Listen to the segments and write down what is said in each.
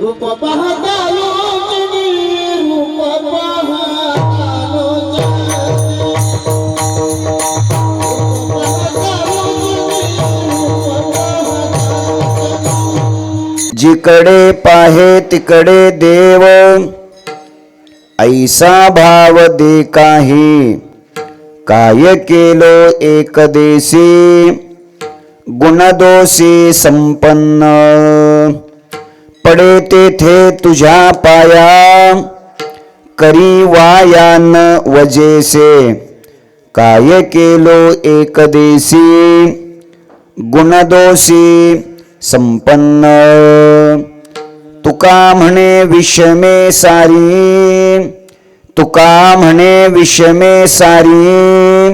रूप पाहता लोचनी रूप पाहता लोचनी जिकडे पाहे तिकडे देव ऐसा भाव दे काही काय केलो एकदेशी गुणदोषी संपन्न पडे तेथे तुझ्या पाया करी वायान वजेसे काय केलो एकदेशी गुणदोषी संपन्न तुका म्हणे विषमे सारी तुका म्हणे विषमे सारी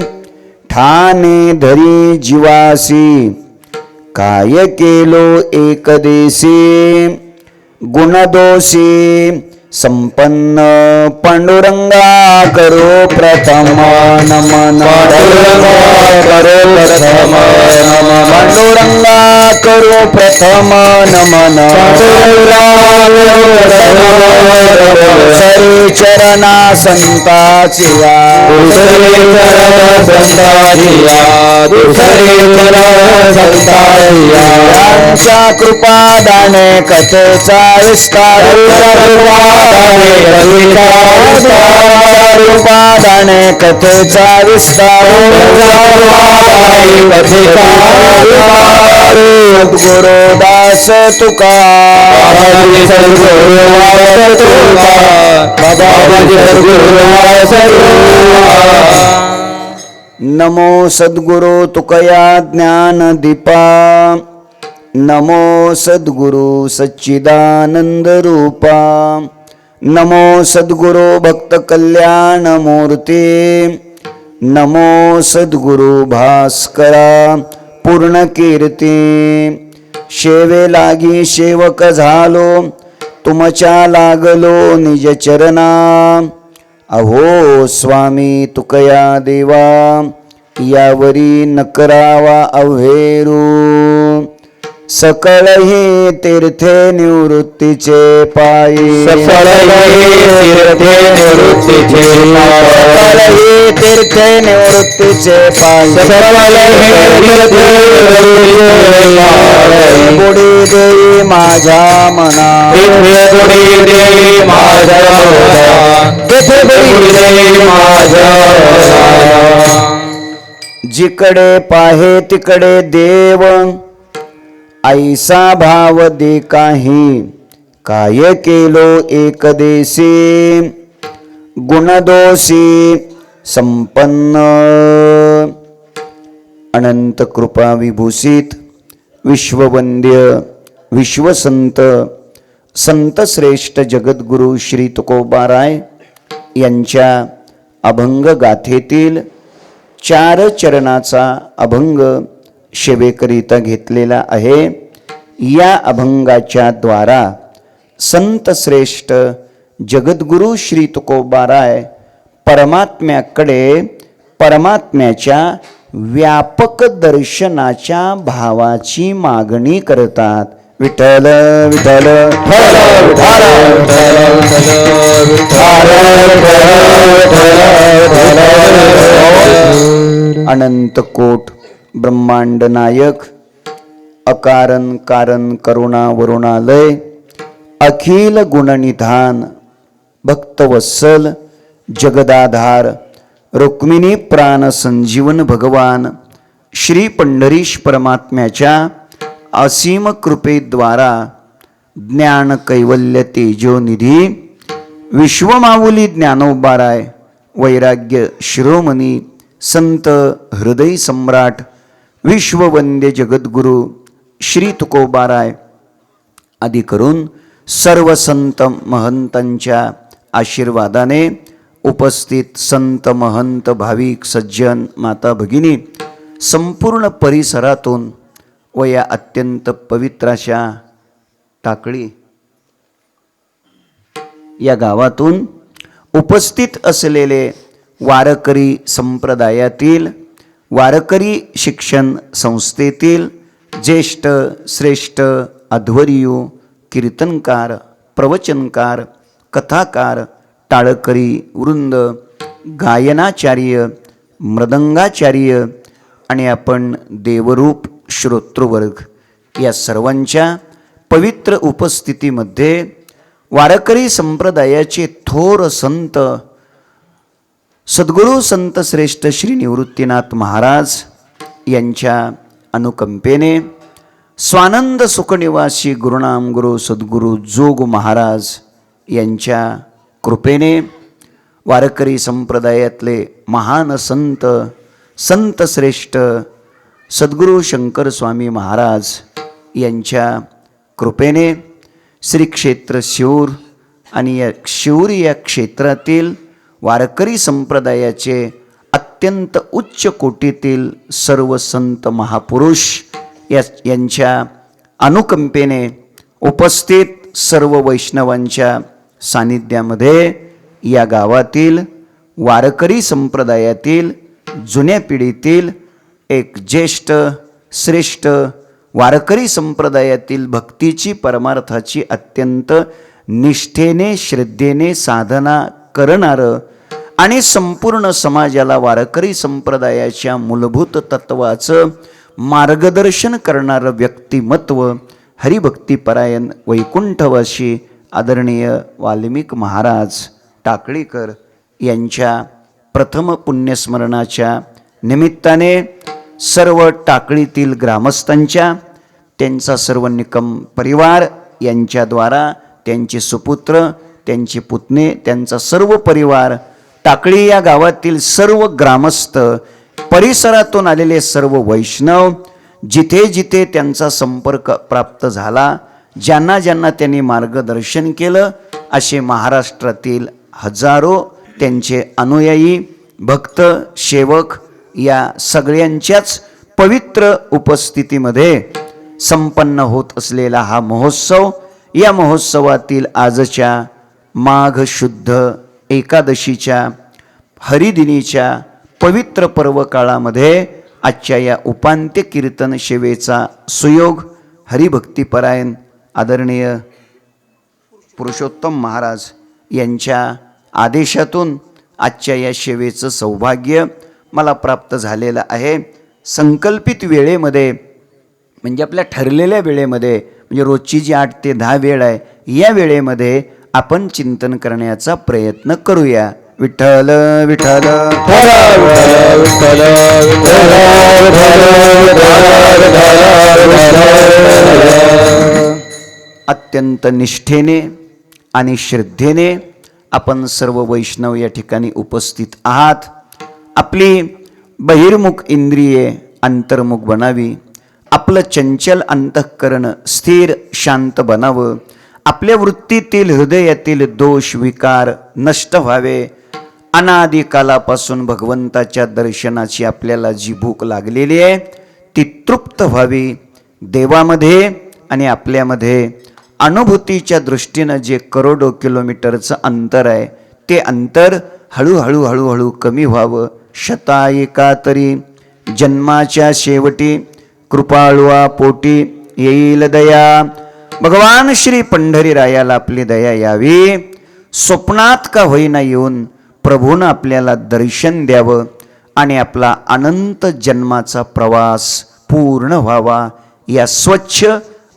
ठाणे धरी जीवासी काय केलो एकदेशी गुणदोषी संपन्न पांडुरंगा करो प्रथम नमन पांडुरंगा करो प्रथम नमन सरी चरणा संताचिया यांच्या कृपा दाने कथेचा विस्तार रूपादाने कथेचा विस्तार गुरुदास तुका नमो सद्गुरु तुकया ज्ञान दीपा नमो सद्गुरु सच्चिदानंद रूपा नमो सद्गुरु भक्त कल्याण मूर्ती नमो सद्गुरु भास्करा पूर्ण कीर्ती शेवे लागी सेवक झालो तुमच्या लागलो निज चरणा अहो स्वामी तुकया देवा यावरी नकरावा अव्हेरू सकळ ही तीर्थे निवृत्तीचे पायी सकळ ही तीर्थे निवृत्तीचे पायी बुडी देई माझ्या मना जिकडे पाहे तिकडे देव ऐसा भाव दे काही काय केलो एकदेशी गुणदोषी संपन्न अनंत कृपा विभूषित विश्ववंद्य विश्वसंत संत श्रेष्ठ जगद्गुरु श्री तुकोबाराय यांच्या अभंग गाथेतील 4 चरणाचा अभंग सेवेकरिता घेतलेला आहे. या अभंगाच्या द्वारा संत श्रेष्ठ जगद्गुरु श्री तुकोबाराय परमात्म्याकडे परमात्म्याच्या व्यापक दर्शनाच्या भावाची मागणी करतात. विठ्ठल विठ्ठल अनंत कोट ब्रह्मांड नायक अकारण कारण करुणा वरुणालय अखिल गुणनिधान भक्तवत्सल जगदाधार रुक्मिणी प्राण संजीवन भगवान श्री पंढरीश परमात्म्याच्या असीम कृपेद्वारा ज्ञान कैवल्य तेजोनिधी विश्वमाऊली ज्ञानोबाराय वैराग्य शिरोमणी संत हृदय सम्राट विश्ववंद्य जगद्गुरु श्री तुकोबाराय आदी करून सर्व संत महंतांच्या आशीर्वादाने उपस्थित संत महंत भाविक सज्जन माता भगिनी संपूर्ण परिसरातून व या अत्यंत पवित्र अशा टाकळी या गावातून उपस्थित असलेले वारकरी संप्रदायातील वारकरी शिक्षण संस्थेतील ज्येष्ठ श्रेष्ठ अध्वर्यू कीर्तनकार प्रवचनकार, कथाकार, टाळकरी वृंद, गायनाचार्य, मृदंगाचार्य आणि आपण देवरूप श्रोतृवर्ग या सर्वांच्या पवित्र उपस्थितीमध्ये वारकरी संप्रदायाचे थोर संत सद्गुरू संत श्रेष्ठ श्री निवृत्तीनाथ महाराज यांच्या अनुकंपेने स्वानंद सुखनिवासी गुरुनाम गुरु सद्गुरू जोग महाराज यांच्या कृपेने वारकरी संप्रदायातले महान संत संत श्रेष्ठ सद्गुरू शंकर स्वामी महाराज यांच्या कृपेने श्री क्षेत्र शिऊर आणि या शिऊर या क्षेत्रातील वारकरी संप्रदायाचे अत्यंत उच्च कोटीतील सर्व संत महापुरुष यांच्या अनुकंपेने उपस्थित सर्व वैष्णवांच्या सानिध्यामध्ये या गावातील वारकरी संप्रदायातील जुन्या पिढीतील एक ज्येष्ठ श्रेष्ठ वारकरी संप्रदायातील भक्तीची परमार्थाची अत्यंत निष्ठेने श्रद्धेने साधना करणारं आणि संपूर्ण समाजाला वारकरी संप्रदायाच्या मूलभूत तत्वाचं मार्गदर्शन करणारं व्यक्तिमत्व हरिभक्तीपरायण वैकुंठवासी आदरणीय वाल्मिक महाराज टाकळीकर यांच्या प्रथम पुण्यस्मरणाच्या निमित्ताने सर्व टाकळीतील ग्रामस्थांच्या त्यांचा सर्व निकम परिवार यांच्याद्वारा त्यांचे सुपुत्र त्यांचे पुतणे त्यांचा सर्व परिवार टाकळी या गावातील सर्व ग्रामस्थ परिसरातून आलेले सर्व वैष्णव जिथे जिथे त्यांचा संपर्क प्राप्त झाला ज्यांना ज्यांना त्यांनी मार्गदर्शन केलं असे महाराष्ट्रातील हजारो त्यांचे अनुयायी भक्त सेवक या सगळ्यांच्याच पवित्र उपस्थितीमध्ये संपन्न होत असलेला हा महोत्सव या महोत्सवातील आजच्या माघ शुद्ध एकादशीच्या हरिदिनीच्या पवित्र पर्व काळामध्ये आजच्या या उपांत्य कीर्तन सेवेचा सुयोग हरिभक्तीपरायण आदरणीय पुरुषोत्तम महाराज यांच्या आदेशातून आजच्या या सेवेचं सौभाग्य मला प्राप्त झालेलं आहे. संकल्पित वेळेमध्ये म्हणजे आपल्या ठरलेल्या वेळेमध्ये म्हणजे रोजची जी 8 ते 10 वेळ आहे या वेळेमध्ये आपण चिंतन करण्याचा प्रयत्न करूया. विठ्ठल विठ्ठल अत्यंत निष्ठेने आणि श्रद्धेने आपण सर्व वैष्णव या ठिकाणी उपस्थित आहात. आपली बहिर्मुख इंद्रिये अंतर्मुख बनावी, आपलं चंचल अंतःकरण स्थिर शांत बनावं, आपल्या वृत्तीतील हृदयातील दोष विकार नष्ट व्हावे. अनादी कालापासून भगवंताच्या दर्शनाची आपल्याला जी भूक लागलेली आहे ती तृप्त व्हावी. देवामध्ये आणि आपल्यामध्ये अनुभूतीच्या दृष्टीनं जे करोडो किलोमीटरचं अंतर आहे ते अंतर हळूहळू हळूहळू कमी व्हावं. शताएका तरी जन्माच्या शेवटी कृपाळुआ पोटी येईल दया. भगवान श्री पंढरीरायाला आपली दया यावी. स्वप्नात का होईना येऊन प्रभूनं आपल्याला दर्शन द्यावं आणि आपला अनंत जन्माचा प्रवास पूर्ण व्हावा या स्वच्छ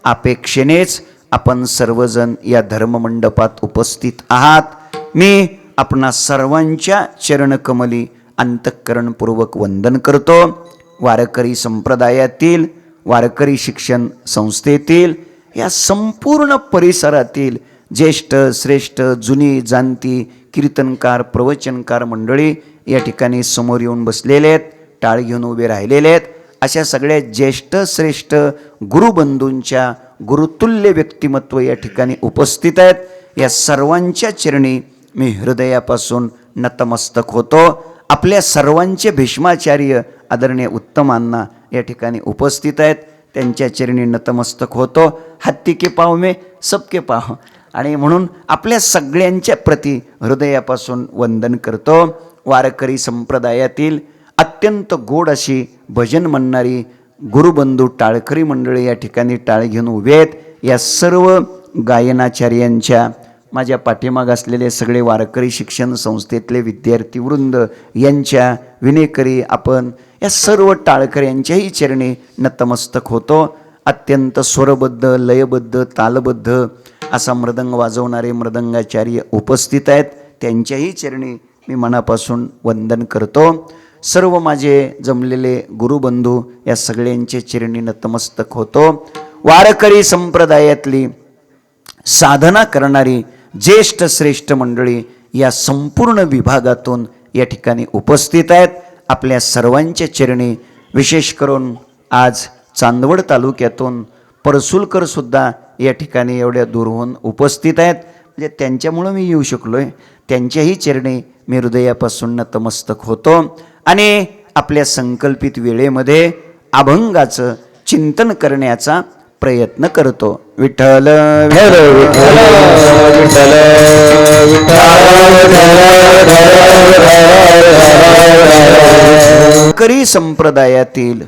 अपेक्षेनेच आपण सर्वजण या धर्ममंडपात उपस्थित आहात. मी आपणा सर्वांच्या चरणकमली अंतःकरणपूर्वक वंदन करतो. वारकरी संप्रदायातील वारकरी शिक्षण संस्थेतील या संपूर्ण परिसरातील ज्येष्ठ श्रेष्ठ जुनी जाणती कीर्तनकार प्रवचनकार मंडळी या ठिकाणी समोर येऊन बसलेले आहेत, टाळ घेऊन उभे राहिलेले आहेत. अशा सगळ्या ज्येष्ठ श्रेष्ठ गुरुबंधूंच्या गुरुतुल्य व्यक्तिमत्व या ठिकाणी उपस्थित आहेत. या सर्वांच्या चरणी मी हृदयापासून नतमस्तक होतो. आपल्या सर्वांचे भीष्माचार्य आदरणीय उत्तमांना या ठिकाणी उपस्थित आहेत, त्यांच्या चरणी नतमस्तक होतो. हत्ती के पाव में सबके पाव आणि म्हणून आपल्या सगळ्यांच्या प्रती हृदयापासून वंदन करतो. वारकरी संप्रदायातील अत्यंत गोड अशी भजन म्हणणारी गुरुबंधू टाळकरी मंडळी या ठिकाणी टाळ घेऊन उभे आहेत. या सर्व गायनाचार्यांच्या, माझ्या पाठीमाग असलेले सगळे वारकरी शिक्षण संस्थेतले विद्यार्थीवृंद यांच्या विनेकरी आपण या सर्व टाळकऱ्यांच्याही चरणी नतमस्तक होतो. अत्यंत स्वरबद्ध, लयबद्ध, तालबद्ध असा मृदंग वाजवणारे मृदंगाचार्य उपस्थित आहेत. त्यांच्याही चरणी मी मनापासून वंदन करतो. सर्व माझे जमलेले गुरुबंधू या सगळ्यांचे चरणी नतमस्तक होतो. वारकरी संप्रदायातली साधना करणारी ज्येष्ठ श्रेष्ठ मंडळी या संपूर्ण विभागातून या ठिकाणी उपस्थित आहेत. आपल्या सर्वांच्या चरणी, विशेष करून आज चांदवड तालुक्यातून परसुलकर सुद्धा या ठिकाणी एवढ्या दूरहून उपस्थित आहेत. म्हणजे त्यांच्यामुळं मी येऊ शकलो आहे. त्यांच्याही चरणी मी हृदयापासून नतमस्तक होतो आणि आपल्या संकल्पित वेळेमध्ये अभंगाचं चिंतन करण्याचा प्रयत्न करतो. विठ्ठल विठ्ठल विठ्ठल वारकरी संप्रदायातील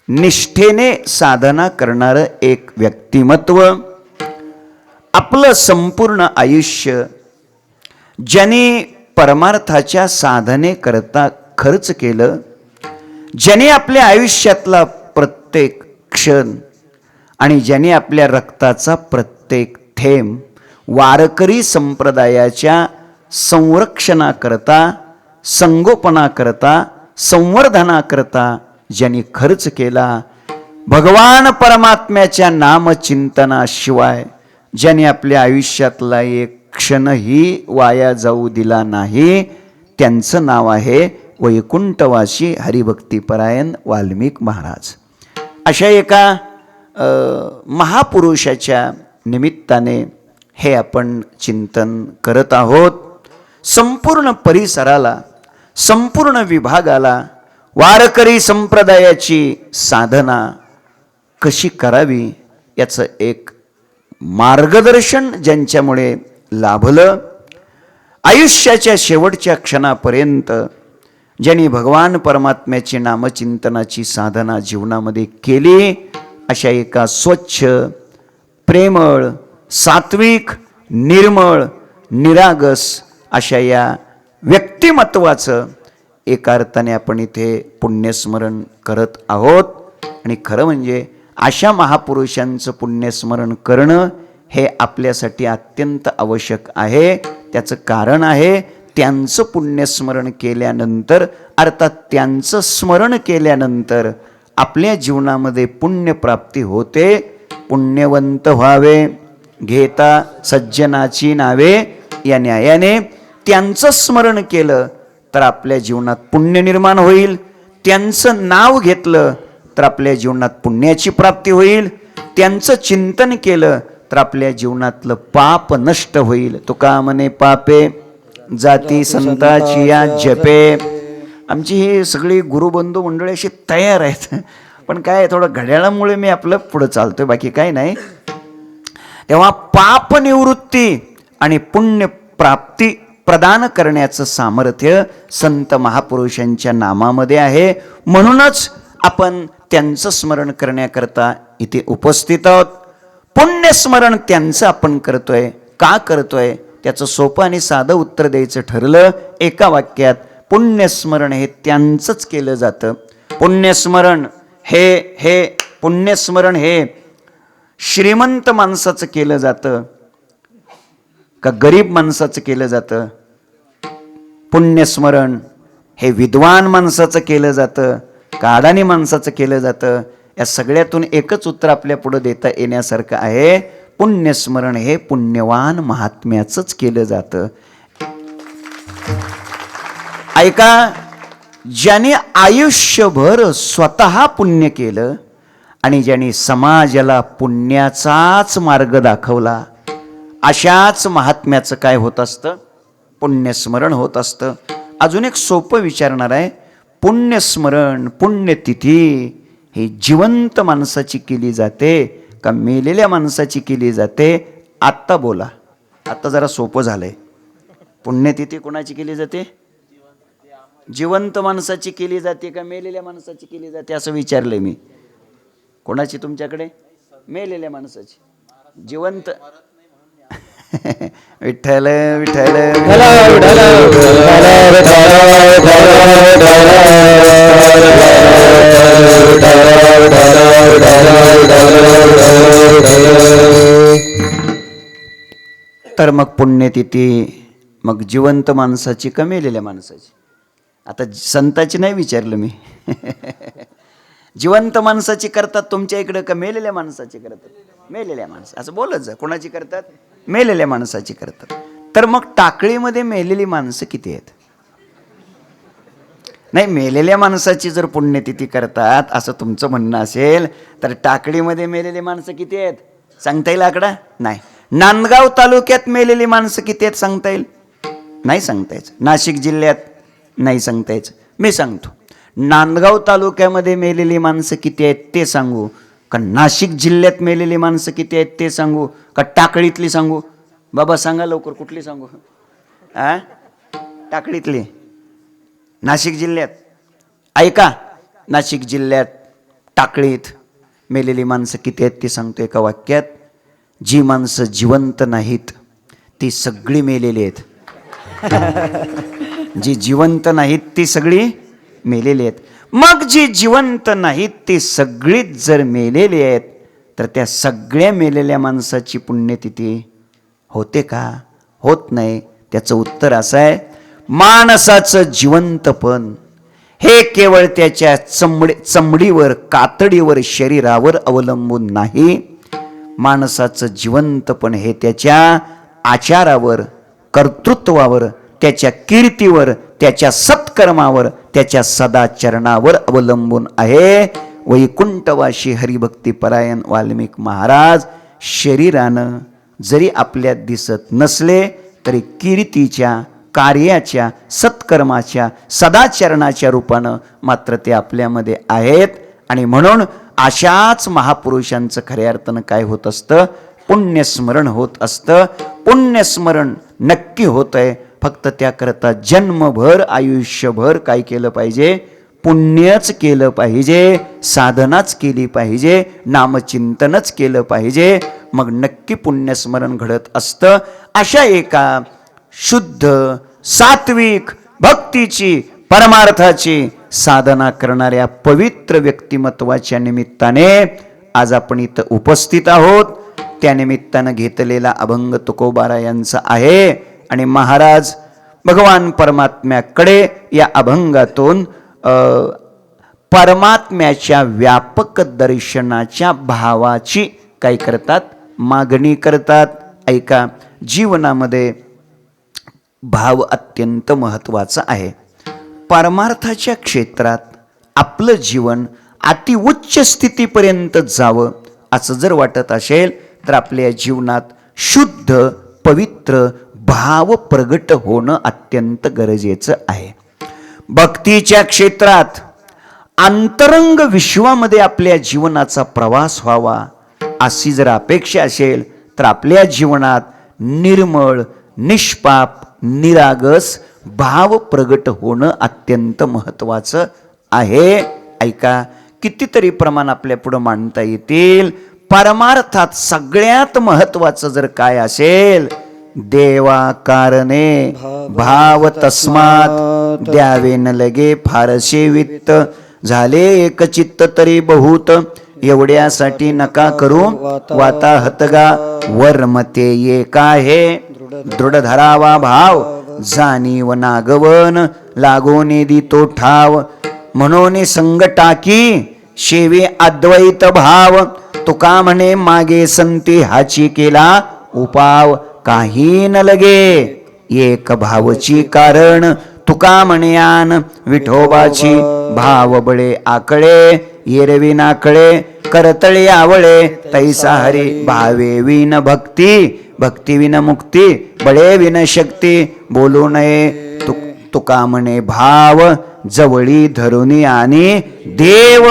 निष्ठेने साधना करणारं एक व्यक्तिमत्व, आपलं संपूर्ण आयुष्य ज्यांनी परमार्थाच्या साधनेकरता खर्च केलं, ज्याने आपल्या आयुष्यातला प्रत्येक क्षण आणि ज्याने आपल्या रक्ताचा प्रत्येक थेंब वारकरी संप्रदायाच्या संरक्षणाकरता, संगोपनाकरता, संवर्धनाकरता ज्यांनी खर्च केला, भगवान परमात्म्याच्या नामचिंतनाशिवाय ज्याने आपल्या आयुष्यातला एक क्षणही वाया जाऊ दिला नाही, त्यांचं नाव आहे वैकुंठवासी हरिभक्तीपरायण वाल्मिक महाराज. अशा एका महापुरुषाच्या निमित्ताने हे आपण चिंतन करत आहोत. संपूर्ण परिसराला, संपूर्ण विभागाला वारकरी संप्रदायाची साधना कशी करावी याचं एक मार्गदर्शन ज्यांच्यामुळे लाभलं, आयुष्याच्या शेवटच्या क्षणापर्यंत ज्यांनी भगवान परमात्म्याची नामचिंतनाची साधना जीवनामध्ये केली, अशा एका स्वच्छ, प्रेमळ, सात्विक, निर्मळ, निरागस अशा या व्यक्तिमत्वाचं एका अर्थाने आपण इथे पुण्यस्मरण करत आहोत. आणि खरं म्हणजे अशा महापुरुषांचं पुण्यस्मरण करणं हे आपल्यासाठी अत्यंत आवश्यक आहे. त्याचं कारण आहे, त्यांचं पुण्यस्मरण केल्यानंतर, अर्थात त्यांचं स्मरण केल्यानंतर आपल्या जीवनामध्ये पुण्यप्राप्ती होते. पुण्यवंत व्हावे घेता सज्जनाची नावे या न्यायाने त्यांचं स्मरण केलं तर आपल्या जीवनात पुण्य निर्माण होईल. त्यांचं नाव घेतलं तर आपल्या जीवनात पुण्याची प्राप्ती होईल. त्यांचं चिंतन केलं तर आपल्या जीवनातलं पाप नष्ट होईल. तुका म्हणे पापे जाती संताची या जपे. आमची ही सगळी गुरुबंधू मंडळी अशी तयार आहेत, पण काय थोडं घड्याळामुळे मी आपलं पुढं चालतोय, बाकी काय नाही. तेव्हा पाप निवृत्ती आणि पुण्य प्राप्ती प्रदान करण्याचं सामर्थ्य संत महापुरुषांच्या नामामध्ये आहे. म्हणूनच आपण त्यांचं स्मरण करण्याकरता इथे उपस्थित आहोत. पुण्यस्मरण त्यांचं आपण करतोय. का करतोय त्याचं सोपं आणि साधं उत्तर द्यायचं ठरलं एका वाक्यात. पुण्यस्मरण हे त्यांचंच केलं जातं. पुण्यस्मरण हे श्रीमंत माणसाचं केलं जातं का गरीब माणसाचं केलं जातं? पुण्यस्मरण हे विद्वान माणसाचं केलं जातं का अडाणी माणसाचं केलं जातं? या सगळ्यातून एकच उत्तर आपल्या पुढे देता येण्यासारखं आहे. पुण्यस्मरण हे पुण्यवान महात्म्याचंच केलं जातं. ऐका, ज्याने आयुष्यभर स्वतः पुण्य केलं आणि ज्याने समाजाला पुण्याचाच मार्ग दाखवला, अशाच महात्म्याचं काय होत असतं? पुण्यस्मरण होत असतं. अजून एक सोपं विचारणार आहे. पुण्यस्मरण, पुण्यतिथी ही जिवंत माणसाची केली जाते का मेलेल्या माणसाची केली जाते? आत्ता बोला. आता जरा सोपं झालंय. पुण्यतिथी कोणाची केली जाते? जिवंत माणसाची केली जाते का मेलेल्या माणसाची केली जाते असं विचारलंय मी. कोणाची तुमच्याकडे? मेलेल्या माणसाची. जिवंत विठ्ठल विठ्ठल तर मग पुण्यतिथी मग जिवंत माणसाची का मेलेल्या माणसाची? आता संताची नाही विचारलं मी. जिवंत माणसाची करतात तुमच्या इकडं का मेलेल्या माणसाची करतात? मेलेल्या माणसं असं बोलत जा. कोणाची करतात? मेलेल्या माणसाची करतात. तर मग टाकळीमध्ये मेलेली माणसं किती आहेत? नाही, मेलेल्या माणसाची जर पुण्यतिथी करतात असं तुमचं म्हणणं असेल तर टाकळीमध्ये मेलेली माणसं किती आहेत सांगता येईल आकडा? नाही. नांदगाव तालुक्यात मेलेली माणसं किती आहेत सांगता येईल? नाही सांगता यायचं. नाशिक जिल्ह्यात नाही सांगता यायचं. मी सांगतो. नांदगाव तालुक्यामध्ये मेलेली माणसं किती आहेत ते सांगू का नाशिक जिल्ह्यात मेलेली माणसं किती आहेत ते सांगू का टाकळीतली सांगू? बाबा सांगा लवकर, कुठली सांगू? टाकळीतली. नाशिक जिल्ह्यात ऐका, नाशिक जिल्ह्यात टाकळीत मेलेली माणसं किती आहेत ते सांगतो एका वाक्यात. जी माणसं जिवंत नाहीत ती सगळी मेलेली आहेत. जी जिवंत नाहीत ती सगळी मेलेली आहेत. मग जी जिवंत नाहीत ती सगळीच जर मेलेली आहेत तर त्या सगळ्या मेलेल्या माणसाची पुण्यतिथी होते का? होत नाही. त्याचं उत्तर असं आहे, माणसाचं जिवंतपण हे केवळ त्याच्या चमडीवर, कातडीवर, शरीरावर अवलंबून नाही. माणसाचं जिवंतपण हे त्याच्या आचारावर, कर्तृत्वावर, त्याच्या कीर्तीवर, त्याच्या सत्कर्मावर, त्याच्या सदाचरणावर अवलंबून आहे. वैकुंठवासी हरिभक्तीपरायण वाल्मिक महाराज शरीरानं जरी आपल्यात दिसत नसले तरी कीर्तीच्या, कार्याच्या, सत्कर्माच्या, सदाचरणाच्या रूपानं मात्र ते आपल्यामध्ये आहेत. आणि म्हणून अशाच महापुरुषांचं खऱ्या अर्थानं काय होत असतं? पुण्यस्मरण होत असतं. पुण्यस्मरण नक्की होत आहे. फक्त त्याकरता जन्मभर, आयुष्यभर काय केलं पाहिजे? पुण्यच केलं पाहिजे, साधनाच केली पाहिजे, नामचिंतनच केलं पाहिजे. मग नक्की पुण्यस्मरण घडत असतं. अशा एका शुद्ध, सात्विक, भक्तीची, परमार्थाची साधना करणाऱ्या पवित्र व्यक्तिमत्वाच्या निमित्ताने आज आपण इथं उपस्थित आहोत. त्या निमित्तानं घेतलेला अभंग तुकोबारायांचा आहे. आणि महाराज भगवान परमात्म्याकडे या अभंगातून परमात्म्याच्या व्यापक दर्शनाच्या भावाची काय करतात? मागणी करतात. ऐका, जीवनामध्ये भाव अत्यंत महत्त्वाचा आहे. परमार्थाच्या क्षेत्रात आपलं जीवन अति उच्च स्थितीपर्यंत जावं असं जर वाटत असेल तर आपल्या जीवनात शुद्ध, पवित्र भाव प्रगट होणं अत्यंत गरजेचं आहे. भक्तीच्या क्षेत्रात अंतरंग विश्वामध्ये आपल्या जीवनाचा प्रवास व्हावा अशी जर अपेक्षा असेल तर आपल्या जीवनात निर्मळ, निष्पाप, निरागस भाव प्रगट होणं अत्यंत महत्त्वाचं आहे. ऐका, कितीतरी प्रमाण आपल्या पुढं मांडता येतील. परमार्थात सगळ्यात महत्त्वाचं जर काय असेल, देवा कारणे भाव तस्मात द्यावे न लगे फारसे वित्त, झाले एक चित्त तरी बहुत, एवढ्यासाठी नका करू वाताहतगा, वर्मते ये काहे दृढ धरावा भाव, जाणीव नागवन लागोने दी तो ठाव, म्हणून संग टाकी शेवे अद्वैत भाव, तुका म्हणे मागे संती हाची केला उपाव, काही न लगे एक भावची कारण, तुका म्हणयान विठोबाची भाव बळे आकळे, येरवी नाकळे करतळे आवळे, तैसा हरी भावे विन भक्ती, भक्ती विन मुक्ती, बळे विन शक्ती, बोलू नये तुका म्हणे भाव, जवळी धरुनी आणि देव,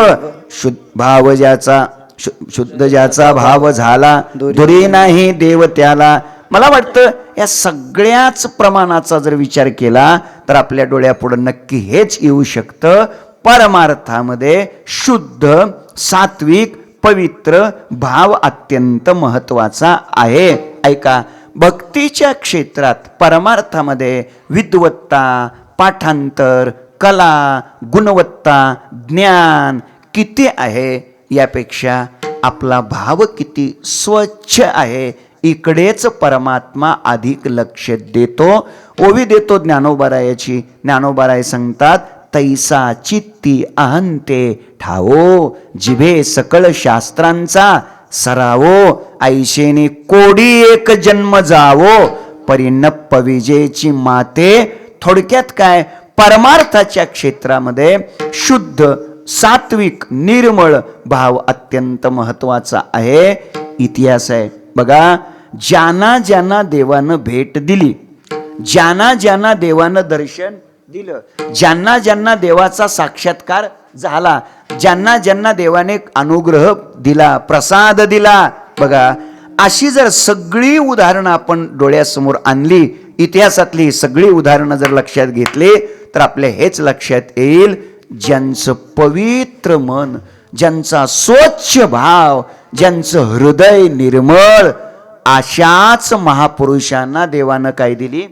भाव ज्याचा शुद्ध ज्याचा भाव झाला, दुरी नाही देव त्याला. मला वाटतं या सगळ्याच प्रमाणाचा जर विचार केला तर आपल्या डोळ्यापुढं नक्की हेच येऊ शकतं. परमार्थामध्ये शुद्ध, सात्विक, पवित्र भाव अत्यंत महत्वाचा आहे. ऐका, भक्तीच्या क्षेत्रात परमार्थामध्ये विद्वत्ता, पाठांतर, कला, गुणवत्ता, ज्ञान किती आहे यापेक्षा आपला भाव किती स्वच्छ आहे इकडेच परमात्मा अधिक लक्ष देतो. ओवी देतो ज्ञानोबारायाची. ज्ञानोबाराय सांगतात, तैसा चित्ती अहंते ठावो, जिभे सकळ शास्त्रांचा सरावो, ऐशेने कोडी एक जन्म जावो, परिणप्प विजेची माते. थोडक्यात काय, परमार्थाच्या क्षेत्रामध्ये शुद्ध, सात्विक, निर्मळ भाव अत्यंत महत्वाचा आहे. इतिहास आहे बघा, ज्यांना ज्यांना देवानं भेट दिली, ज्यांना ज्यांना देवानं दर्शन दिलं, ज्यांना ज्यांना देवाचा साक्षात्कार झाला, ज्यांना ज्यांना देवाने अनुग्रह दिला, प्रसाद दिला, बघा अशी जर सगळी उदाहरणं आपण डोळ्यासमोर आणली, इतिहासातली सगळी उदाहरणं जर लक्षात घेतली तर आपल्या हेच लक्षात येईल, ज्यांचं पवित्र मन, ज्यांचा स्वच्छ भाव, ज्यांचं हृदय निर्मळ, अशाच महापुरुषांना देवानं काय दिली,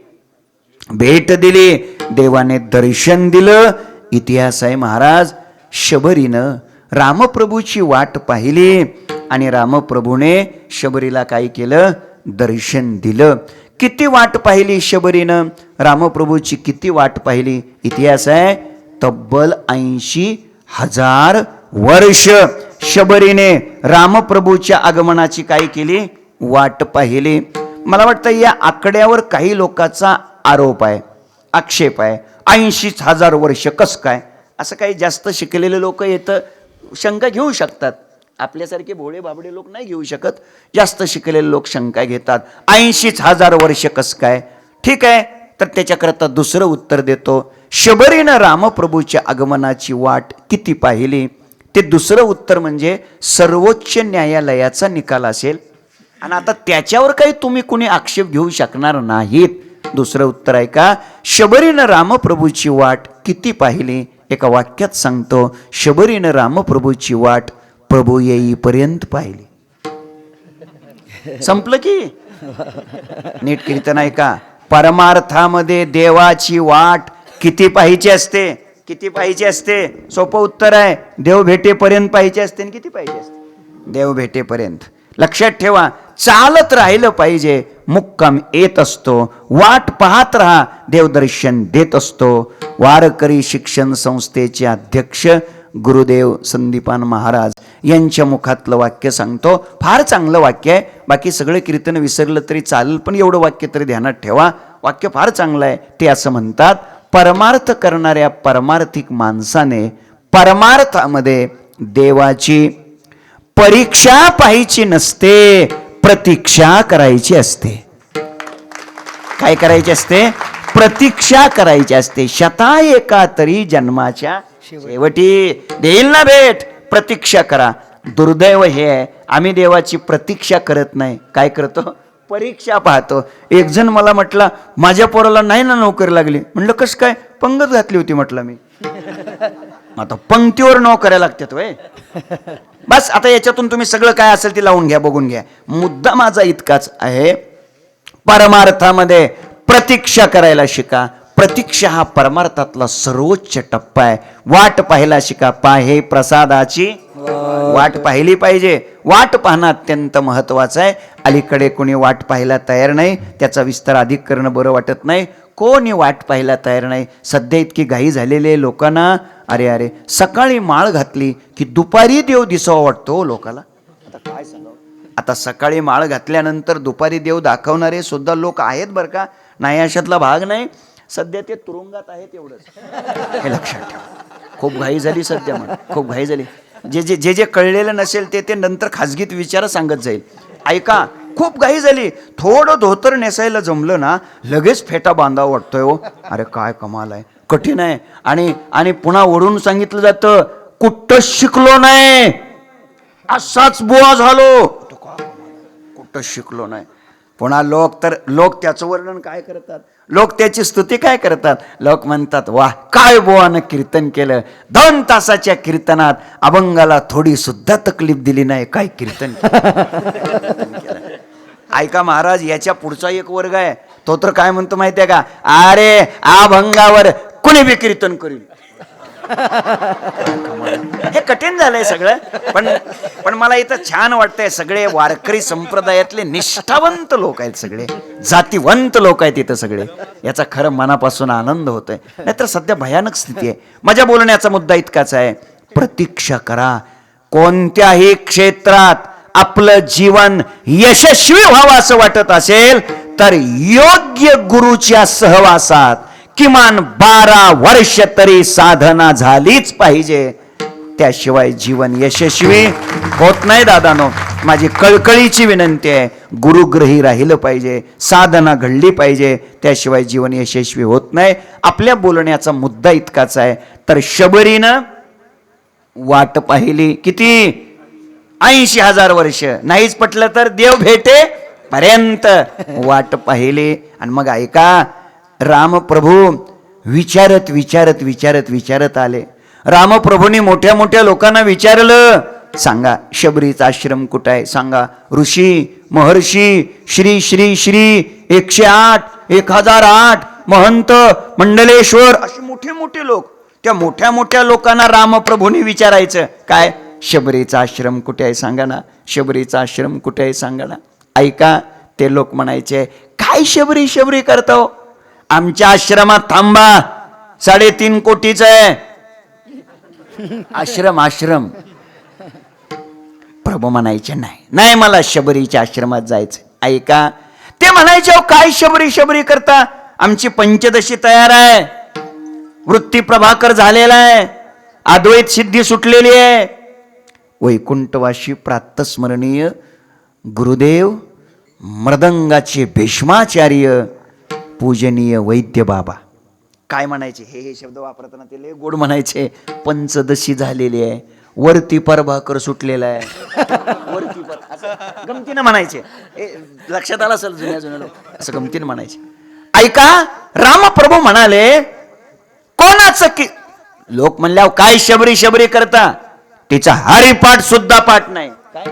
भेट दिली, देवाने दर्शन दिलं. इतिहास आहे महाराज, शबरीनं रामप्रभूची वाट पाहिली आणि रामप्रभूने शबरीला काय केलं, दर्शन दिलं. किती वाट पाहिली शबरीनं, रामप्रभूची किती वाट पाहिली. इतिहास आहे, तब्बल 80,000 वर्ष शबरीने रामप्रभूच्या आगमनाची काय केली, वाट पाहिली. मला वाटतं या आकड्यावर काही लोकांचा आरोप आहे, आक्षेप आहे. 80,000 वर्ष कस काय, असं काही जास्त शिकलेले लोक येतं शंका घेऊ शकतात. आपल्यासारखे भोळे बाबडे लोक नाही घेऊ शकत, जास्त शिकलेले लोक शंका घेतात. 80,000 वर्ष कस काय. ठीक आहे, तर त्याच्याकरता दुसरं उत्तर देतो. शबरीनं रामप्रभूच्या आगमनाची वाट किती पाहिली, ते दुसरं उत्तर म्हणजे सर्वोच्च न्यायालयाचा निकाल असेल आणि आता त्याच्यावर काही तुम्ही कुणी आक्षेप घेऊ शकणार नाहीत. दुसरं उत्तर आहे का, शबरीनं रामप्रभूची वाट किती पाहिली. एका वाक्यात सांगतो, शबरीनं रामप्रभूची वाट प्रभू येईपर्यंत पाहिली. संपलं की. नीट कीर्तन आहे का, परमार्थामध्ये देवाची वाट किती पाहिजे असते, किती पाहिजे असते. सोपं उत्तर आहे, देव भेटेपर्यंत पाहिजे असते. आणि किती पाहिजे असते, देव भेटेपर्यंत. लक्षात ठेवा, चालत राहिलं पाहिजे, मुक्काम येत असतो. वाट पाहत राहा, देवदर्शन देत असतो. वारकरी शिक्षण संस्थेचे अध्यक्ष गुरुदेव संदीपान महाराज यांच्या मुखातलं वाक्य सांगतो. फार चांगलं वाक्य आहे. बाकी सगळं कीर्तन विसरलं तरी चालेल, पण एवढं वाक्य तरी ध्यानात ठेवा. वाक्य फार चांगलं आहे. ते असं म्हणतात, परमार्थ करणाऱ्या परमार्थिक माणसाने परमार्थामध्ये देवाची परीक्षा पाहायची नसते, प्रतीक्षा करायची असते. काय करायची असते, प्रतीक्षा करायची असते. शता एका तरी जन्माच्या शेवटी देईल ना भेट, प्रतीक्षा करा. दुर्दैव हे आहे, आम्ही देवाची प्रतीक्षा करत नाही, काय करतो, परीक्षा पाहतो. एक जण मला म्हटला, माझ्या पोराला नाही ना नोकरी लागली. म्हणलं कसं काय, पंगत घातली होती म्हटलं मी. आता पंक्तीवर नोकऱ्या लागतात वय. बस आता याच्यातून तुम्ही सगळं काय असेल ते लावून घ्या, बघून घ्या. मुद्दा माझा इतकाच आहे, परमार्थामध्ये प्रतीक्षा करायला शिका. प्रतीक्षा हा परमार्थातला सर्वोच्च टप्पा आहे. वाट पाहायला शिका. पाहे प्रसादाची वाट पाहिली पाहिजे. वाट पाहणं अत्यंत महत्वाचं आहे. अलीकडे कोणी वाट पाहायला तयार नाही, त्याचा विस्तार अधिक करणं बरं वाटत नाही. कोणी वाट पाहायला तयार नाही. सध्या इतकी घाई झालेले लोकांना, अरे अरे सकाळी माळ घातली की दुपारी देव दिसावा वाटतो लोकाला. आता काय सांगावं, आता सकाळी माळ घातल्यानंतर दुपारी देव दाखवणारे सुद्धा लोक आहेत बरं का, नाही अशातला भाग नाही. सध्या ते तुरुंगात आहेत एवढंच हे लक्षात ठेवा. खूप घाई झाली सध्या, म्हणा खूप घाई झाली. जे जे कळलेलं नसेल ते नंतर खाजगीत विचार सांगत जाईल. ऐका, खूप घाई झाली. थोडं धोतर नेसायला जमलं ना, लगेच फेटा बांधावा वाटतोय हो. अरे काय कमाल आहे, कठीण आहे. आणि पुन्हा ओढून सांगितलं जातं, कुठं शिकलो नाही, असाच बुवा झालो. कुठं शिकलो नाही. पुन्हा लोक त्याचं वर्णन काय करतात, लोक त्याची स्तुती काय करतात. लोक म्हणतात वाह काय बुवानं कीर्तन केलं, 2 तासाच्या कीर्तनात अभंगाला थोडी सुद्धा तकलीफ दिली नाही, काय कीर्तन केलं. ऐका महाराज, याच्या पुढचा एक वर्ग आहे, तो तर काय म्हणतो माहितीये का, अरे अभंगावर कुणी बी कीर्तन करील. हे कठीण झालंय सगळं. पण मला इथं छान वाटतंय, सगळे वारकरी संप्रदायातले निष्ठावंत लोक आहेत, सगळे जातीवंत लोक आहेत इथं सगळे. याचा खरं मनापासून आनंद होतोय. नाहीतर सध्या भयानक स्थिती आहे. माझ्या बोलण्याचा मुद्दा इतकाच आहे, प्रतीक्षा करा. कोणत्याही क्षेत्रात आपलं जीवन यशस्वी व्हावं असं वाटत असेल तर योग्य गुरुच्या सहवासात किमान 12 वर्ष तरी साधना झालीच पाहिजे. त्याशिवाय जीवन यशस्वी होत नाही. दादानो, माझी कळकळीची विनंती आहे, गुरुग्रही राहिलं पाहिजे, साधना घडली पाहिजे, त्याशिवाय जीवन यशस्वी होत नाही. आपल्या बोलण्याचा मुद्दा इतकाच आहे, तर शबरीनं वाट पाहिली किती, 80,000 वर्ष. नाहीच पटलं तर देव भेटे पर्यंत वाट पाहिली. आणि मग ऐका, रामप्रभू विचारत विचारत विचारत विचारत आले. रामप्रभूंनी मोठ्या मोठ्या लोकांना विचारलं, सांगा शबरीचा आश्रम कुठं आहे, सांगा. ऋषी, महर्षी, श्री श्री श्री 108, 1008 महंत, मंडलेश्वर, असे मोठे मोठे लोक. त्या मोठ्या मोठ्या लोकांना रामप्रभूंनी विचारायचं, काय शबरीचा आश्रम कुठे आहे सांगा ना, शबरीचा आश्रम कुठे आहे सांगा ना. ऐका, ते लोक म्हणायचे, काय शबरी शबरी करतो, आमच्या आश्रमात थांबा, 3.5 कोटीचा आहे आश्रम. आश्रम प्रभू म्हणायचे, नाही नाही, मला शबरीच्या आश्रमात जायचं. ऐका, ते म्हणायचे, काय शबरी शबरी करता, आमची पंचदशी तयार आहे, वृत्ती प्रभाकर झालेला आहे, अद्वैत सिद्धी सुटलेली आहे. वैकुंठवाशी प्रातस्मरणीय गुरुदेव, मृदंगाचे भीष्माचार्य, पूजनीय वैद्य बाबा. काय म्हणायचे, हे शब्द वापरताना ते लय गोड म्हणायचे, पंचदशी झालेली आहे, वरती प्रभाकर सुटलेला आहे, वरती असं गमतीनं म्हणायचे. लक्षात आलं असेल, जुन्या जुन्या लोक असं गमतीनं म्हणायचे. ऐका, रामप्रभू म्हणाले, कोणाचं की, लोक म्हणल्यावर काय शबरी शबरी करता, तिचा हरिपाठ सुद्धा पाठ नाही. काय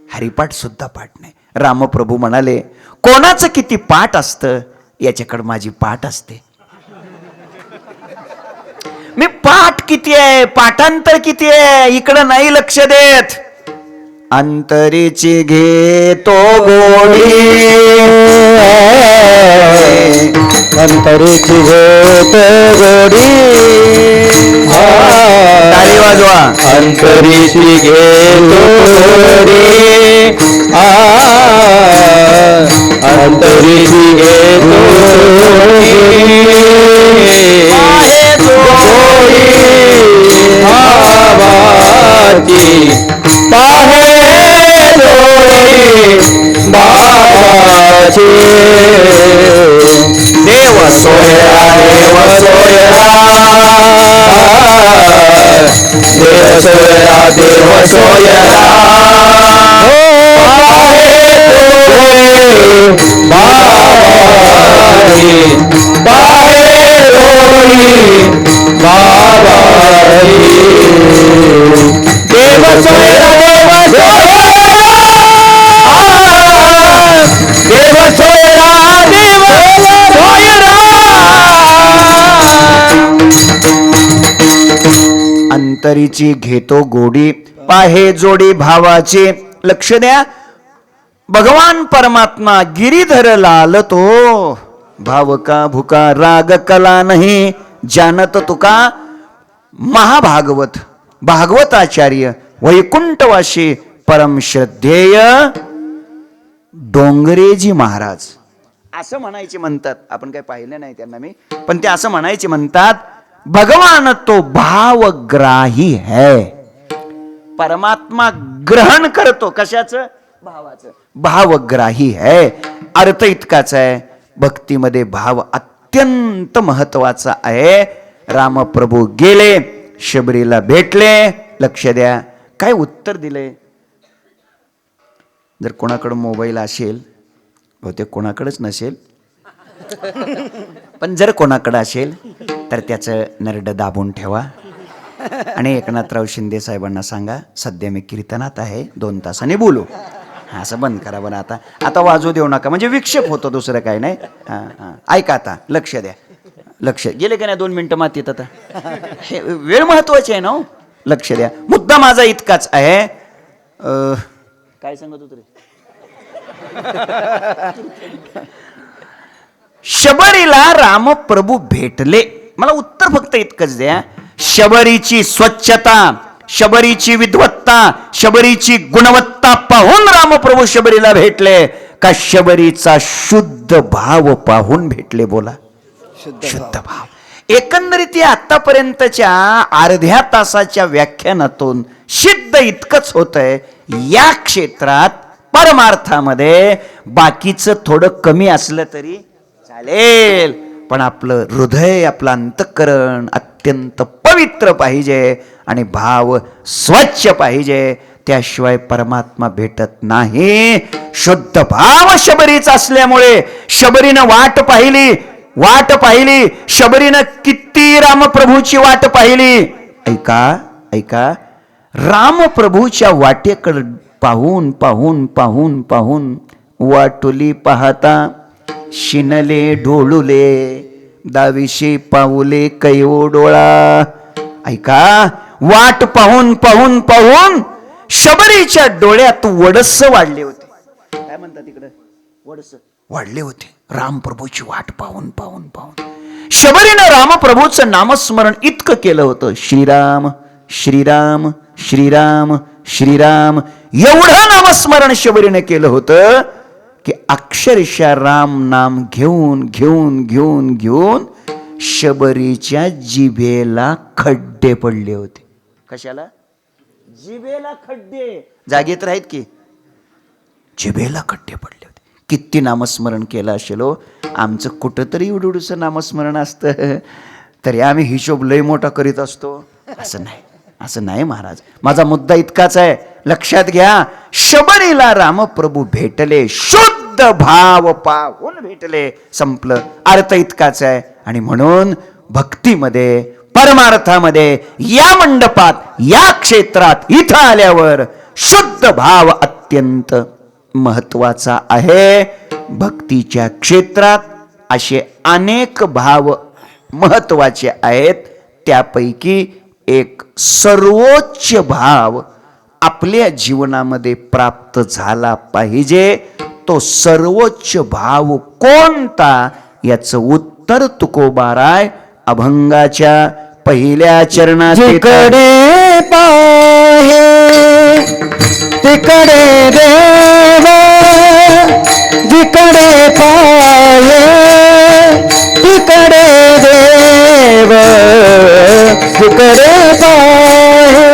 हरिपाठ सुद्धा पाठ नाही. रामप्रभू म्हणाले, कोणाचं किती पाठ असतं याच्याकडे माझी पाठ असते. मी पाठ किती आहे, पाठांतर किती आहे, इकडं नाही लक्ष देत. अंतरीची घेतो गोडी, अंतरीची घेतो गोडी, टाळी वाजवा. अंतरीची घेतो गोडी, अंतरीची घेतो गोडी, भावाची पाहे डोळे बाबाची. देव सोयरा, देव सोयरा, देव सोयरा, देव सोयरा, बाबाची पाहे डोळे बाबाची. देव सोयरा, देव सोयरा, देव सोयरा, देव सोयरा. अंतरीची घेतो गोडी, पाहे जोडी भावाचे. लक्ष द्या, भगवान परमात्मा गिरीधर लाल तो, भाव का भुका राग कला नाही जानत तुका. महाभागवत भागवताचार्य वैकुंठवाशी परम श्रद्धेय डोंगरेजी महाराज असं म्हणायचे म्हणतात. आपण काही पाहिलं नाही त्यांना मी, पण ते असं म्हणायचे म्हणतात, भगवान तो भावग्राही है. परमात्मा ग्रहण करतो कशाचं, भावाचं. भावग्राही है. अर्थ इतकाच आहे, भक्तीमध्ये भाव अत्यंत महत्वाचा आहे. रामप्रभू गेले, शबरीला भेटले. लक्ष द्या, काय उत्तर दिले. जर कोणाकडे मोबाईल असेल, बहुतेक कोणाकडेच नसेल, पण जर कोणाकडे असेल तर त्याचं नरड दाबून ठेवा आणि एकनाथराव शिंदे साहेबांना सांगा, सध्या मी कीर्तनात आहे, 2 तासाने बोलू. असं बंद करा बरं. आता वाजू देऊ नका, म्हणजे विक्षेप होतो, दुसरं काय नाही. ऐका, आता लक्ष द्या. लक्ष गेले का नाही 2 मिनिटं मातीत. आता हे वेळ महत्वाची आहे ना हो. लक्ष द्या. मुद्दा माझा इतकाच आहे. काय सांगत होतो रे? शबरीला रामप्रभू भेटले. मला उत्तर फक्त इतकंच द्या. शबरीची स्वच्छता, शबरीची विद्वत्ता, शबरीची गुणवत्ता पाहून रामप्रभू शबरीला भेटले का शबरीचा शुद्ध भाव पाहून भेटले? बोला. शुद्ध भाव. एकंदरीत या आतापर्यंतच्या अर्ध्या तासाच्या व्याख्यानातून सिद्ध इतकंच होतंय, या क्षेत्रात परमार्थामध्ये बाकीचं थोडं कमी असलं तरी चालेल, पण आपलं हृदय, आपलं अंतःकरण अत्यंत पवित्र पाहिजे आणि भाव स्वच्छ पाहिजे. त्याशिवाय परमात्मा भेटत नाही. शुद्ध भाव शबरीचा असल्यामुळे शबरीनं वाट पाहिली. शबरीनं किती रामप्रभूची वाट पाहिली. ऐका, रामप्रभूच्या वाटेकडे पाहून वाटुली पाहता शिनले ढोळुले, दाविशी पाऊले कैओ डोळा. ऐका, वाट पाहून शबरीच्या डोळ्यात वडस वाढले होते. काय म्हणतात तिकडे? वडस वाढले होते. रामप्रभूची वाट पाहून शबरीनं रामप्रभूचं नामस्मरण इतकं केलं होतं, श्रीराम श्रीराम श्रीराम श्रीराम, एवढं नामस्मरण शबरीनं केलं होतं की अक्षरशः राम नाम घेऊन शबरीच्या जिभेला खड्डे पडले होते. कशाला? जिभेला खड्डे. जागेत राहीत की जिभेला खड्डे पडले होते. किती नामस्मरण केलं असेल हो. आमचं कुठंतरी एवढंसं नामस्मरण असतं तरी आम्ही हिशोब लय मोठा करीत असतो. असं नाही महाराज. माझा मुद्दा इतकाच आहे, लक्षात घ्या. शबरीला रामप्रभू भेटले, शुद्ध भाव पाहून भेटले, संपलं. अर्थ इतकाच आहे. आणि म्हणून भक्तीमध्ये, परमार्थामध्ये, या मंडपात, या क्षेत्रात इथं आल्यावर शुद्ध भाव अत्यंत महत्वाचा आहे. भक्तीच्या क्षेत्रात असे अनेक भाव महत्वाचे आहेत. त्यापैकी एक सर्वोच्च भाव आपल्या जीवनामध्ये प्राप्त झाला पाहिजे. तो सर्वोच्च भाव कोणता, याचं उत्तर तुकोबाराय अभंगाच्या पहिल्या चरणात. जिकडे पाहे तिकडे देव, जिकडे पाहे तिकडे देव, जिकडे पाहे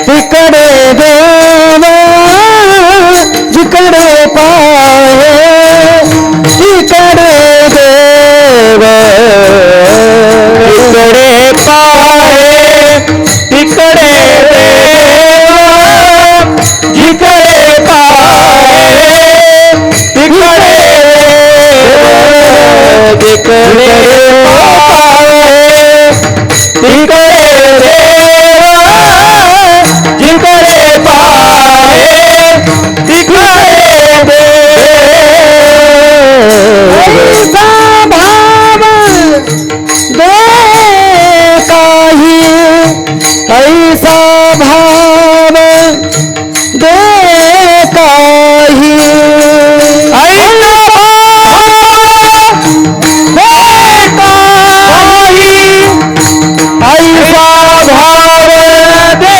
तिकडे देव, जिकडे पाहे तिकडे देव, जिकडे पाहे तिकडे देव, जिकडे पाहे तिकडे देव, जिकडे पाहे तिकडे देव, जिकडे पाहे तिकडे देव. ऐसा भाव दे काही, ऐसा भाव दे काही, ऐसा भाव दे काही, ऐसा भाव दे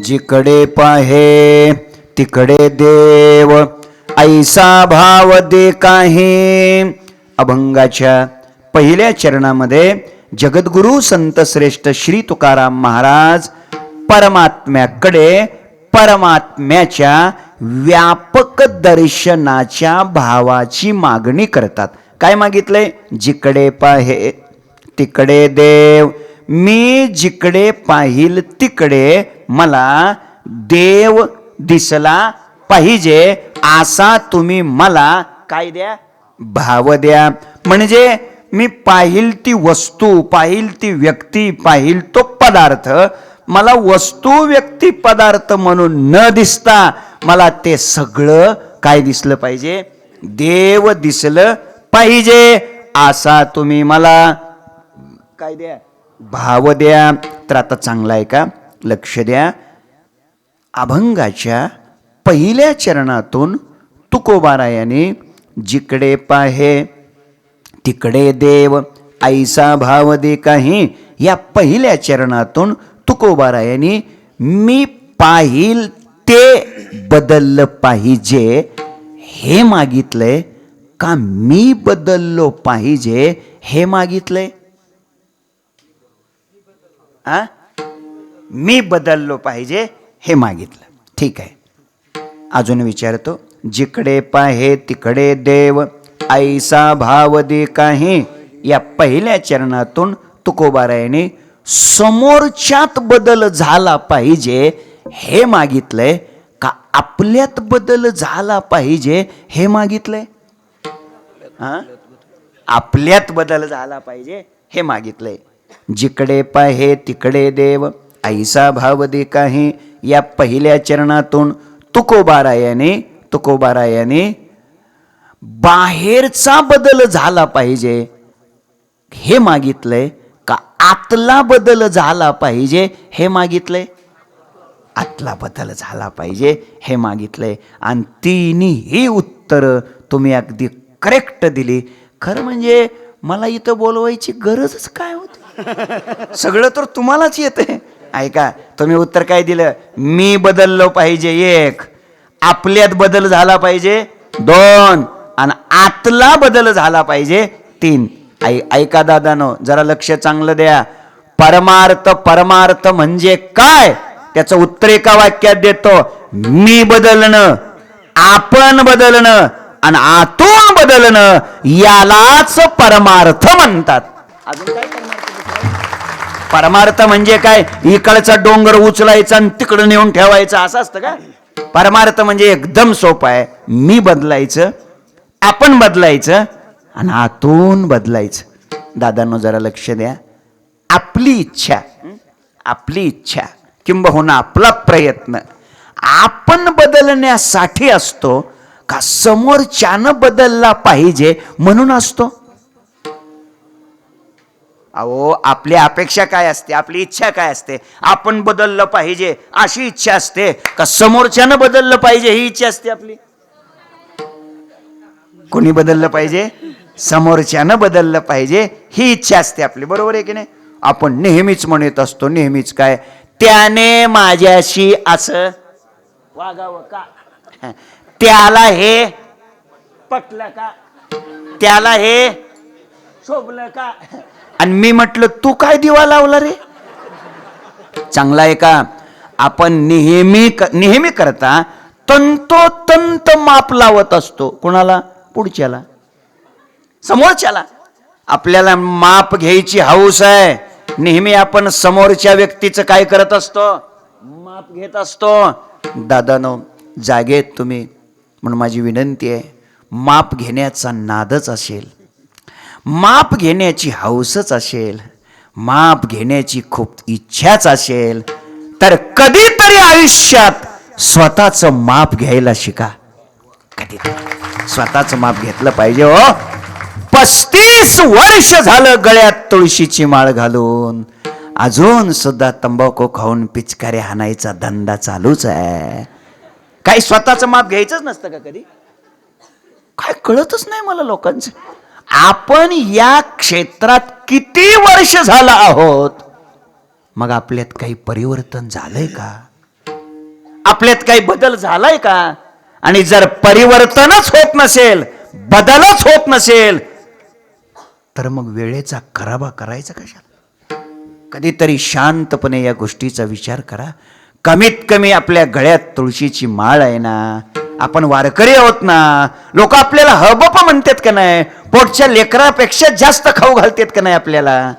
जिकडे पाहे तिकडे देव, ऐसा भाव दे काहे. अभंगाच्या पहिल्या चरणामध्ये जगद्गुरु संत श्रेष्ठ श्री तुकाराम महाराज परमात्म्याकडे परमात्म्याच्या व्यापक दर्शनाच्या भावाची मागणी करतात. काय मागितलंय? जिकडे पाहे तिकडे देव. मी जिकडे पाहिल तिकडे मला देव दिसला पाहिजे, असा तुम्ही मला काय द्या? भाव द्या. म्हणजे मी पाहिल ती वस्तू, पाहिल ती व्यक्ती, पाहिल तो पदार्थ, मला वस्तू व्यक्ती पदार्थ म्हणून न दिसता मला ते सगळं काय दिसलं पाहिजे? देव दिसलं पाहिजे, असा तुम्ही मला काय द्या? भाव द्या. तर आता चांगला आहे का? लक्ष द्या. अभंगाच्या पहिल्या चरणातून तुकोबारायाने जिकडे पाहे तिकडे देव ऐसा भाव दे काही, या पहिल्या चरणातून तुकोबारायाने मी पाहिल ते बदललं पाहिजे हे मागितलंय का मी बदललो पाहिजे हे मागितलंय? मी बदललो पाहिजे हे मागितलं. ठीक आहे. अजून विचारतो. जिकडे पाहे तिकडे देव ऐसा भाव दे काही, या पहिल्या चरणातून तुकोबारायाने समोरच्यात बदल झाला पाहिजे हे मागितलंय का आपल्यात बदल झाला पाहिजे हे मागितलंय? आपल्यात बदल झाला पाहिजे हे मागितलंय. जिकडे पाहे तिकडे देव ऐसा भाव दे काही, या पहिल्या चरणातून तुकोबारायाने बाहेरचा बदल झाला पाहिजे हे मागितलंय का आतला बदल झाला पाहिजे हे मागितलंय? आतला बदल झाला पाहिजे हे मागितलंय. आणि तिन्ही उत्तर तुम्ही अगदी करेक्ट दिली. खरं म्हणजे मला इथं बोलवायची गरजच काय होती? सगळं तर तुम्हालाच येते. ऐका, तुम्ही उत्तर काय दिलं? मी बदललो पाहिजे 1, आपल्यात बदल झाला पाहिजे 2, आणि आतला बदल झाला पाहिजे 3. ऐका दादानो, जरा लक्ष चांगलं द्या. परमार्थ म्हणजे काय? त्याचं उत्तर एका वाक्यात देतो. मी बदलणं, आपण बदलणं आणि आतून बदलणं, यालाच परमार्थ म्हणतात. अजून काय परमार्थ म्हणजे काय? इकडचा डोंगर उचलायचा आणि तिकडं नेऊन ठेवायचा असं असतं का? परमार्थ म्हणजे एकदम सोपं आहे. मी बदलायचं, आपण बदलायचं आणि आतून बदलायचं. दादांनो जरा लक्ष द्या. आपली इच्छा किंबहुना आपला प्रयत्न आपण बदलण्यासाठी असतो का समोरच्यानं बदलला पाहिजे म्हणून असतो? अहो, आपली अपेक्षा काय असते? आपली इच्छा काय असते? आपण बदललं पाहिजे अशी इच्छा असते का समोरच्यानं बदललं पाहिजे ही इच्छा असते आपली? कोणी बदललं पाहिजे? समोरच्यानं बदललं पाहिजे ही इच्छा असते आपली. बरोबर आहे की नाही? आपण नेहमीच म्हणत असतो, नेहमीच काय, त्याने माझ्याशी असं वागावं का, त्याला हे पटलं का, त्याला हे शोभलं का. आणि मी म्हटलं तू काय दिवा लावला रे? चांगला आहे का? आपण नेहमी करता तंतोतंत माप लावत असतो. कोणाला? पुढच्याला, समोरच्याला. आपल्याला माप घ्यायची हौस आहे. नेहमी आपण समोरच्या व्यक्तीचं काय करत असतो? माप घेत असतो. दादानो जागेत तुम्ही, म्हणून माझी विनंती आहे, माप घेण्याचा नादच असेल, माप घेण्याची हौसच असेल, माप घेण्याची खूप इच्छाच असेल, तर कधीतरी आयुष्यात स्वतःचं माप घ्यायला शिका. कधीतरी स्वतःचं माप घेतलं पाहिजे. हो, 35 वर्ष झालं गळ्यात तुळशीची माळ घालून, अजून सुद्धा तंबाखू खाऊन पिचकाऱ्या हाणायचा धंदा चालूच आहे. काही स्वतःचं माप घ्यायचंच नसतं का कधी? काय कळतच नाही मला लोकांचं. आपण या क्षेत्रात किती वर्ष झालं आहोत, मग आपल्यात काही परिवर्तन झालंय का? आपल्यात काही बदल झालाय का? आणि जर परिवर्तनच होत नसेल, बदलच होत नसेल, तर मग वेळेचा खराबा करायचा कशाला? कधीतरी शांतपणे या गोष्टीचा विचार करा. कमीत कमी आपल्या गळ्यात तुळशीची माळ आहे ना, आपण वारकरी आहोत ना, लोक आपल्याला हबप म्हणतात का नाही, पोटच्या लेकरापेक्षा जास्त खाऊ घालतात का नाही आपल्याला,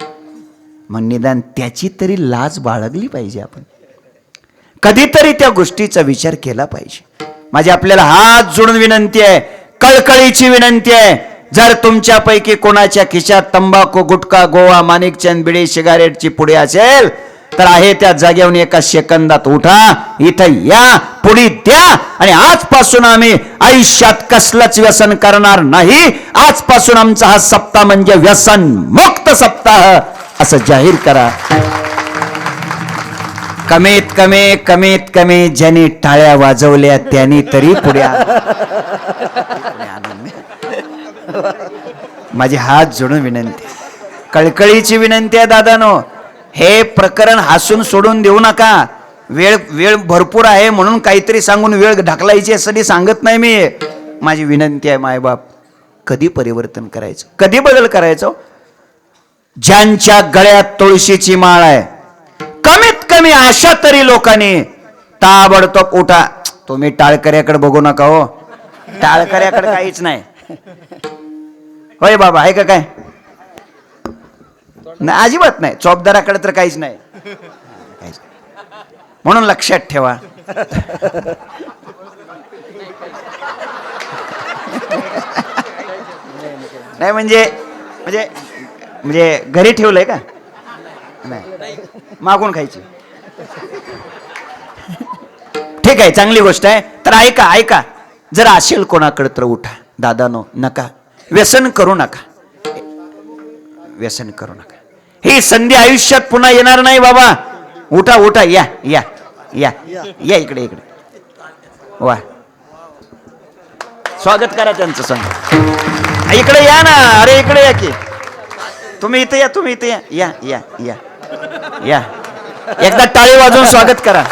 मग निदान त्याची तरी लाज बाळगली पाहिजे. आपण कधीतरी त्या गोष्टीचा विचार केला पाहिजे. माझी आपल्याला हात जोडून विनंती आहे, कळकळीची विनंती आहे, जर तुमच्यापैकी कोणाच्या खिशात तंबाखू, गुटखा, गोवा, माणिकचंद, बिडी, सिगारेटची पुडी असेल तर आहे त्या जागेवरून एका सेकंदात उठा, इथं या, पुडी द्या, आणि आजपासून आम्ही आयुष्यात कसलंच व्यसन करणार नाही. आजपासून आमचा हा सप्ताह म्हणजे व्यसन मुक्त सप्ताह असं जाहीर करा. कमीत कमी ज्यांनी टाळ्या वाजवल्या त्यांनी तरी पुढे माझे हात जोडून विनंती, कळकळीची विनंती आहे दादानो, हे प्रकरण हसून सोडून देऊ नका. वेळ भरपूर आहे म्हणून काहीतरी सांगून वेळ ढकलायची असं सांगत नाही मी. माझी विनंती आहे, मायबाप, कधी परिवर्तन करायचं, कधी बदल करायचं? ज्यांच्या गळ्यात तुळशीची माळ आहे, कमीत कमी अशा तरी लोकांनी ताबडतोब उठा. तुम्ही टाळकऱ्याकडे बघू नका हो, टाळकऱ्याकडे काहीच नाही. होय बाबा, आहे का काय? नाही, अजिबात नाही. चौबदाराकडे तर काहीच नाही. म्हणून लक्षात ठेवा, नाही म्हणजे म्हणजे म्हणजे घरी ठेवलंय का? नाही, मागून खायची. ठीक आहे, चांगली गोष्ट आहे. तर ऐका, जर असेल कोणाकडे तर उठा. दादानो, नका व्यसन करू नका, व्यसन करू नका. ही संधी आयुष्यात पुन्हा येणार नाही बाबा. उठा, या या या या इकडे. वा, स्वागत करा त्यांचं. सांग, इकडे या ना. अरे इकडे या की, तुम्ही इथे या, या या या या. एकदा टाळी वाजवून स्वागत करा.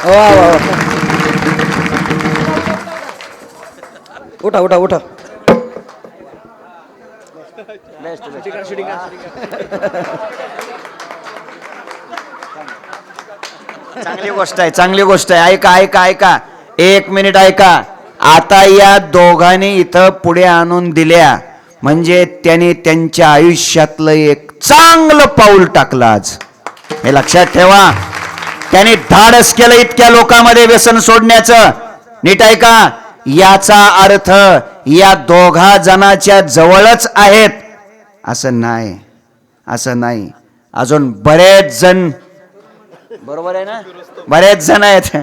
उठा. चांगली गोष्ट आहे. ऐका, 1 मिनिट ऐका. आता या दोघांनी इथं पुढे आणून दिल्या म्हणजे त्यांनी त्यांच्या आयुष्यातलं एक चांगलं पाऊल टाकलं आज. हे लक्षात ठेवा. त्यांनी धाडस केलं इतक्या लोकांमध्ये व्यसन सोडण्याचं. नीट ऐका, याचा अर्थ या दोघा जणाच्या जवळच आहेत असं नाही. अजून बरेच जण, बरोबर आहे ना, बरेच जण आहेत.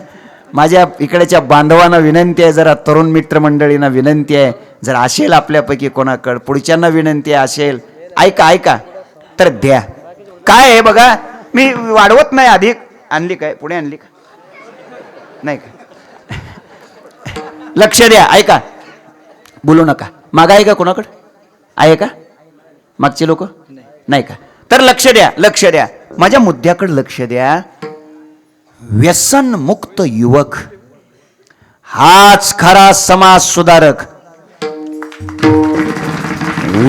माझ्या इकडेच्या बांधवांना विनंती आहे, जरा तरुण मित्रमंडळींना विनंती आहे, जर असेल आपल्यापैकी कोणाकडे, पुढच्यांना विनंती आहे असेल, ऐका तर द्या. काय आहे बघा, मी वाढवत नाही. अधिक आणली काय, पुढे आणली का नाही का? लक्ष द्या, ऐका, बोलू नका. माग आहे का कोणाकडे? आहे का मागचे लोक? नाही का? तर लक्ष द्या, माझ्या मुद्द्याकडे लक्ष द्या. व्यसन मुक्त युवक हाच खरा समाज सुधारक.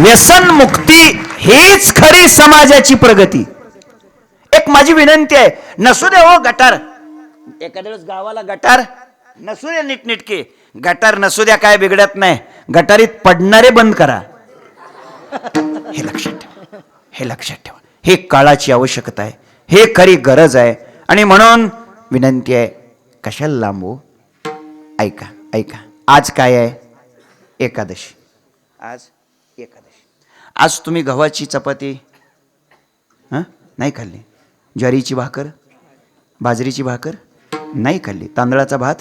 व्यसन मुक्ती हीच खरी समाजाची प्रगती. एक माझी विनंती आहे, नसू द्या हो गटार, एखाद्या वेळेस गावाला गटार नसू द्या, नीटनेटके गटार नसू द्या, काय बिघडत नाही. गटारीत पडणारे बंद करा. हे लक्षात ठेवा. हे काळाची आवश्यकता आहे, हे खरी गरज आहे. आणि म्हणून विनंती आहे, कशाला लांबू. ऐका, आज काय आहे? एकादशी. आज तुम्ही गव्हाची चपाती नाही खाल्ली, ज्वारीची भाकर, बाजरीची भाकर नाही खाल्ली, तांदळाचा भात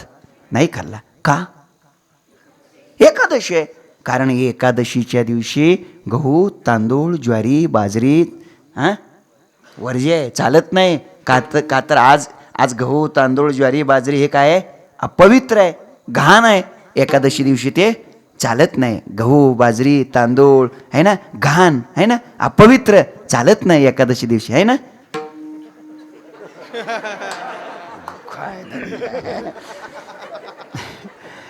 नाही खाल्ला. का? एकादशी आहे. कारण एकादशीच्या दिवशी गहू, तांदूळ, ज्वारी, बाजरी वर्ज्य आहे, चालत नाही. का तर आज गहू, तांदूळ, ज्वारी, बाजरी हे काय आहे? अपवित्र आहे, घाण आहे. एकादशी दिवशी ते चालत नाही. गहू, बाजरी, तांदूळ आहे ना, घाण आहे ना, अपवित्र, चालत नाही एकादशी दिवशी, आहे ना.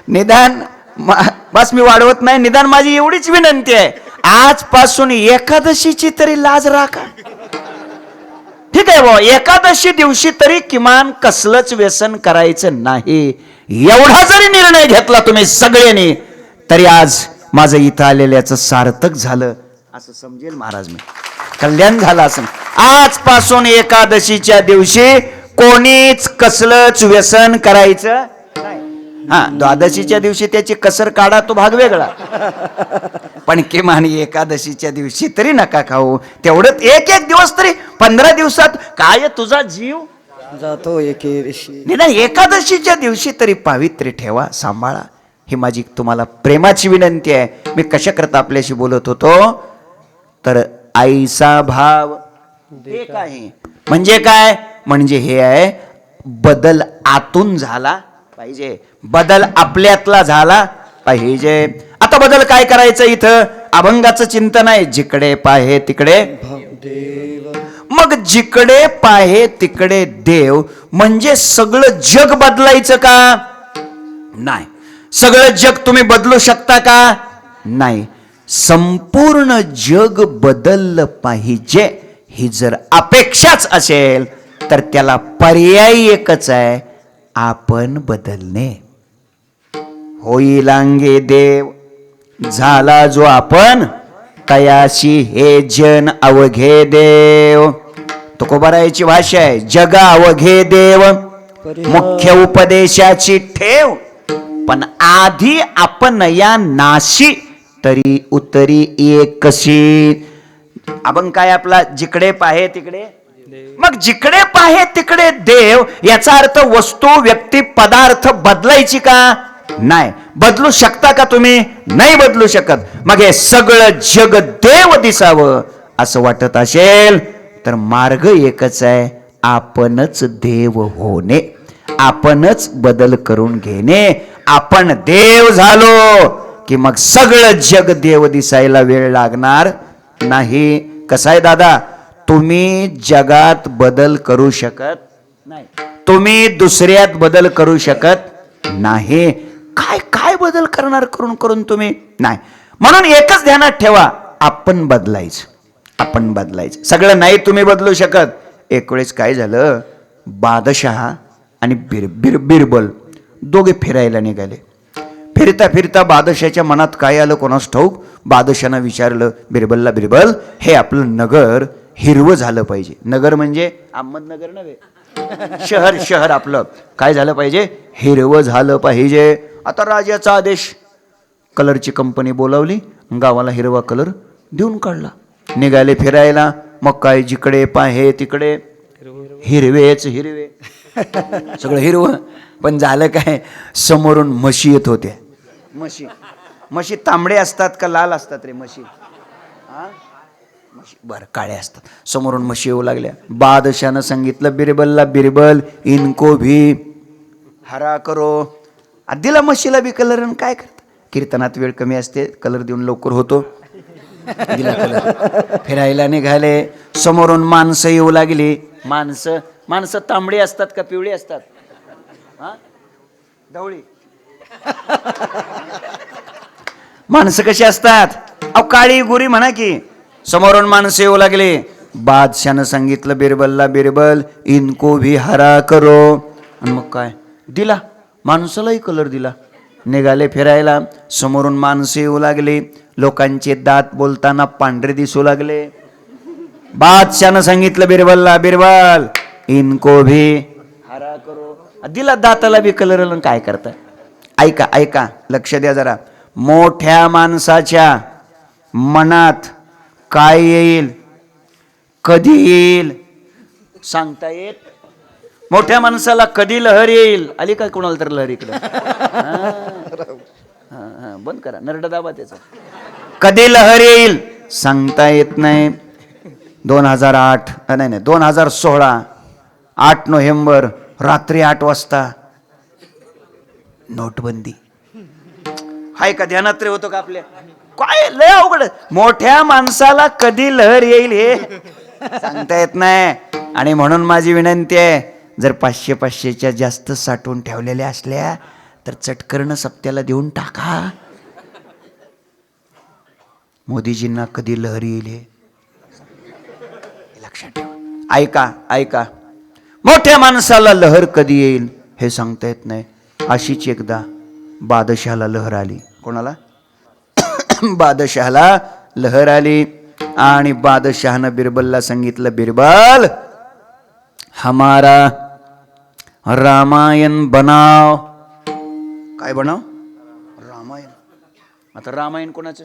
निदान बस मी वाढवत नाही, निदान माझी एवढीच विनंती आहे, आजपासून एकादशीची तरी लाज राखा. ठीक आहे भाऊ, एकादशी दिवशी तरी किमान कसलंच व्यसन करायचं नाही, एवढा जरी निर्णय घेतला तुम्ही सगळ्यांनी तरी आज माझं इथं आलेल्याचं सार्थक झालं असं समजेल महाराज. मी कल्याण झालं असं. आजपासून एकादशीच्या दिवशी कोणीच कसलंच व्यसन करायचं नाही. हा, द्वादशीच्या दिवशी त्याची कसर काढा, तो भाग वेगळा, पण किमान एकादशीच्या दिवशी तरी नका खाऊ. तेवढंच एक दिवस तरी, 15 दिवसात काय तुझा जीव जातो एकेदिवशी. निदान एकादशीच्या दिवशी तरी पावित्र्य ठेवा, सांभाळा. ही माझी तुम्हाला प्रेमाची विनंती आहे. मी कशा करता आपल्याशी बोलत होतो तर आईचा भाव एक आहे. म्हणजे काय? म्हणजे हे आहे बदल आतून झाला पाहिजे, बदल आपल्यातला झाला पाहिजे. आता बदल काय करायचं? इथं अभंगाचं चिंतन आहे, जिकडे पाहे तिकडे देव. मग जिकडे पाहे तिकडे देव म्हणजे सगळं जग बदलायचं का? नाही. सगळं जग तुम्ही बदलू शकता का? नाही. संपूर्ण जग बदललं पाहिजे ही जर अपेक्षाच असेल तर त्याला पर्याय एकच आहे, आपण बदलणे. होईलांगे देव झाला जो आपण, तयाशी हे जन अवघे देव. तुकोबारायची भाषा आहे, जग अवघे देव मुख्य उपदेशाची ठेव. पण आधी आपण या नाशी तरी उतरी एक कशी. आपण काय आपला जिकडे पाहे तिकडे, मग जिकडे पाहे तिकडे देव याचा अर्थ वस्तू व्यक्ती पदार्थ बदलायची का? नाही. बदलू शकता का तुम्ही? नाही बदलू शकत. मग हे सगळं जग देव दिसावं असं वाटत असेल तर मार्ग एकच आहे, आपणच देव होणे, आपणच बदल करून घेणे. आपण देव झालो की मग सगळं जग देव दिसायला वेळ लागणार नाही. कसं आहे दादा, तुम्ही जगात बदल करू शकत नाही, तुम्ही दुसऱ्यात बदल करू शकत नाही. काय काय बदल करणार करून करून तुम्ही? नाही. म्हणून एकच ध्यानात ठेवा, आपण बदलायचं, आपण बदलायचं. सगळं नाही तुम्ही बदलू शकत. एक वेळेस काय झालं, बादशहा आणि बिरबल दोघे फिरायला निघाले. फिरता फिरता बादशाच्या मनात काय आलं कोणास ठाऊक. बादशानं विचारलं बिरबलला, बिरबल हे आपलं नगर हिरवं झालं पाहिजे. नगर म्हणजे अहमदनगर नव्हे, शहर, शहर आपलं काय झालं पाहिजे? हिरवं झालं पाहिजे. आता राजाचा आदेश, कलरची कंपनी बोलावली, गावाला हिरवा कलर देऊन काढला. निघाले फिरायला. मग काय जिकडे पाहे तिकडे हिरवेच हिरवे, सगळं हिरवं. पण झालं काय, समोरून म्हशी येत होत्या. म्हशी तांबडे असतात का लाल असतात रे म्हशी? बर काळे असतात. समोरून म्हशी येऊ लागल्या. बादशाहनं सांगितलं बिरबलला, बिरबल इनको भी हरा करो. दिला म्हशीला बी कलर. काय करत, कीर्तनात वेळ कमी असते, कलर देऊन लवकर होतो. दिला कलर. फिरायला निघाले. समोरून माणसं येऊ लागली. माणसं तांबडी असतात का पिवळी असतात? ढवळी. माणसं कशी असतात? अहो काळी गोरी म्हणा की. समोरून माणसं येऊ लागले. बादशाहनं सांगितलं बिरबलला, बिरबल इनको भी हरा करो. आणि मग काय दिला, माणसालाही कलर दिला. निघाले फिरायला. समोरून माणसं येऊ लागली. लोकांचे दात बोलताना पांढरे दिसू लागले. बादशाहनं सांगितलं बिरबलला, बिरबल इनको भी हरा करो. दिला दाताला बी कलर. काय करता? ऐका ऐका, लक्ष द्या जरा. मोठ्या माणसाच्या मनात काय येईल, कधी येईल सांगता येत. मोठ्या माणसाला कधी लहर येईल. आली का कोणाला तर लहर इकडं? बंद करा, नरड दाबा त्याचा. कधी लहर येईल सांगता येत नाही. 2008 नाही 2016 8 नोव्हेंबर रात्री 8 वाजता नोटबंदी. हाय का? ध्यानात रे होतो का आपल्या? काय लय अवघड. मोठ्या माणसाला कधी लहर येईल हे सांगता येत नाही. आणि म्हणून माझी विनंती आहे, जर 500-500च्या जास्त साठवून ठेवलेल्या असल्या तर चटकरण सप्त्याला देऊन टाका. मोदीजींना कधी लहर येईल हे लक्षात ठेवा. ऐका ऐका, मोठ्या माणसाला लहर कधी येईल हे सांगता येत नाही. अशीच एकदा बादशहाला लहर आली. कोणाला? बादशहाला लहर आली आणि बादशहानं बिरबलला सांगितलं, बिरबल हमारा रामायण बनाव. काय बनाव? रामायण. आता रामायण कोणाचं?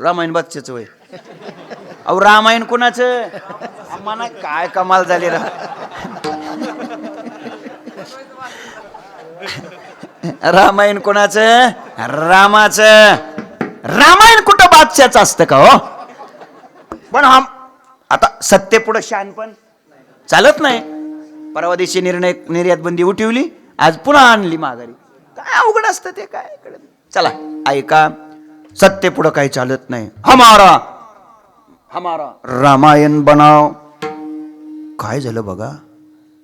रामायण बादशाचं वय. अहो रामायण कोणाचं? आम्हाला काय कमाल झाली रा. रामायण कोणाचं? रामाचं. रामायण कुठं बादशाचं असतं का हो? पण आता सत्ते पुढे शहाणपण चालत नाही. परवा दिवशी निर्यात बंदी उठवली, आज पुन्हा आणली माघारी. काय अवघड असतं ते, काय कळत. चला ऐका, सत्ते पुढं काही चालत नाही. हमारा रामायण बनाव. काय झालं बघा,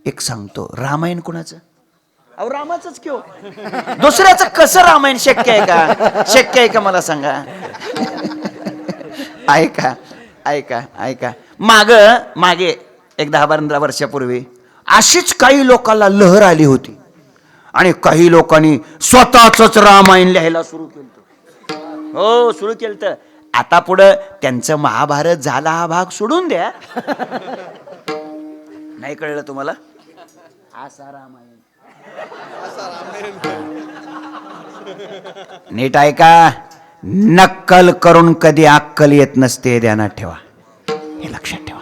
एक सांगतो, रामायण कोणाचं? अहो रामाचंच क्यों, दुसऱ्याचं कसं रामायण शक्य आहे का? शक्य आहे का मला सांगा. ऐका ऐका ऐका, मागे एक 10-12 वर्षापूर्वी अशीच काही लोकांना लहर आली होती आणि काही लोकांनी स्वतःच रामायण लिहायला सुरू केलं. हो सुरू केलं. आता पुढं त्यांचं महाभारत झाला हा भाग सोडून द्या. नाही कळलं तुम्हाला? असा रामायण. नीट ऐका, नक्कल करून कधी अक्कल येत नसते, हे ध्यानात ठेवा, हे लक्षात ठेवा.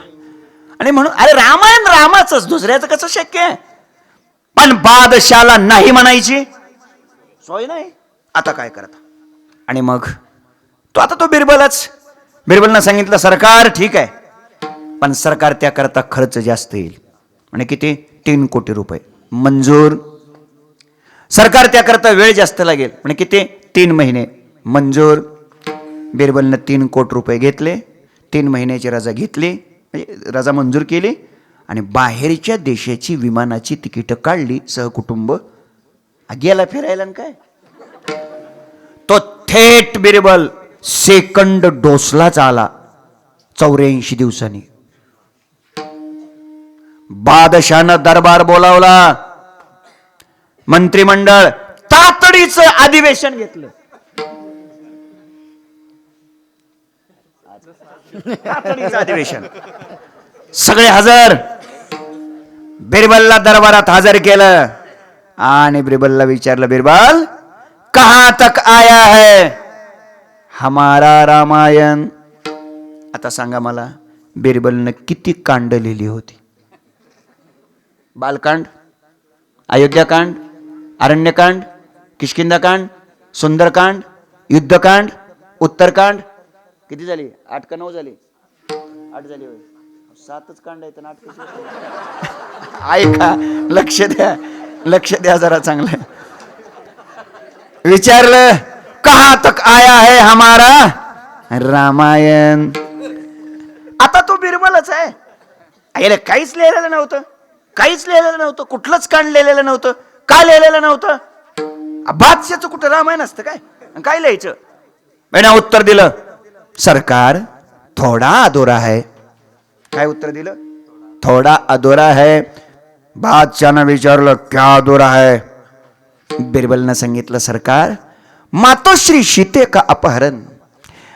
आणि म्हणून अरे रामायण रामाचंच, दुसऱ्याचं कसं शक्य आहे? पण बादशाला नाही म्हणायची सोय नाही. आता काय करता? आणि मग तो बिरबलनं सांगितलं, सरकार ठीक आहे, पण सरकार त्याकरता खर्च जास्त येईल. म्हणजे किती? 3 कोटी रुपये मंजूर. सरकार त्याकरता वेळ जास्त लागेल. म्हणजे किती? 3 महिने मंजूर. बिरबलनं 3 कोटी रुपये घेतले, 3 महिन्याची रजा घेतली, म्हणजे रजा मंजूर केली आणि बाहेरच्या देशाची विमानाची तिकीट काढली. सहकुटुंब गेला फिरायला. काय तो थेट बिरबल सेकंड डोसलाच आला 84 दिवसांनी. बादशाहनं दरबार बोलावला, मंत्रिमंडळ तातडीचं अधिवेशन घेतलं. तातडीचं अधिवेशन, सगळे हजर. बिरबलला दरबारात हजर केलं आणि बिरबलला विचारलं, बिरबल कहां तक आया है हमारा रामायण? आता सांगा मला, बिरबलनं किती कांड लिहिली होती? बालकांड, अयोध्याकांड, अरण्यकांड, किष्किंधाकांड, सुंदरकांड, युद्धकांड, उत्तरकांड. किती झाली? 8 का 9 झाली? 8 झाली होय. 7च कांड आहेत ना 8 कशी? ऐका, लक्ष द्या जरा चांगलं. विचारलं, कहां तक आया है हमारा रामायण? आता तो बिरबलच आहे. याला काहीच लिहिलेलं नव्हतं, कुठलंच कांड लिहिलेलं नव्हतं. का लिहिलेलं नव्हतं? बादशाचं कुठं रामायण असतं काय? काय लिहायचं? मैंने उत्तर दिलं, सरकार थोडा अधुरा है. काय उत्तर दिलं? थोडा अधुरा है. बादशाहनं विचारलं, क्या अधुरा है? बिरबलनं सांगितलं, सरकार मातोश्री सीते का अपहरण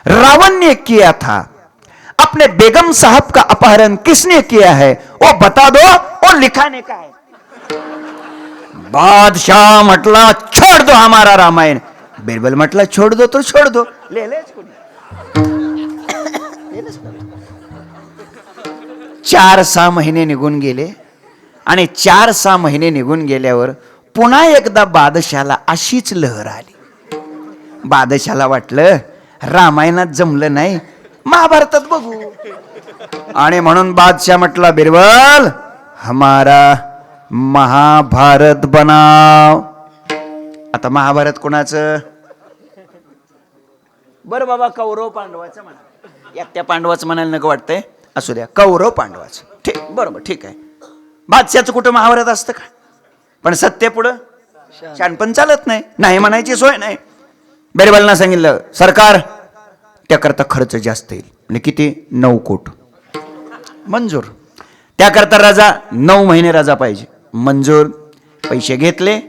रावण ने किया था, अपने बेगम साहब का अपहरण किसने किया है वो बता दो, वो लिखाने का है. बादशाह म्हटला, छोड़ दो हमारा रामायण. बिरबल म्हटला, छोड़ दो तो छोड़ दो. लिहिलेच कोणी? 4-6 महिने निघून गेले आणि 4-6 महिने निघून गेल्यावर पुन्हा एकदा बादशाला अशीच लहर आली. बादशाला वाटलं रामायणात जमलं नाही, महाभारतात बघू. आणि म्हणून बादशाह म्हटला, बिरबल हमारा महाभारत बनाव. आता महाभारत कोणाचं? बरं बाबा, कौरव पांडवाचं म्हणा. त्या पांडवाचं म्हणायला नको वाटतंय, असू द्या, कौरव पांडवाचं. ठीक, बरोबर, ठीक आहे. बादशाचं कुठं महाभारत असतं का? पण सत्य पुढं शहाणपण चालत नाही, नाही म्हणायची सोय नाही. बिरबलना सांगितलं सरकार त्याकरता खर्च जास्त येईल. म्हणजे किती? 9 कोट. मंजूर. त्याकरता रजा 9 महिने रजा पाहिजे. मंजूर. पैसे घेतले,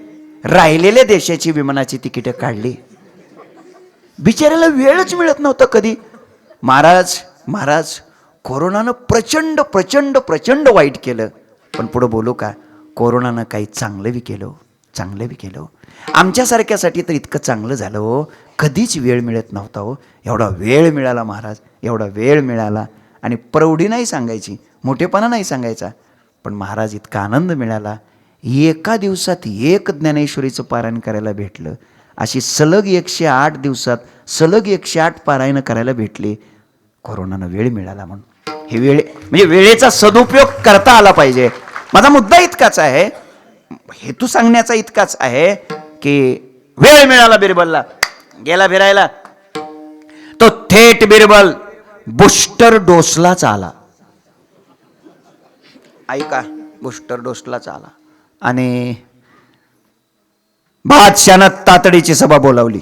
राहिलेल्या देशाची विमानाची तिकीट काढली. बिचाऱ्याला वेळच मिळत नव्हता कधी. महाराज कोरोनानं प्रचंड प्रचंड प्रचंड वाईट केलं, पण पुढं बोलू का, कोरोनानं काही चांगलं बी केलं. आमच्यासारख्यासाठी तर इतकं चांगलं झालं हो. कधीच वेळ मिळत नव्हता हो. एवढा वेळ मिळाला महाराज, एवढा वेळ मिळाला. आणि प्रौढी नाही सांगायची, मोठेपणा नाही सांगायचा, पण महाराज इतका आनंद मिळाला. एका दिवसात 1 ज्ञानेश्वरीचं पारायण करायला भेटलं. अशी सलग 108 दिवसात सलग 108 पारायण करायला भेटले. कोरोनानं वेळ मिळाला म्हणून. हे म्हणजे वेळेचा सदुपयोग करता आला पाहिजे. माझा मुद्दा इतकाच आहे, हेतू सांगण्याचा इतकाच आहे की वेळ मिळाला बिरबलला, गेला फिरायला. तो थेट बिरबल बूस्टर डोसलाच आला. ऐका, बूस्टर डोसलाच आला. आणि बादशाहनं तातडीची सभा बोलावली.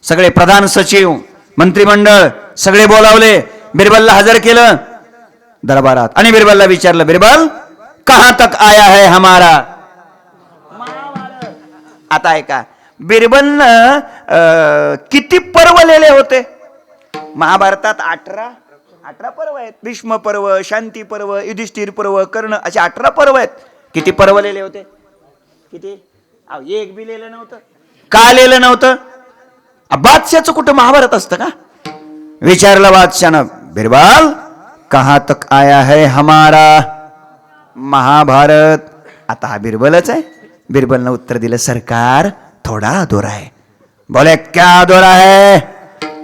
सगळे प्रधान सचिव, मंत्रिमंडळ सगळे बोलावले. बिरबलला हजर केलं दरबारात आणि बिरबलला विचारलं, बिरबल कहां तक आया है हमारा महाभारत. आता ऐका, बिरबलनं किती पर्व लिहिले होते महाभारतात? 18 पर्व आहेत. भीष्म पर्व, शांती पर्व, युधिष्ठिर पर्व, कर्ण, असे 18 पर्व आहेत. किती पर्व लिहिले होते? किती? एक बी लिहिलं नव्हतं. का लिहिलं नव्हतं? बादशाहचं कुठं महाभारत असतं का? विचारलं बादशाहनं, बिरबल कहां तक आया है हमारा महाभारत. आता हा बिरबलच आहे. बिरबलनं उत्तर दिलं, सरकार थोडा अधूरा है. बोले क्या अधूरा है?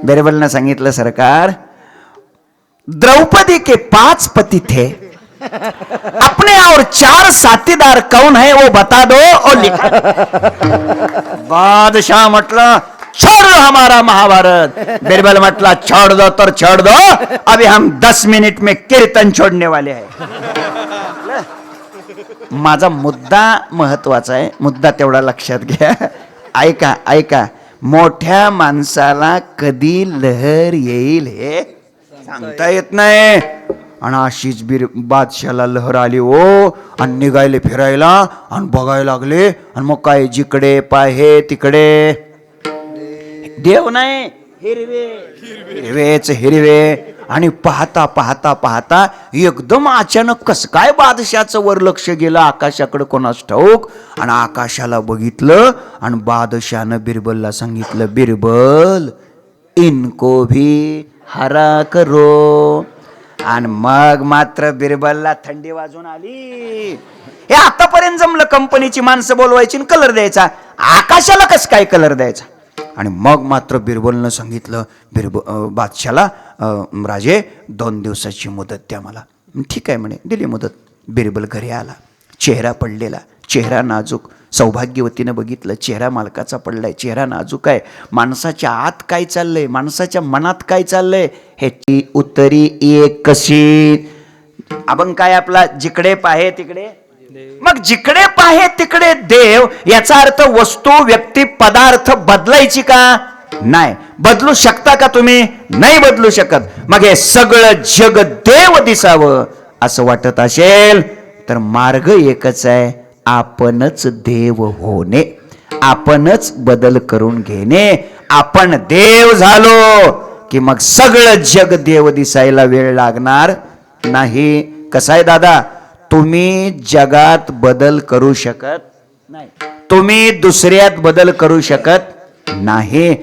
बिरबलनं सांगितलं, सरकार द्रौपदी के 5 पति थे, अपने और 4 साथीदार कौन है वो बता दो और लिखा. बादशाह म्हटलं, छोड़ दो हमारा महाभारत. बिरबल म्हटला, छोड़ दो तर छोड़ दो, अभी हम 10 मिनट में कीर्तन छोड़ने वाले हैं. माझा मुद्दा महत्वाचा आहे, मुद्दा तेवढा लक्षात घ्या. ऐका, मोठ्या माणसाला कधी लहर येईल हे सांगता येत नाही. आणि अशीच बादशाला लहर आली हो, आणि निघायले फिरायला आणि बघायला लागले. आणि मग काय, जिकडे पाहे तिकडे देव नाही, हिरवेच हिरवे. आणि पाहता एकदम अचानक कस काय बादशाचं वर लक्ष गेलं आकाशाकडे, कोणास ठाऊक. आणि आकाशाला बघितलं आणि बादशानं बिरबलला सांगितलं, बिरबल इनको भी हरा करो. आणि मग मात्र बिरबलला थंडी वाजून आली. हे आतापर्यंत जमलं, कंपनीची माणसं बोलवायची आणि कलर द्यायचा, आकाशाला कस काय कलर द्यायचा. आणि मग मात्र बिरबलनं सांगितलं बादशाला, राजे 2 दिवसाची मुदत द्या मला. ठीक आहे म्हणे, दिली मुदत. बिरबल घरी आला, चेहरा पडलेला, चेहरा नाजूक. सौभाग्यवतीनं बघितलं, चेहरा मालकाचा पडलाय, चेहरा नाजूक आहे. माणसाच्या आत काय चाललंय, माणसाच्या मनात काय चाललंय, ह्याची उत्तरी एक कशी. आपण काय आपला जिकडे पाहे तिकडे, मग जिकडे पाहे तिकडे देव, याचा अर्थ वस्तू, व्यक्ती, पदार्थ बदलायची का? नाही. बदलू शकता का तुम्ही? नाही बदलू शकत. मग हे सगळं जग देव दिसावं असं वाटत असेल तर मार्ग एकच आहे, आपणच देव होणे, आपणच बदल करून घेणे. आपण देव झालो की मग सगळं जग देव दिसायला वेळ लागणार नाही. कसं आहे दादा, तुम्ही जगात बदल करू शकत नाही, तुम्ही दुसऱ्यात बदल करू शकत नाही.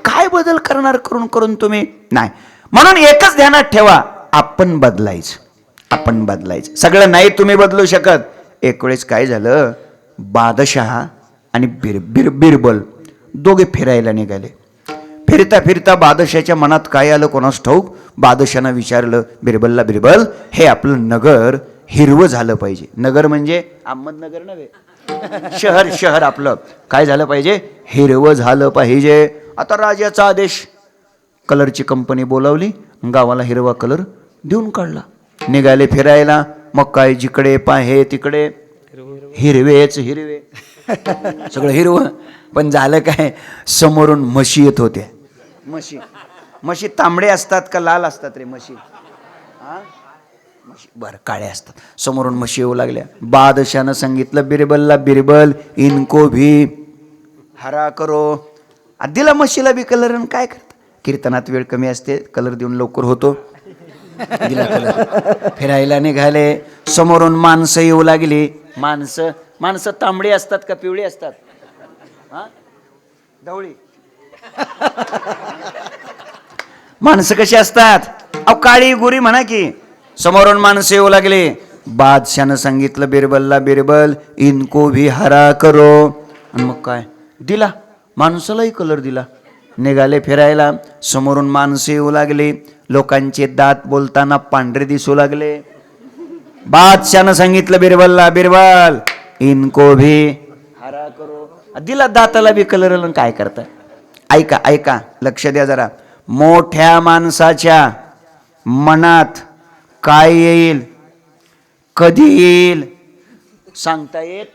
काय बदल करणार करून तुम्ही? नाही. म्हणून एकच ध्यानात ठेवा, आपण बदलायचं. सगळं नाही तुम्ही बदलू शकत. एक वेळेस काय झालं, बादशाह आणि बिरबल दोघे फिरायला निघाले. फिरता बादशाच्या मनात काय आलं कोणास ठाऊक. बादशानं विचारलं बिरबलला, बिरबल हे आपलं नगर हिरवं झालं पाहिजे. नगर म्हणजे अहमदनगर नव्हे, शहर आपलं काय झालं पाहिजे, हिरवं झालं पाहिजे. आता राजाचा आदेश, कलरची कंपनी बोलावली, गावाला हिरवा कलर देऊन काढला. निघाले फिरायला. मग काय, जिकडे पाहे तिकडे हिरवेच हिरवे. सगळं हिरवं. पण झालं काय, समोरून म्हशी येत होत्या. म्हशी तांबडे असतात का लाल असतात रे म्हशी? बर काळे असतात. समोरून म्हशी येऊ लागल्या. बादशाहनं सांगितलं बिरबलला, बिरबल इनको भी हरा करो. दिला म्हशीला बी कलर. काय करत, कीर्तनात वेळ कमी असते, कलर देऊन लवकर होतो. दिला कलर. फिरायला निघाले. समोरून माणसं येऊ लागली. माणसं तांबडी असतात का पिवळी असतात? ढवळी. माणसं कशी असतात? अहो काळी गोरी म्हणा की. समोरून माणसं येऊ लागले. बादशाहनं सांगितलं बिरबलला, बिरबल इनको भी हरा करो. आणि मग काय दिला, माणसालाही कलर दिला. निघाले फिरायला. समोरून माणसं येऊ लागली. लोकांचे दात बोलताना पांढरे दिसू लागले. बादशाहनं सांगितलं बिरबलला, बिरबल इनको भी हरा करो. दिला दाताला बी कलर. काय करता? ऐका ऐका, लक्ष द्या जरा. मोठ्या माणसाच्या मनात काय येईल, कधी येईल सांगता येत.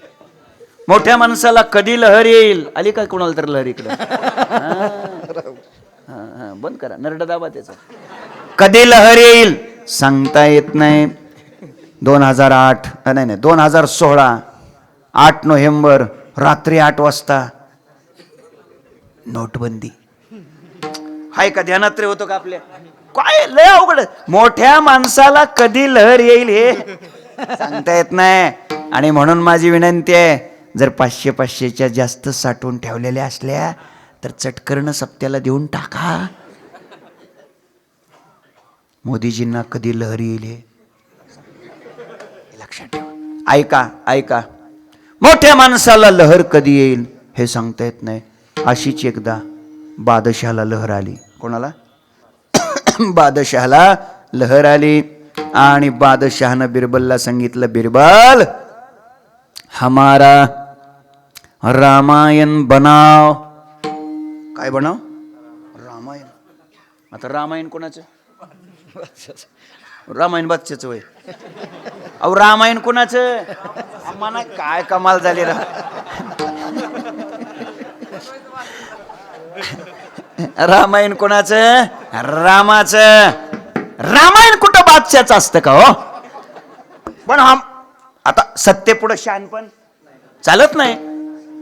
मोठ्या माणसाला कधी लहर येईल. आली का कोणाला तर लहर इकडं? बंद करा, नरड दाबा त्याचा. कधी लहर येईल सांगता येत नाही. 2008 नाही 2016 8 नोव्हेंबर रात्री 8 वाजता नोटबंदी. हाय का ध्यानात रे होतो का आपल्या? काय लय अवघड. मोठ्या माणसाला कधी लहर येईल हे सांगता येत नाही. आणि म्हणून माझी विनंती आहे, जर 500-500च्या जास्त साठवून ठेवलेल्या असल्या तर चटकरण सप्त्याला देऊन टाका. मोदीजींना कधी लहर येईल हे लक्षात ठेवा. ऐका ऐका, मोठ्या माणसाला लहर कधी येईल हे सांगता येत नाही. अशीच एकदा बादशहाला लहर आली. कोणाला? बादशहाला लहर आली. आणि बादशहानं बिरबलला सांगितलं, बिरबल हमारा रामायण बनाव. काय बनाव? रामायण. आता रामायण कोणाचं? रामायण बादशाचं वय. अहो रामायण कोणाचं? आम्हाला काय कमाल झाली रा. रामायण कोणाचं? रामाचं. रामायण कुठं बादशाचं असतं का हो? पण आता सत्ते पुढे शहाणपण चालत नाही.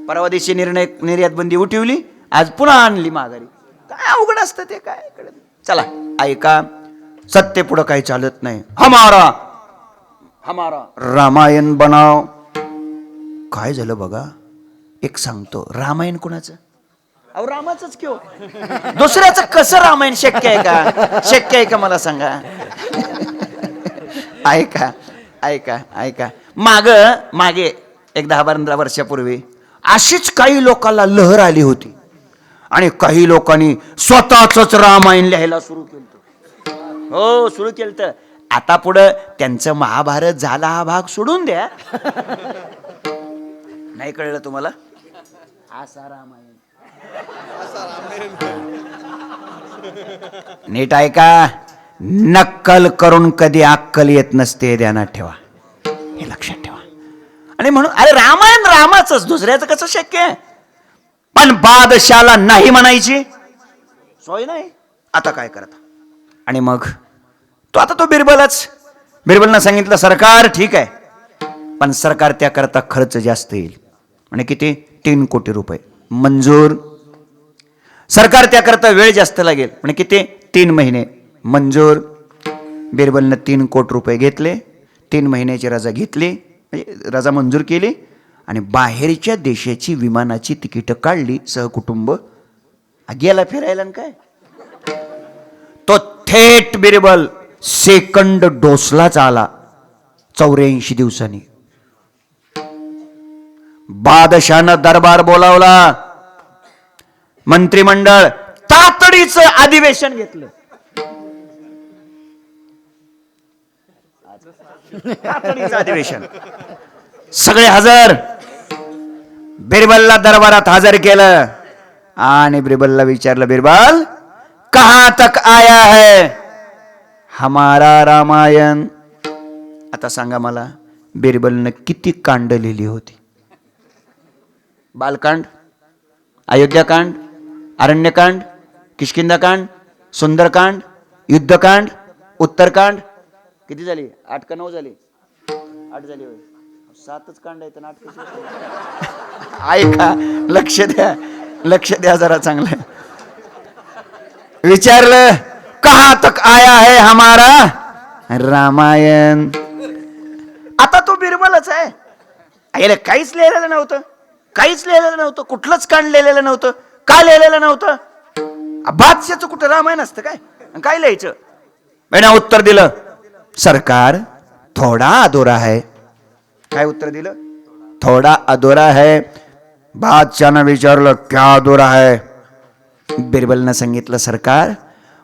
परवा दिवशी निर्यात बंदी उठवली, आज पुन्हा आणली माघारी. काय अवघड असतं ते, काय कळत. चला ऐका, सत्ते पुढे काही चालत नाही. हमारा रामायण बनाव. काय झालं बघा, एक सांगतो. रामायण कोणाचं? अहो रामाचंच क्यों? दुसऱ्याचं कसं रामायण शक्य आहे का? शक्य आहे का मला सांगा? ऐका ऐका ऐका, मागे एक 10-12 वर्षापूर्वी अशीच काही लोकांना लहर आली होती. आणि काही लोकांनी स्वतःच रामायण लिहायला सुरू केलं. हो सुरू केलं. आता पुढं त्यांचं महाभारत झाला हा भाग सोडून द्या. नाही कळलं तुम्हाला? असा रामायण. नीट ऐका, नक्कल करून कधी अक्कल येत नसते, ध्यानात ठेवा, हे लक्षात ठेवा. आणि म्हणून अरे रामायण रामाचंच, दुसऱ्याचं कसं शक्य आहे? पण बादशाला नाही म्हणायची सोय नाही. आता काय करता? आणि मग तो बिरबलनं सांगितलं, सरकार ठीक आहे, पण सरकार त्याकरता खर्च जास्त येईल. म्हणजे किती? 3 कोटी रुपये मंजूर. सरकार त्याकरता वेळ जास्त लागेल. म्हणजे किती? 3 महिने मंजूर. बिरबलनं 3 कोटी रुपये घेतले. 3 महिन्याची रजा घेतली, म्हणजे रजा मंजूर केली. आणि बाहेरच्या देशाची विमानाची तिकीट काढली. सहकुटुंब गेला फिरायला. काय तो थेट बिरबल सेकंड डोसलाच आला 84 दिवसांनी. बादशाहनं दरबार बोलावला, मंत्रिमंडळ तातडीचं अधिवेशन घेतलं. तातडीचं अधिवेशन, सगळे हजर. बिरबलला दरबारात हजर केलं. आणि बिरबलला विचारलं, बिरबल कहां तक आया है हमारा रामायण? आता सांगा मला, बिरबलनं किती कांड लिहिली होती? बालकांड, अयोध्याकांड, अरण्यकांड, किष्किंधाकांड, सुंदरकांड, युद्धकांड, उत्तरकांड. किती झाली? 8 का 9 झाली? 8 झाली होय. 7च कांड आहेत ना 8 कशी? ऐका, लक्ष द्या जरा चांगलं. विचारलं कहां तक आया है हमारा रामायण. आता तो बिरबलच आहे. याला काहीच लिहिलेलं नव्हतं, कुठलंच कांड लिहिलेलं नव्हतं. का लिहिलेलं नव्हतं? बादशाचं कुठं रामायण असतं काय लिहायचं? मैंने उत्तर दिलं, सरकार थोडा अधूरा है. काय उत्तर दिलं? थोडा अधूरा है. बादशाहनं विचारलं क्या अधूरा है? बिरबलनं सांगितलं, सरकार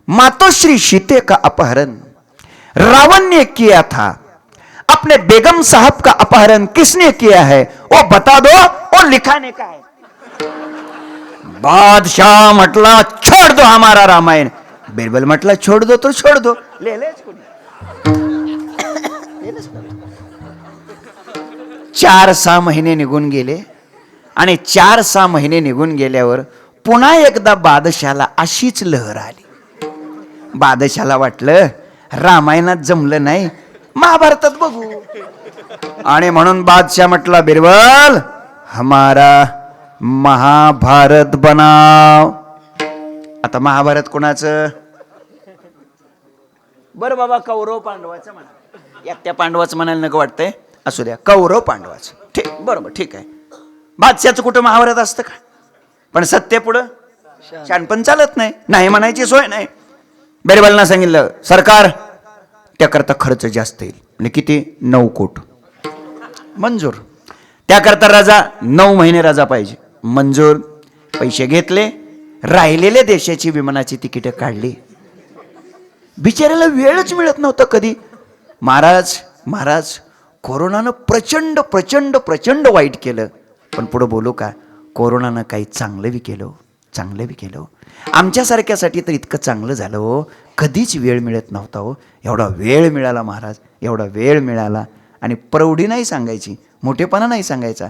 मातोश्री सीते का अपहरण रावण ने किया था. अपने बेगम साहब का अपहरण किसने किया है वो बता दो, वो लिखाने का है. बादशाह म्हटला छोड़ दो हमारा रामायण. बिरबल म्हटला छोड़ दो तो छोड़ दो. लिहिलेच कोणी? 4-6 महिने निघून गेले आणि 4-6 महिने निघून गेल्यावर पुन्हा एकदा बादशाला अशीच लहर आली. बादशाला वाटलं रामायणात जमलं नाही, महाभारतात बघू. आणि म्हणून बादशाह म्हटला, बिरबल हमारा महाभारत बनाव. आता महाभारत कोणाचं? बरं बाबा, कौरव पांडवाचं म्हणा. एकट्या पांडवाचं म्हणायला नको वाटतंय, असू द्या, कौरव पांडवाचं. ठीक, बरोबर, ठीक आहे. बादशाचं कुठं महाभारत असतं का? पण सत्य पुढं शानपण चालत नाही म्हणायची सोय नाही. बिरबलनं सांगितलं, सरकार त्याकरता खर्च जास्त येईल. म्हणजे किती? 9 कोट. मंजूर. त्याकरता रजा 9 महिने रजा पाहिजे. मंजूर. पैसे घेतले, राहिलेल्या देशाची विमानाची तिकीट काढली. बिचाऱ्याला वेळच मिळत नव्हता कधी. महाराज कोरोनानं प्रचंड प्रचंड प्रचंड वाईट केलं. पण पुढं बोलू का, कोरोनानं काही चांगलं बी केलं. आमच्यासारख्यासाठी तर इतकं चांगलं झालं हो. कधीच वेळ मिळत नव्हता हो. एवढा वेळ मिळाला महाराज, एवढा वेळ मिळाला. आणि प्रौढी नाही सांगायची, मोठेपणा नाही सांगायचा,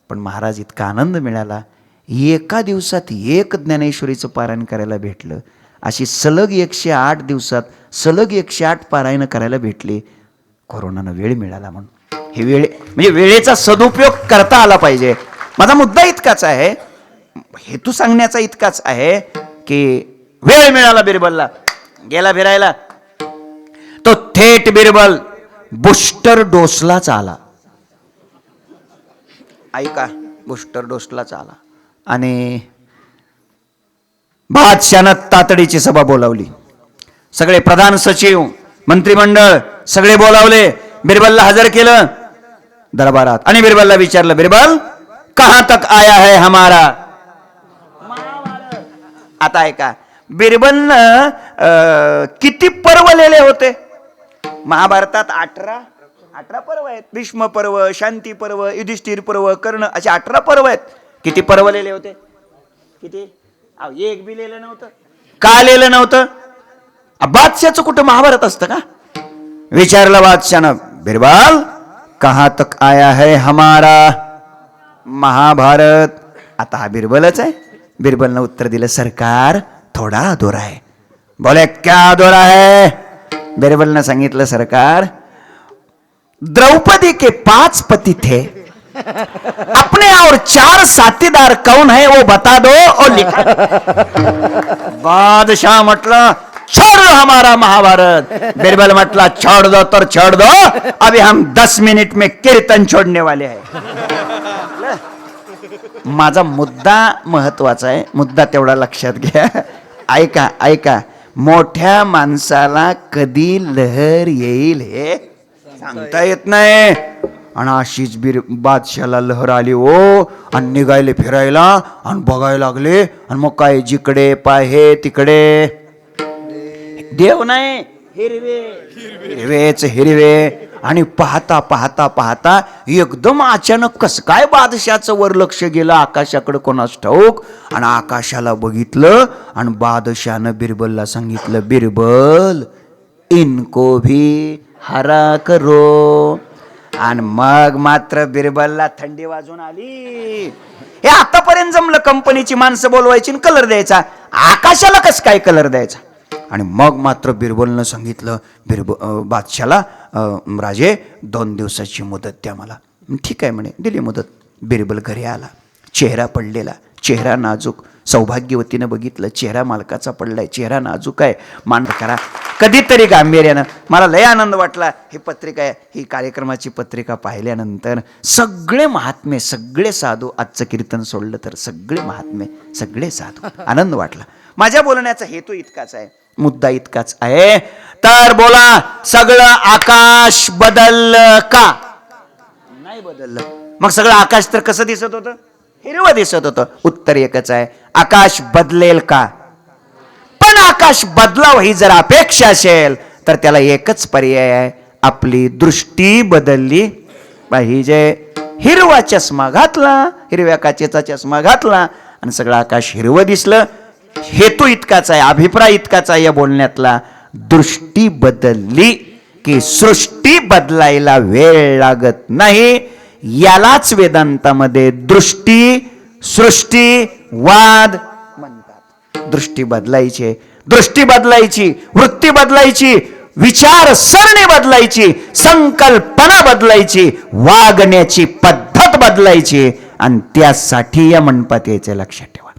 पण महाराज इतका आनंद मिळाला. एका दिवसात 1 ज्ञानेश्वरीचं पारायण करायला भेटलं. अशी सलग 108 दिवसात सलग 108 पारायण करायला भेटले. कोरोनानं वेळ मिळाला म्हणून. हे म्हणजे वेळेचा सदुपयोग करता आला पाहिजे. माझा मुद्दा इतकाच आहे, हेतू सांगण्याचा इतकाच आहे की वेळ मिळाला बिरबलला, गेला फिरायला. तो थेट बिरबल बूस्टर डोसलाच आला. ऐका, बूस्टर डोसलाच आला. आणि बादशाहनं तातडीची सभा बोलावली. सगळे प्रधान सचिव, मंत्रिमंडळ सगळे बोलावले. बिरबलला हजर केलं दरबारात आणि बिरबलला विचारलं, बिरबल कहां तक आया है हमारा महाभारत. आता ऐका, बिरबलनं किती पर्व लिहिले होते महाभारतात? 18 पर्व आहेत. भीष्म पर्व, शांती पर्व, युधिष्ठिर पर्व, कर्ण, असे 18 पर्व आहेत. किती पर्व लिहिले होते? किती? एक बी लिहिलं नव्हतं. का लिहिलं नव्हतं? बादशाचं कुठं महाभारत असतं का? विचारलं बादशानं, बिरबल कहां तक आया है हमारा महाभारत. आता हा बिरबलच आहे. बिरबलनं उत्तर दिलं, सरकार थोडा अधूरा है. बोले क्या अधूरा है? बिरबलनं सांगितलं, सरकार द्रौपदी के 5 पति थे, अपने और 4 साथीदार कौन है वो बता दो और लिखा. बादशाह म्हटलं, छोड़ दो हमारा महाभारत. बिरबल म्हटला, छोड़ दो तर छोड़ दो, अभी हम 10 मिनट में कीर्तन छोड़ने वाले हैं. माझा मुद्दा महत्वाचा आहे, मुद्दा तेवढा लक्षात घ्या. ऐका, मोठ्या माणसाला कधी लहर येईल हे सांगता येत नाही. आणि अशीच बादशाला लहर आली हो. आणि निघायले फिरायला आणि बघायला लागले. आणि मग काय, जिकडे पाहे तिकडे देव नाही, हिरवेच हिरवे. आणि पाहता एकदम अचानक कस काय बादशाचं वर लक्ष गेलं आकाशाकडे, कोणास ठाऊक. आणि आकाशाला बघितलं आणि बादशानं बिरबलला सांगितलं, बिरबल इनको भी हरा करो. आणि मग मात्र बिरबलला थंडी वाजून आली. हे आतापर्यंत जमलं, कंपनीची माणसं बोलवायची आणि कलर द्यायचा, आकाशाला कस काय कलर द्यायचा. आणि मग मात्र बिरबलनं सांगितलं बादशाला, राजे 2 दिवसाची मुदत द्या मला. ठीक आहे म्हणे, दिली मुदत. बिरबल घरी आला, चेहरा पडलेला, चेहरा नाजूक. सौभाग्यवतीनं बघितलं, चेहरा मालकाचा पडलाय, चेहरा नाजूक आहे, मान करा. कधीतरी गांभीर्यानं. मला लय आनंद वाटला ही पत्रिका आहे, ही कार्यक्रमाची पत्रिका पाहिल्यानंतर. सगळे महात्मे, सगळे साधू, आजचं कीर्तन सोडलं तर सगळे महात्मे, सगळे साधू. आनंद वाटला. माझ्या बोलण्याचा हेतू इतकाच आहे, मुद्दा इतकाच आहे. तर बोला, सगळं आकाश बदललं का? नाही बदललं. मग सगळं आकाश तर कसं दिसत होतं? हिरवं दिसत होतं. उत्तर एकच आहे, आकाश बदलेल का? पण आकाश बदलावं ही जर अपेक्षा असेल तर त्याला एकच पर्याय आहे, आपली दृष्टी बदलली पाहिजे. हिरवा चष्मा घातला, हिरव्या काचेचा चष्मा घातला आणि सगळं आकाश हिरवं दिसलं. हेतू इतकाच आहे, अभिप्राय इतकाच आहे या बोलण्यातला. दृष्टी बदलली की सृष्टी बदलायला वेळ लागत नाही. यालाच वेदांतामध्ये दृष्टी सृष्टी वाद म्हणतात. दृष्टी बदलायची, दृष्टी बदलायची, वृत्ती बदलायची, विचारसरणी बदलायची, संकल्पना बदलायची, वागण्याची पद्धत बदलायची. आणि त्यासाठी या मंडपात यायचं, लक्षात ठेवा.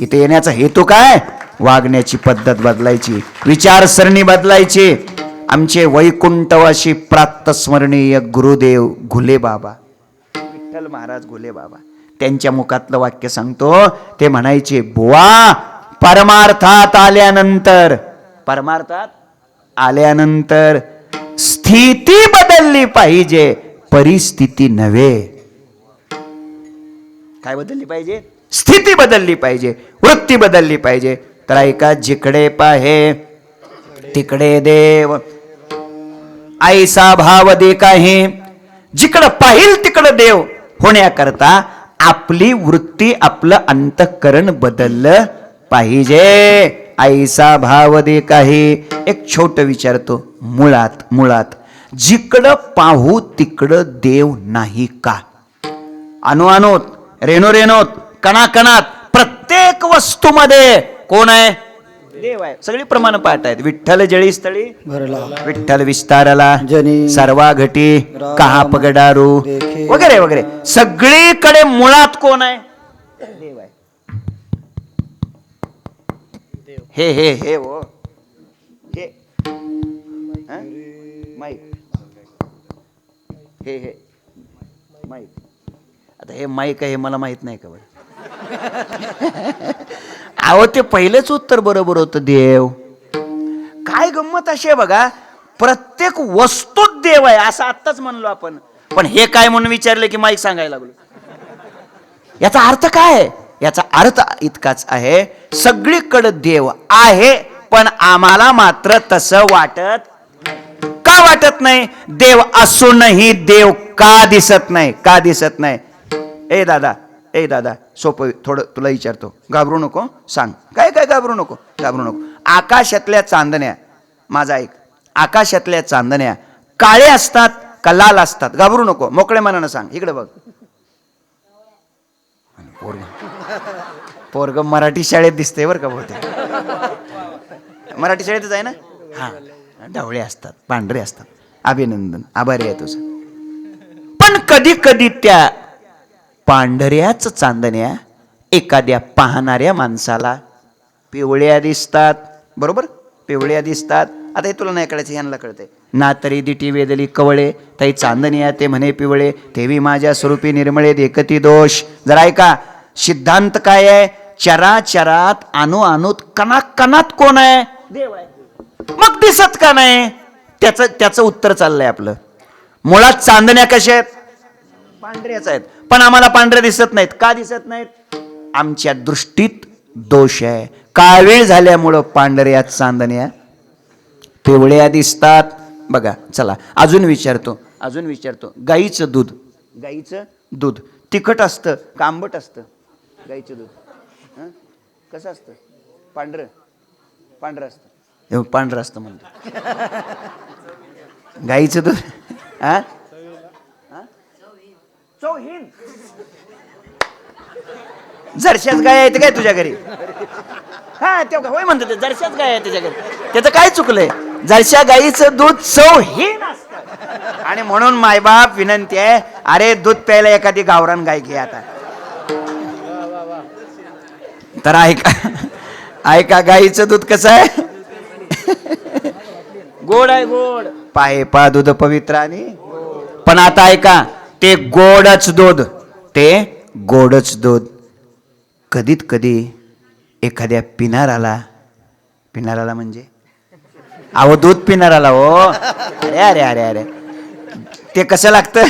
इथे येण्याचा हेतू काय? वागण्याची पद्धत बदलायची, विचारसरणी बदलायची. आमचे वैकुंठवासी प्रातस्मरणीय गुरुदेव घुले बाबा, विठ्ठल महाराज घुले बाबा, त्यांच्या मुखातलं वाक्य सांगतो. ते म्हणायचे, बुवा, परमार्थात आल्यानंतर, परमार्थात आल्यानंतर स्थिती बदलली पाहिजे, परिस्थिती नव्हे. काय बदलली पाहिजे? स्थिती बदलली पाहिजे, वृत्ती बदलली पाहिजे. तर ऐका, जिकडे पाहे तिकडे देव, ऐसा भाव दे काही. जिकडं पाहिल तिकडं देव होण्याकरता आपली वृत्ती, आपलं अंतःकरण बदललं पाहिजे. ऐसा भाव दे काही. एक छोट विचारतो, मुळात जिकडं पाहू तिकडं देव नाही का? अणुअणुत, रेणुरेणूत, कणाकणात, प्रत्येक वस्तूमध्ये कोण आहे? देव आहे. सगळी प्रमाण पाठ आहेत. विठ्ठल जळी स्थळी भरला, विठ्ठल विस्तारला, जनी सर्वा घटी कहा पगडारू, वगैरे वगैरे. सगळीकडे मुळात कोण आहे? देव आहे. हे हे हे हो हे माईक, हे माईक. आता हे माईक आहे, हे मला माहित नाही का बरं? अहो, ते पहिलेच उत्तर बरोबर होतं, देव. काय गंमत अशी आहे बघा, प्रत्येक वस्तूत देव आहे असं आत्ताच म्हणलो आपण. पण हे काय म्हणून विचारलं की माईक सांगायला लागलो. याचा अर्थ काय आहे? याचा अर्थ इतकाच आहे, सगळीकडे देव आहे, पण आम्हाला मात्र तसं वाटत. का वाटत नाही? देव असूनही देव का दिसत नाही? का दिसत नाही? ए दादा, सोपं थोडं तुला विचारतो, घाबरू नको, सांग. काय घाबरू नको. आकाशातल्या चांदण्या, माझा ऐक, आकाशातल्या चांदण्या काळे असतात का लाल असतात? घाबरू नको, मोकळे मनानं सांग. इकडे बघ. पोरग मराठी शाळेत दिसते बरं का बहुतेक. मराठी शाळेतच आहे ना? हा, ढवळे असतात, पांढरे असतात. अभिनंदन, आभारी आहे तुझं. पण कधी कधी त्या पांढऱ्याच चांदण्या एखाद्या पाहणाऱ्या माणसाला पिवळ्या दिसतात. बरोबर, पिवळ्या दिसतात. आता हे तुला नाही कळायचं, यांना कळतंय. ना तरी दिटी वेदली कवळे, तै चांदण्या ते म्हणे पिवळे, ठेवी माझ्या स्वरूपी निर्मळे देखती दोष. जरा ऐका, सिद्धांत काय आहे? चराचरात अणुअणुत कणाकणात कोण आहे? देव आहे. मग दिसत का नाही? त्याचं उत्तर चाललंय आपलं. मुळात चांदण्या कशा आहेत? पांढऱ्याच आहेत, पण आम्हाला पांढऱ्या दिसत नाहीत. का दिसत नाहीत? आमच्या दृष्टीत दोष आहे. कावीळ झाल्यामुळं पांढऱ्या चांदण्या पिवळ्या दिसतात. बघा, चला अजून विचारतो. गाईचं दूध तिखट असतं का आंबट असतं? गाईचं दूध कसं असतं? पांढरं असतं. पांढरं असतं म्हणतो गाईचं दूध. चौहीन. जरशाच गाय आहे ते काय तुझ्या घरी? हा तेव्हा होय म्हणतो ते, जरशाच गाय आहे त्याच्या घरी. त्याचं काय चुकलंय? जरशा गाईचं दूध चवहीन असतं. आणि म्हणून मायबाप विनंती आहे, अरे दूध प्यायला एखादी गावरान गाय घे आता. तर ऐका गाईचं दूध कसं आहे? गोड आहे, गोड. पाहे पा दूध पवित्र आणि पण आता ऐका, ते गोडच दूध, ते गोडच दूध कधीत कधी एखाद्या पिणाराला म्हणजे अहो दूध पिणाराला हो, अरे अरे अरे अरे ते कसं लागतं?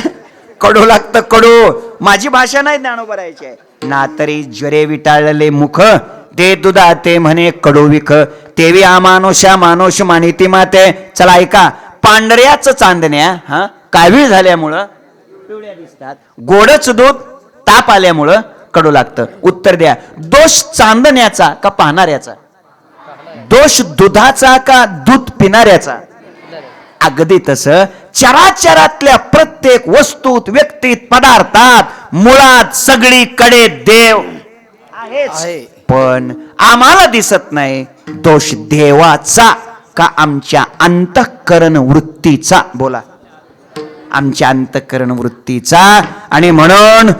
कडू लागतं, कडू. माझी भाषा नाही ज्ञानोबा राहायची आहे. ना तरी ज्वरे विटाळले मुख, ते दुधा ते म्हणे कडू विख, तेवी आमानुषा मानुष मानिती माते. चला ऐका, पांढऱ्याच चांदण्या हा कावीळ झाल्यामुळं पिवळ्या दिसतात, गोडच दूध ताप आल्यामुळं कडू लागतं. उत्तर द्या, दोष चांदण्याचा का पाहणाऱ्याचा? दोष दुधाचा का दूध पिणाऱ्याचा? अगदी तसं चराचरातल्या प्रत्येक वस्तूत, व्यक्तीत, पदार्थात मुळात सगळीकडे देव आहेच. पण आम्हाला दिसत नाही. दोष देवाचा का आमच्या अंतःकरण वृत्तीचा? बोला, आमच्या अंतःकरण वृत्तीचा. आणि म्हणून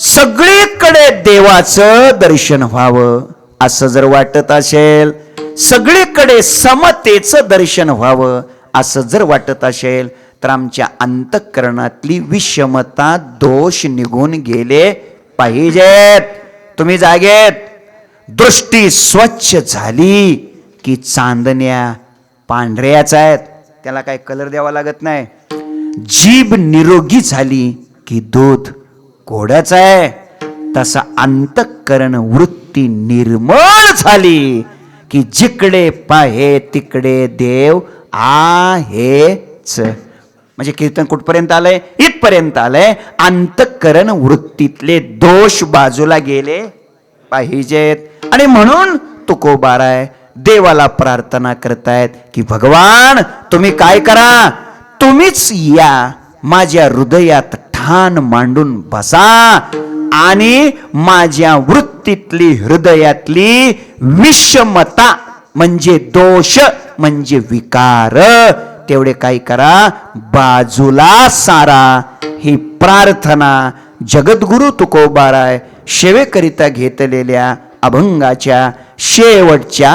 सगळीकडे देवाचं दर्शन व्हावं असं जर वाटत असेल, सगळीकडे समतेचं दर्शन व्हावं असं जर वाटत असेल, तर आमच्या अंतःकरणातली विषमता, दोष निघून गेले पाहिजेत. तुम्ही जागेत. दृष्टी स्वच्छ झाली की चांदण्या पांढऱ्याच आहेत, त्याला काय कलर द्यावा लागत नाही. जीभ निरोगी झाली की दूध गोडच आहे. तसा अंतःकरण वृत्ती निर्मळ झाली की जिकडे पाहे तिकडे देव आहेच. म्हणजे कीर्तन कुठपर्यंत आलंय? इथपर्यंत आलंय. अंतःकरण वृत्तीतले दोष बाजूला गेले पाहिजेत. आणि म्हणून तुकोबाराय देवाला प्रार्थना करतायत की भगवान तुम्ही काय करा, तुम्हीच या माझ्या हृदयात ठाण मांडून बसा आणि माझ्या वृत्तीतली, हृदयातली विषमता म्हणजे दोष म्हणजे विकार तेवढे काय करा, बाजूला सारा. ही प्रार्थना जगद्गुरु तुकोबाराय सेवेकरिता घेतलेल्या अभंगाच्या शेवटच्या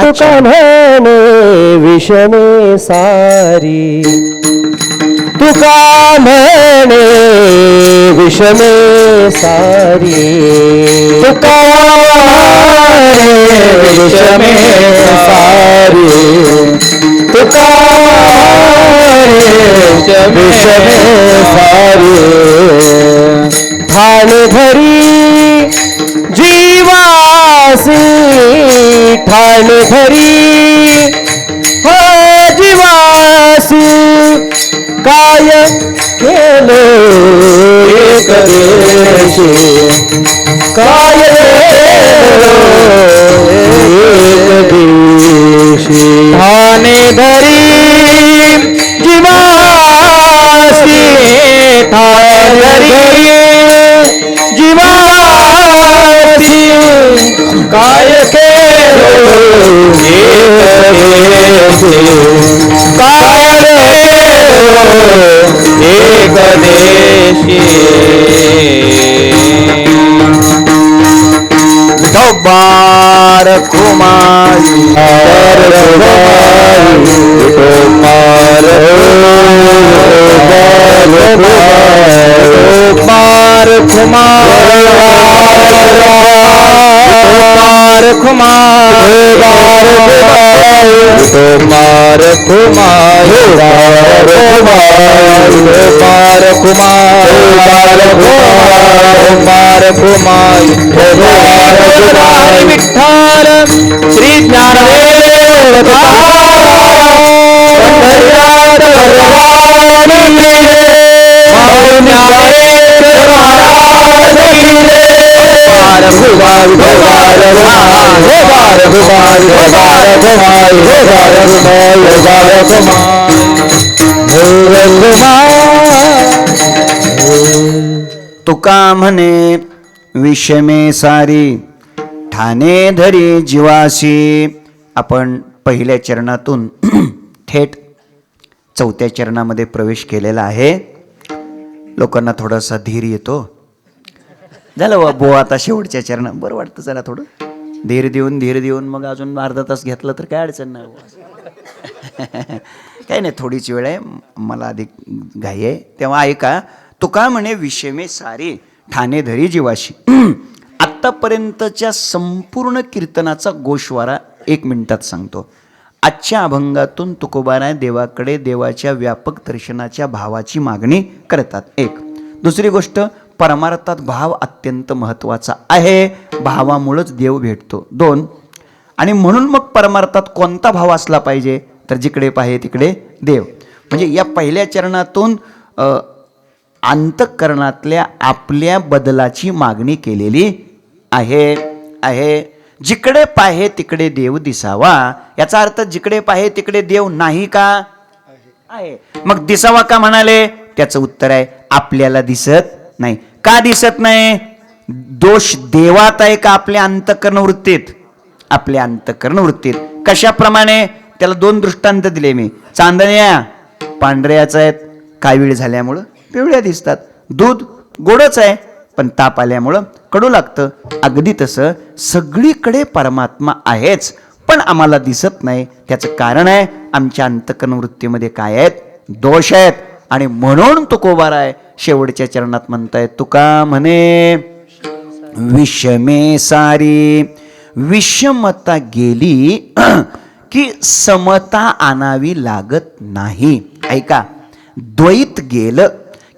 विषमे सारी, तुका म्हणे विषमे सारी, तुका विषमे सारी, तुका विषमे सारी. ठाण धरी जीवासी, ठाण धरी हो जीवासी, काय केले एक देशी, काय एक देशी. ठाणे धरी जीवासी, ठाण धरी जीवासी, काय केले काय एक देशी. बार कुमारी कुमार कुमार कुमार कुमार कुमार कुमार कुमार कुमार कुमार विठ्ठल श्री ज्ञानदेव तुका म्हणे विषमे सारी ठाणे धरी जीवासी. आपण पहिल्या चरणातून थेट चौथ्या चरणामध्ये प्रवेश केलेला आहे. लोकांना थोडासा धीर येतो. झालं बो आता शेवटच्या चरणा बरं वाटतं. जरा थोडं धीर देऊन मग अजून अर्धा तास घेतलं तर काय अडचण नाही काही नाही. थोडीच वेळ आहे, मला अधिक घाई आहे. तेव्हा ऐका. तुका म्हणे विषमे सारी ठाणे धरी जीवाशी. आत्तापर्यंतच्या संपूर्ण कीर्तनाचा गोषवारा 1 मिनिटात सांगतो. आजच्या अभंगातून तुकोबाराय देवाकडे देवाच्या व्यापक दर्शनाच्या भावाची मागणी करतात. 1. दुसरी गोष्ट, परमार्थात भाव अत्यंत महत्त्वाचा आहे. भावामुळंच देव भेटतो. 2. आणि म्हणून मग परमार्थात कोणता भाव असला पाहिजे, तर जिकडे पाहे तिकडे देव. म्हणजे या पहिल्या चरणातून अंतःकरणातल्या आपल्या बदलाची मागणी केलेली आहे. जिकडे पाहे तिकडे देव दिसावा. याचा अर्थ जिकडे पाहे तिकडे देव नाही का? आहे. मग दिसावा का म्हणाले? त्याचं उत्तर आहे आपल्याला दिसत नाही. का दिसत नाही? दोष देवात आहे का आपल्या अंतःकरण वृत्तीत? आपल्या अंतःकरण वृत्तीत. कशाप्रमाणे? त्याला 2 दृष्टांत दिले मी. चांदण्या पांढऱ्याच आहेत, कावीळ झाल्यामुळं पिवळ्या दिसतात. दूध गोडच आहे, पण ताप आल्यामुळं कडू लागतं. अगदी तसं सगळीकडे परमात्मा आहेच, पण आम्हाला दिसत नाही. त्याचं कारण आहे आमच्या अंतःकरण वृत्तीमध्ये काय आहेत? दोष आहेत. आणि म्हणून तुकोबाराय शेवटच्या चरणात म्हणताय तुका म्हणे विषमे सारी. विषमता गेली की समता आणावी लागत नाही. ऐका, द्वैत गेलं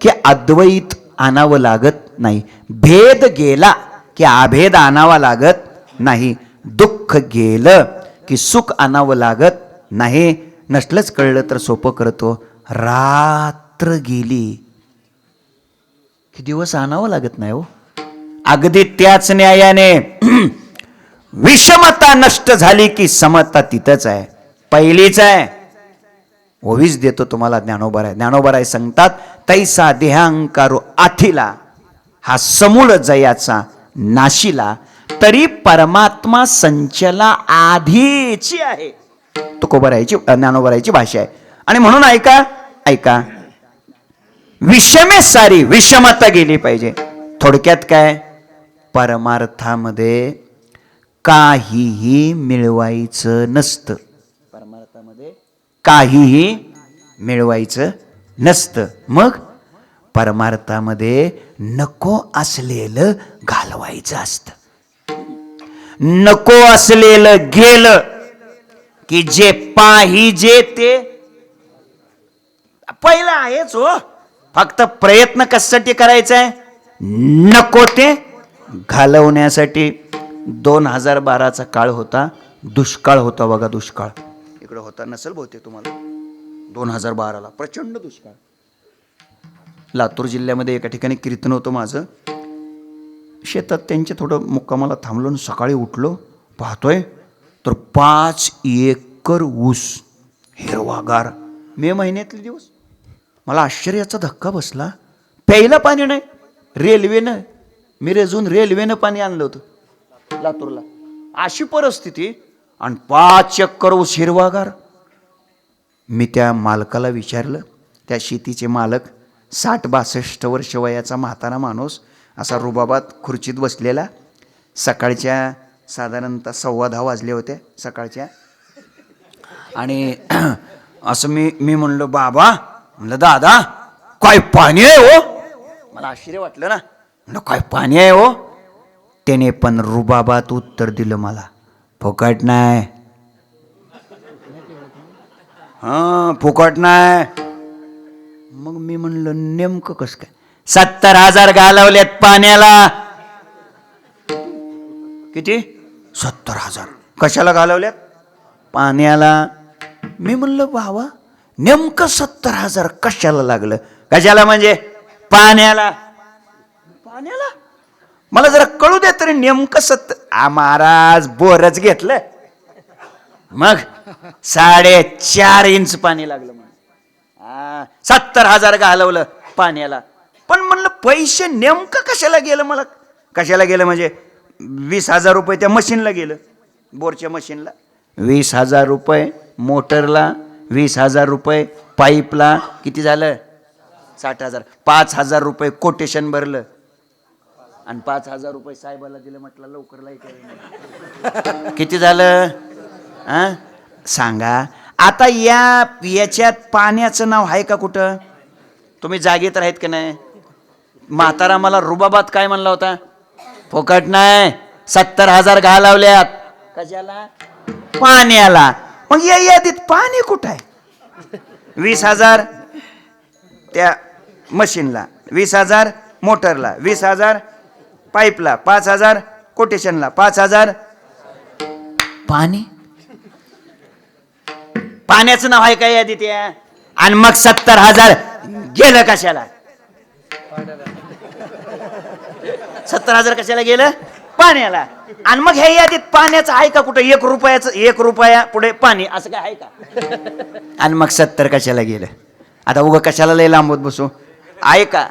की अद्वैत आणावं लागत नाही. भेद गेला की अभेद आणावा लागत नाही. दुःख गेलं की सुख आणावं लागत नाही. नसलंच कळलं तर सोपं करतो. रात्र गेली की दिवस आणावं लागत नाही. हो, अगदी त्याच न्यायाने विषमता नष्ट झाली की समता तिथंच आहे, पहिलीच आहे. ओवीच देतो तुम्हाला ज्ञानोबाराय सांगतात, तैसा देहांकारो आथिला हा समूळ जयाचा नाशिला, तरी परमात्मा संचला आधीची आहे. तुकोबारायची ज्ञानोबारायची भाषा आहे. आणि म्हणून ऐका विषमे सारी, विषमता गेली पाहिजे. थोडक्यात काय? परमार्थामध्ये काहीही मिळवायचं नसतं. परमार्थामध्ये काहीही मिळवायचं नसतं. मग परमार्थामध्ये नको असलेलं घालवायचं असतं. नको असलेलं गेलं की जे पाहिजे ते पहिलं आहेच. हो, फक्त प्रयत्न कशासाठी करायचा आहे? नको ते घालवण्यासाठी. 2012चा काळ होता, दुष्काळ होता बघा. दुष्काळ इकडे होता नसेल बहुतेक तुम्हाला. 2012ला प्रचंड दुष्काळ. लातूर जिल्ह्यामध्ये एका ठिकाणी कीर्तन होतं माझं. शेतात त्यांच्या थोडं मुक्कामाला थांबलो आणि सकाळी उठलो, पाहतोय तर 5 एकर ऊस हिरवागार. मे महिन्यातले दिवस. मला आश्चर्याचा धक्का बसला. प्यायला पाणी नाही. रेल्वेनं मिरजून रेल्वेनं पाणी आणलं होतं लातूरला. अशी परिस्थिती. आणि 5 एकर ऊस हिरवागार. मी त्या मालकाला विचारलं, त्या शेतीचे मालक 60-62 वर्ष वयाचा म्हातारा माणूस, असा रुबाबात खुर्चीत बसलेला. सकाळच्या साधारणतः 10:15 वाजले होते सकाळच्या. आणि असं मी म्हणलो, बाबा म्हणलं, दादा काय पाणी आहे हो? मला आश्चर्य वाटलं ना. म्हणलं काय पाणी आहे हो? त्याने पण रुबाबात उत्तर दिलं मला, फुकट नाही. फुकट नाही. मग मी म्हणलं नेमकं कसं काय? 70,000 घालवलेत पाण्याला. किती? 70,000. कशाला घालवल्यात? पाण्याला. मी म्हणलं बाबा नेमकं 70,000 कशाला लागलं? कशाला म्हणजे? पाण्याला. पाण्याला मला जरा कळू द्या तरी नेमकं महाराज बोरच घेतलं. मग 4.5 इंच पाणी लागलं. 70,000 घालवलं पाण्याला. पण म्हणलं पैसे नेमकं कशाला गेलं, मला कशाला गेलं म्हणजे 20,000 रुपये त्या मशीनला गेलं, बोरच्या मशीनला, 20,000 रुपये मोटरला, 20,000 रुपये पाईपला, किती झालं 60,000. 5,000 रुपये कोटेशन भरलं आणि 5,000 रुपये साहेबाला दिलं, म्हटलं लवकर लाईट. किती झालं सांगा. आता याच्यात पाण्याचं नाव आहे का कुठं? तुम्ही जागेत राहत की नाही? म्हातारा मला रुबाबात काय म्हणला होता, फुकट नाही 70,000 घालावल्यात. कशाला? पाण्याला. मग या यादीत पाणी कुठं आहे? 20,000 त्या मशीनला, 20,000 मोटरला, 20,000 पाईपला, 5,000 कोटेशनला, 5,000 पाणी. पाण्याचं नाव आहे का यादीत या? आणि मग 70,000 गेलं कशाला? 70,000 कशाला गेलं? पाण्याला. आणि मग हे यादीत पाण्याचं आहे का कुठं? 1 रुपयाचं, 1 रुपया पुढे पाणी असं काय आहे का? आणि मग 70 कशाला गेलं? आता उगं कशाला लय लांबत बसू. ऐका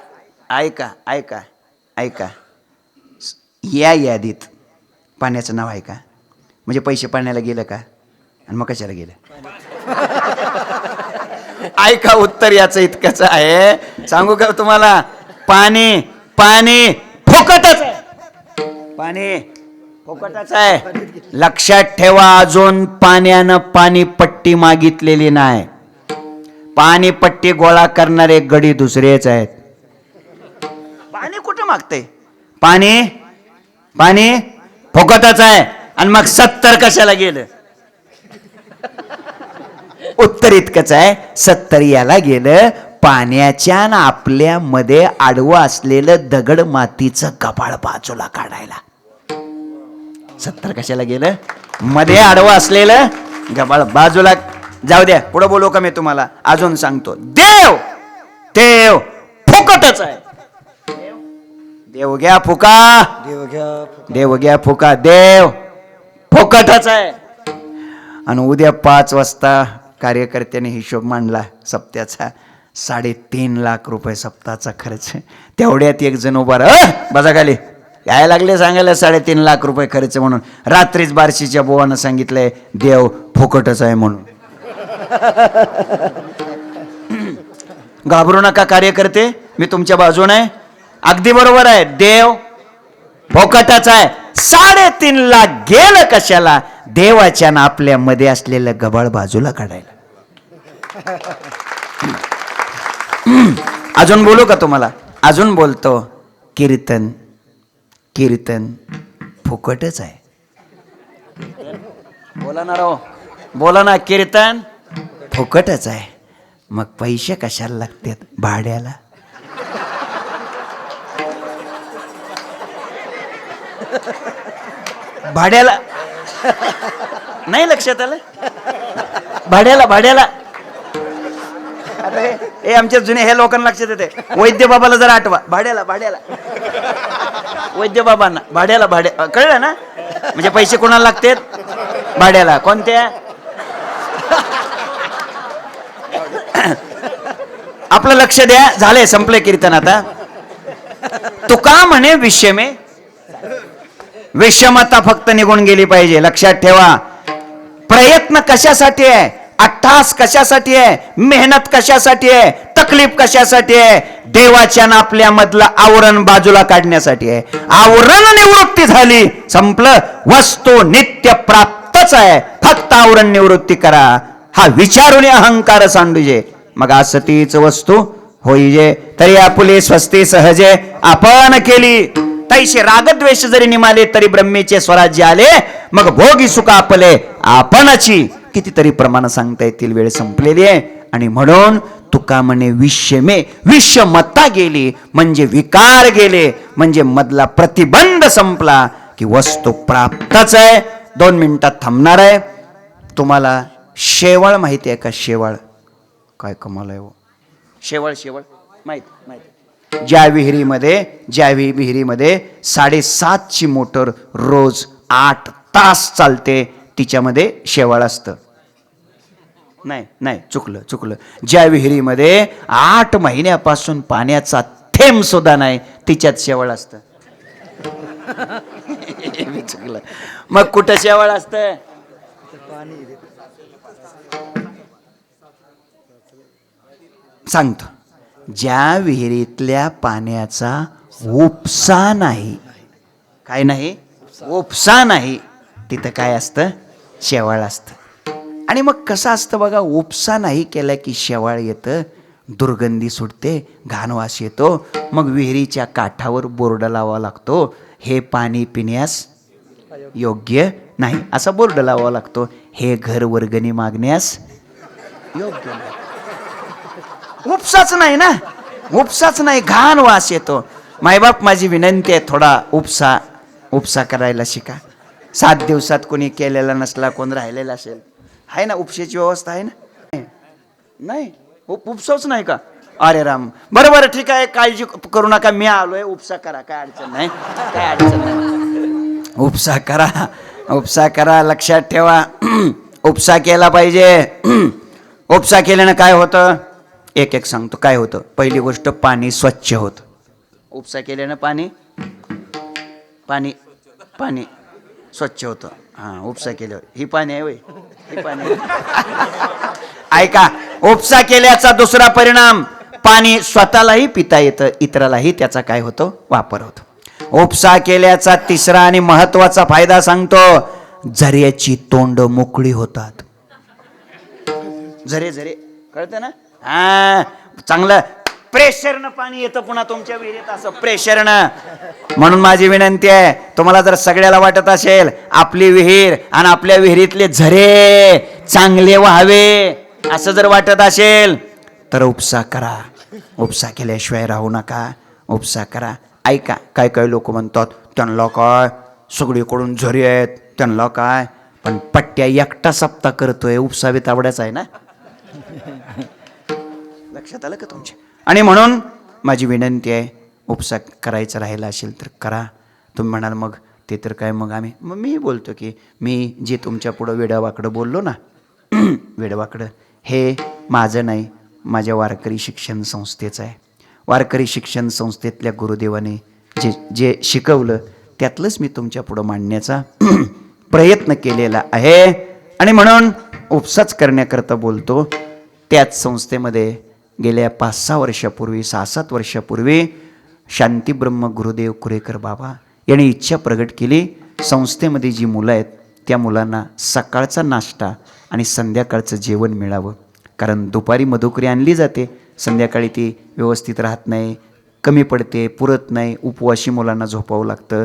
ऐका ऐका ऐका, या यादीत पाण्याचं नाव आहे का? म्हणजे पैसे पाण्याला गेलं का? आणि मग कशाला गेलं? ऐका, उत्तर याचं इतकंच आहे, सांगू का तुम्हाला? पाणी पाणी फुकटच आहे. पाणी फुकटच आहे. लक्षात ठेवा, अजून पाण्यानं पाणीपट्टी मागितलेली नाही. पाणीपट्टी गोळा करणारे गडी दुसरेच आहेत. पाणी कुठं मागते? पाणी पाणी फुकटच आहे. आणि मग 70 कशाला गेलं? उत्तर इतकंच आहे, 70 याला गेलं पाण्याच्या आपल्या मध्ये आडवं असलेलं दगड मातीचं कपाळ बाजूला काढायला. 70 कशाला गेलं? मध्ये आडवं असलेलं गबाळ बाजूला. जाऊ द्या, पुढे बोलू का मी तुम्हाला? अजून सांगतो, देव देव फुकटच आहे. देव घ्या फुका, देव घ्या फुका, देव फुकटच आहे. आणि उद्या 5 वाजता कार्यकर्त्याने हिशोब मांडला सप्त्याचा, 3.5 लाख रुपये सप्ताहाचा खर्च. तेवढ्यात एक जण उभा बजा खाली, काय लागले सांगायला 3.5 लाख रुपये खर्च म्हणून. रात्रीच बार्शीच्या बोवानं सांगितलंय देव फुकटच आहे म्हणून. घाबरू नका कार्यकर्ते, मी तुमच्या बाजूने आहे. अगदी बरोबर आहे, देव फुकटच आहे. 3.5 लाख गेलं कशाला? देवाच्या ना आपल्या मध्ये असलेलं गबाळ बाजूला काढायला. अजून बोलू का तुम्हाला? अजून बोलतो, कीर्तन कीर्तन फुकटच आहे. बोला ना राव, बोला ना. कीर्तन फुकटच आहे. मग पैसे कशाला लागतात? भाड्याला. भाड्याला नाही लक्षात आलं? भाड्याला भाड्याला. हे आमच्या जुन्या हे लोकांना लक्षात येते. वैद्य बाबाला जरा आठवा, भाड्याला भाड्याला. वैद्य बाबांना भाड्याला, भाड्या, कळलं ना? म्हणजे पैसे कोणाला लागतात? भाड्याला. कोणत्या? आपलं लक्ष द्या. झालंय, संपले कीर्तन. आता तुका म्हणे विषमे, विषमता फक्त निघून गेली पाहिजे. लक्षात ठेवा, प्रयत्न कशासाठी आहे? अट्टास कशासाठी आहे? मेहनत कशासाठी आहे? तकलीफ कशासाठी आहे? देवाच्या ना आपल्या मधलं आवरण बाजूला काढण्यासाठी आहे. आवरण निवृत्ती झाली, संपलं. वस्तू नित्य प्राप्तच आहे, फक्त आवरण निवृत्ती करा. हा विचारून अहंकार सांडूजे, मग असतीच वस्तू होईजे. तरी आपुले स्वस्ती सहजे आपण केली, तैसे रागद्वेष जरी निमाले तरी ब्रह्मेचे स्वराज्य आले. मग भोगी सुख आपले आपणची. कितीतरी प्रमाण सांगता येतील, वेळ संपलेली आहे. आणि म्हणून तुका म्हणे विषमे, विषमता गेली म्हणजे विकार गेले, म्हणजे मधला प्रतिबंध संपला की वस्तू प्राप्तच आहे. 2 मिनिटात थांबणार आहे. तुम्हाला शेवळ माहिती आहे का? शेवळ काय कमाल आहे हो. शेवळ शेवळ माहित? ज्या विहिरीमध्ये 7.5ची मोटर रोज 8 तास चालते, तिच्यामध्ये शेवाळ असतं. नाही चुकलं. ज्या विहिरीमध्ये 8 महिन्यापासून पाण्याचा थेंब सुद्धा नाही, तिच्यात शेवळ असतं. मी चुकलं. मग कुठं शेवळ असतं? सांगतो, ज्या विहिरीतल्या पाण्याचा उपसा नाही, काय नाही, उपसा नाही, तिथं काय असतं? शेवाळ असतं. आणि मग कसं असतं बघा, उपसा नाही केला की शेवाळ येतं, दुर्गंधी सुटते, घाणवास येतो. मग विहिरीच्या काठावर बोर्ड लावावा लागतो, हे पाणी पिण्यास योग्य नाही, असा बोर्ड लावावा लागतो. हे घर वर्गणी मागण्यास योग्य नाही. उपसाच नाही ना, उपसाच नाही, घाण वास येतो. मायबाप, माझी विनंती आहे, थोडा उपसा करायला शिका. 7 दिवसात कोणी केलेला नसला, कोण राहिलेला असेल, आहे ना उपशाची व्यवस्था आहे ना? नाही, उपसाच नाही का? अरे राम, बरं ठीक आहे, काळजी करू नका, मी आलोय, उपसा करा, काय अडचण नाही, काय अडचण नाही. उपसा करा, लक्षात ठेवा. उपसा केला पाहिजे. उपसा केल्यानं काय होतं? एक सांगतो काय होतं. पहिली गोष्ट, पाणी स्वच्छ होतं. उपसा केल्यानं पाणी स्वच्छ होतं. हां, उपसा केल्यावर ही पाणी आहे होय, ही पाणी. ऐका, उपसा केल्याचा दुसरा परिणाम, पाणी स्वतःलाही पिता येतं, इतरालाही त्याचा काय होतो? वापर होतो. उपसा केल्याचा तिसरा आणि महत्वाचा फायदा सांगतो, झऱ्याची तोंड मोकळी होतात. झरे कळतं ना? हा, चांगलं प्रेशरनं पाणी येतं पुन्हा तुमच्या विहिरीत, असं प्रेशरनं. म्हणून माझी विनंती आहे, तुम्हाला जर सगळ्याला वाटत असेल आपली विहीर आणि आपल्या विहिरीतले झरे चांगले व्हावे असं जर वाटत असेल तर उपसा करा. उपसा केल्याशिवाय राहू नका, उपसा करा. ऐका, काय लोक म्हणतात, त्यांना काय सगळीकडून झरे आहेत, त्यांना काय, पण पट्ट्या एकटा सप्ताह करतोय, उपसावीत आवडायचा आहे ना. लक्षात आलं का तुमच्या? आणि म्हणून माझी विनंती आहे, उपसा करायचा राहिला असेल तर करा. तुम्ही म्हणाल मग ते तर काय, मग मी बोलतो की मी जे तुमच्या पुढं वेडावाकडं बोललो ना, वेडवाकडं, हे माझं नाही, माझ्या वारकरी शिक्षण संस्थेचं आहे. वारकरी शिक्षण संस्थेतल्या गुरुदेवाने जे शिकवलं त्यातलंच मी तुमच्या पुढं मांडण्याचा प्रयत्न केलेला आहे. आणि म्हणून उपसाच करण्याकरता बोलतो. त्याच संस्थेमध्ये गेल्या 5-6 वर्षापूर्वी, 6-7 वर्षापूर्वी शांतीब्रह्म गुरुदेव कुरेकर बाबा यांनी इच्छा प्रगट केली, संस्थेमध्ये जी मुलं आहेत त्या मुलांना सकाळचा नाश्ता आणि संध्याकाळचं जेवण मिळावं. कारण दुपारी मधुकरी आणली जाते, संध्याकाळी ती व्यवस्थित राहत नाही, कमी पडते, पुरत नाही, उपवाशी मुलांना झोपावं लागतं.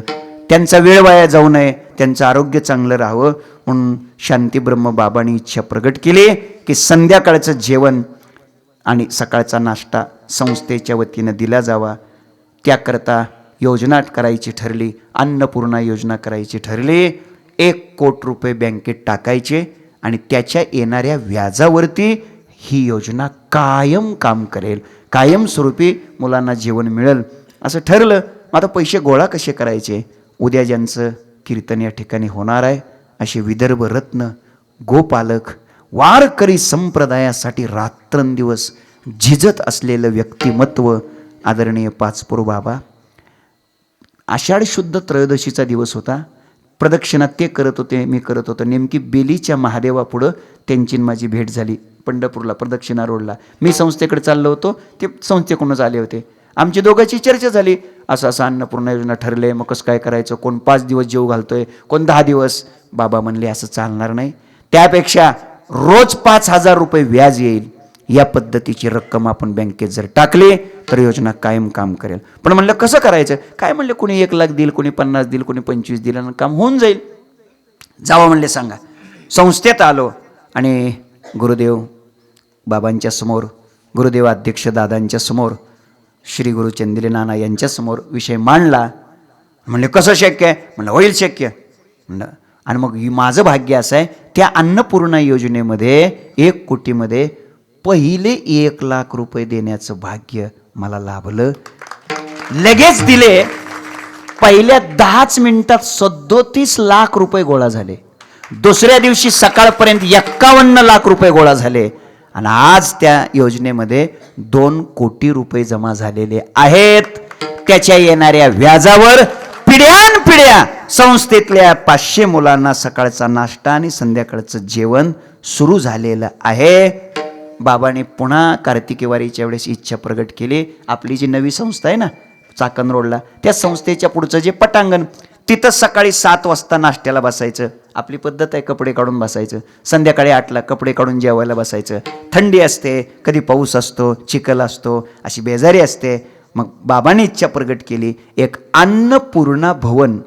त्यांचा वेळ वाया जाऊ नये, त्यांचं आरोग्य चांगलं राहावं म्हणून शांतीब्रह्म बाबांनी इच्छा प्रगट केली की संध्याकाळचं जेवण आणि सकाळचा नाश्ता संस्थेच्या वतीनं दिला जावा. त्याकरता योजना करायची ठरली, अन्नपूर्णा योजना करायची ठरली. 1 कोटी रुपये बँकेत टाकायचे आणि त्याच्या येणाऱ्या व्याजावरती ही योजना कायम काम करेल, कायमस्वरूपी मुलांना जेवण मिळेल असं ठरलं. आता पैसे गोळा कसे करायचे? उद्या ज्यांचं कीर्तन या ठिकाणी होणार आहे असे विदर्भ रत्न गोपालक वारकरी संप्रदायासाठी रात्रंदिवस झिजत असलेलं व्यक्तिमत्व आदरणीय पाचपुर बाबा. आषाढ शुद्ध त्रयोदशीचा दिवस होता. प्रदक्षिणा ते करत होते, मी करत होतो. नेमकी बेलीच्या महादेवापुढं त्यांची माझी भेट झाली. पंढरपूरला प्रदक्षिणा रोडला मी संस्थेकडे चाललो होतो, ते संस्थेकडूनच आले होते. आमची दोघांची चर्चा झाली, असं अन्नपूर्णा योजना ठरले, मग कसं काय करायचं, कोण 5 दिवस जेव घालतोय, कोण 10 दिवस. बाबा म्हणले असं चालणार नाही, त्यापेक्षा रोज 5,000 रुपये व्याज येईल या पद्धतीची रक्कम आपण बँकेत जर टाकली तर योजना कायम काम करेल. पण म्हणलं कसं करायचं काय? म्हणले कोणी 1 लाख देईल, कोणी 50 देईल, कोणी 25 दिलं आणि काम होऊन जाईल. जावा म्हणले, सांगा. संस्थेत आलो आणि गुरुदेव बाबांच्या समोर, गुरुदेव अध्यक्ष दादांच्या समोर, श्री गुरु चंदिले नाना यांच्या समोर विषय मांडला. म्हणले कसं शक्य आहे? म्हणलं होईल शक्य. म्हणलं आणि मग माझं भाग्य असं आहे, त्या अन्नपूर्णा योजनेमध्ये 1 कोटीमध्ये पहिले 1 लाख रुपये देण्याचं भाग्य मला लाभलं. लगेच दिले. पहिल्या 10च मिनिटात 37 लाख रुपये गोळा झाले. दुसऱ्या दिवशी सकाळपर्यंत 51 लाख रुपये गोळा झाले. आणि आज त्या योजनेमध्ये 2 कोटी रुपये जमा झालेले आहेत. त्याच्या येणाऱ्या व्याजावर पिढ्यानपिढ्या संस्थेतल्या 500 मुलांना सकाळचा नाश्ता आणि संध्याकाळचं जेवण सुरू झालेलं आहे. बाबांनी पुन्हा कार्तिकेवारीच्या वेळेस इच्छा प्रगट केली. आपली जी नवी संस्था आहे ना चाकण रोडला, त्या संस्थेच्या पुढचं जे पटांगण, तिथं सकाळी 7 वाजता नाश्त्याला बसायचं. आपली पद्धत आहे कपडे काढून बसायचं. संध्याकाळी 8ला कपडे काढून जेवायला बसायचं. थंडी असते, कधी पाऊस असतो, चिखल असतो, अशी बेजारी असते. मग बाबांनी इच्छा प्रगट केली, एक अन्नपूर्णा भवन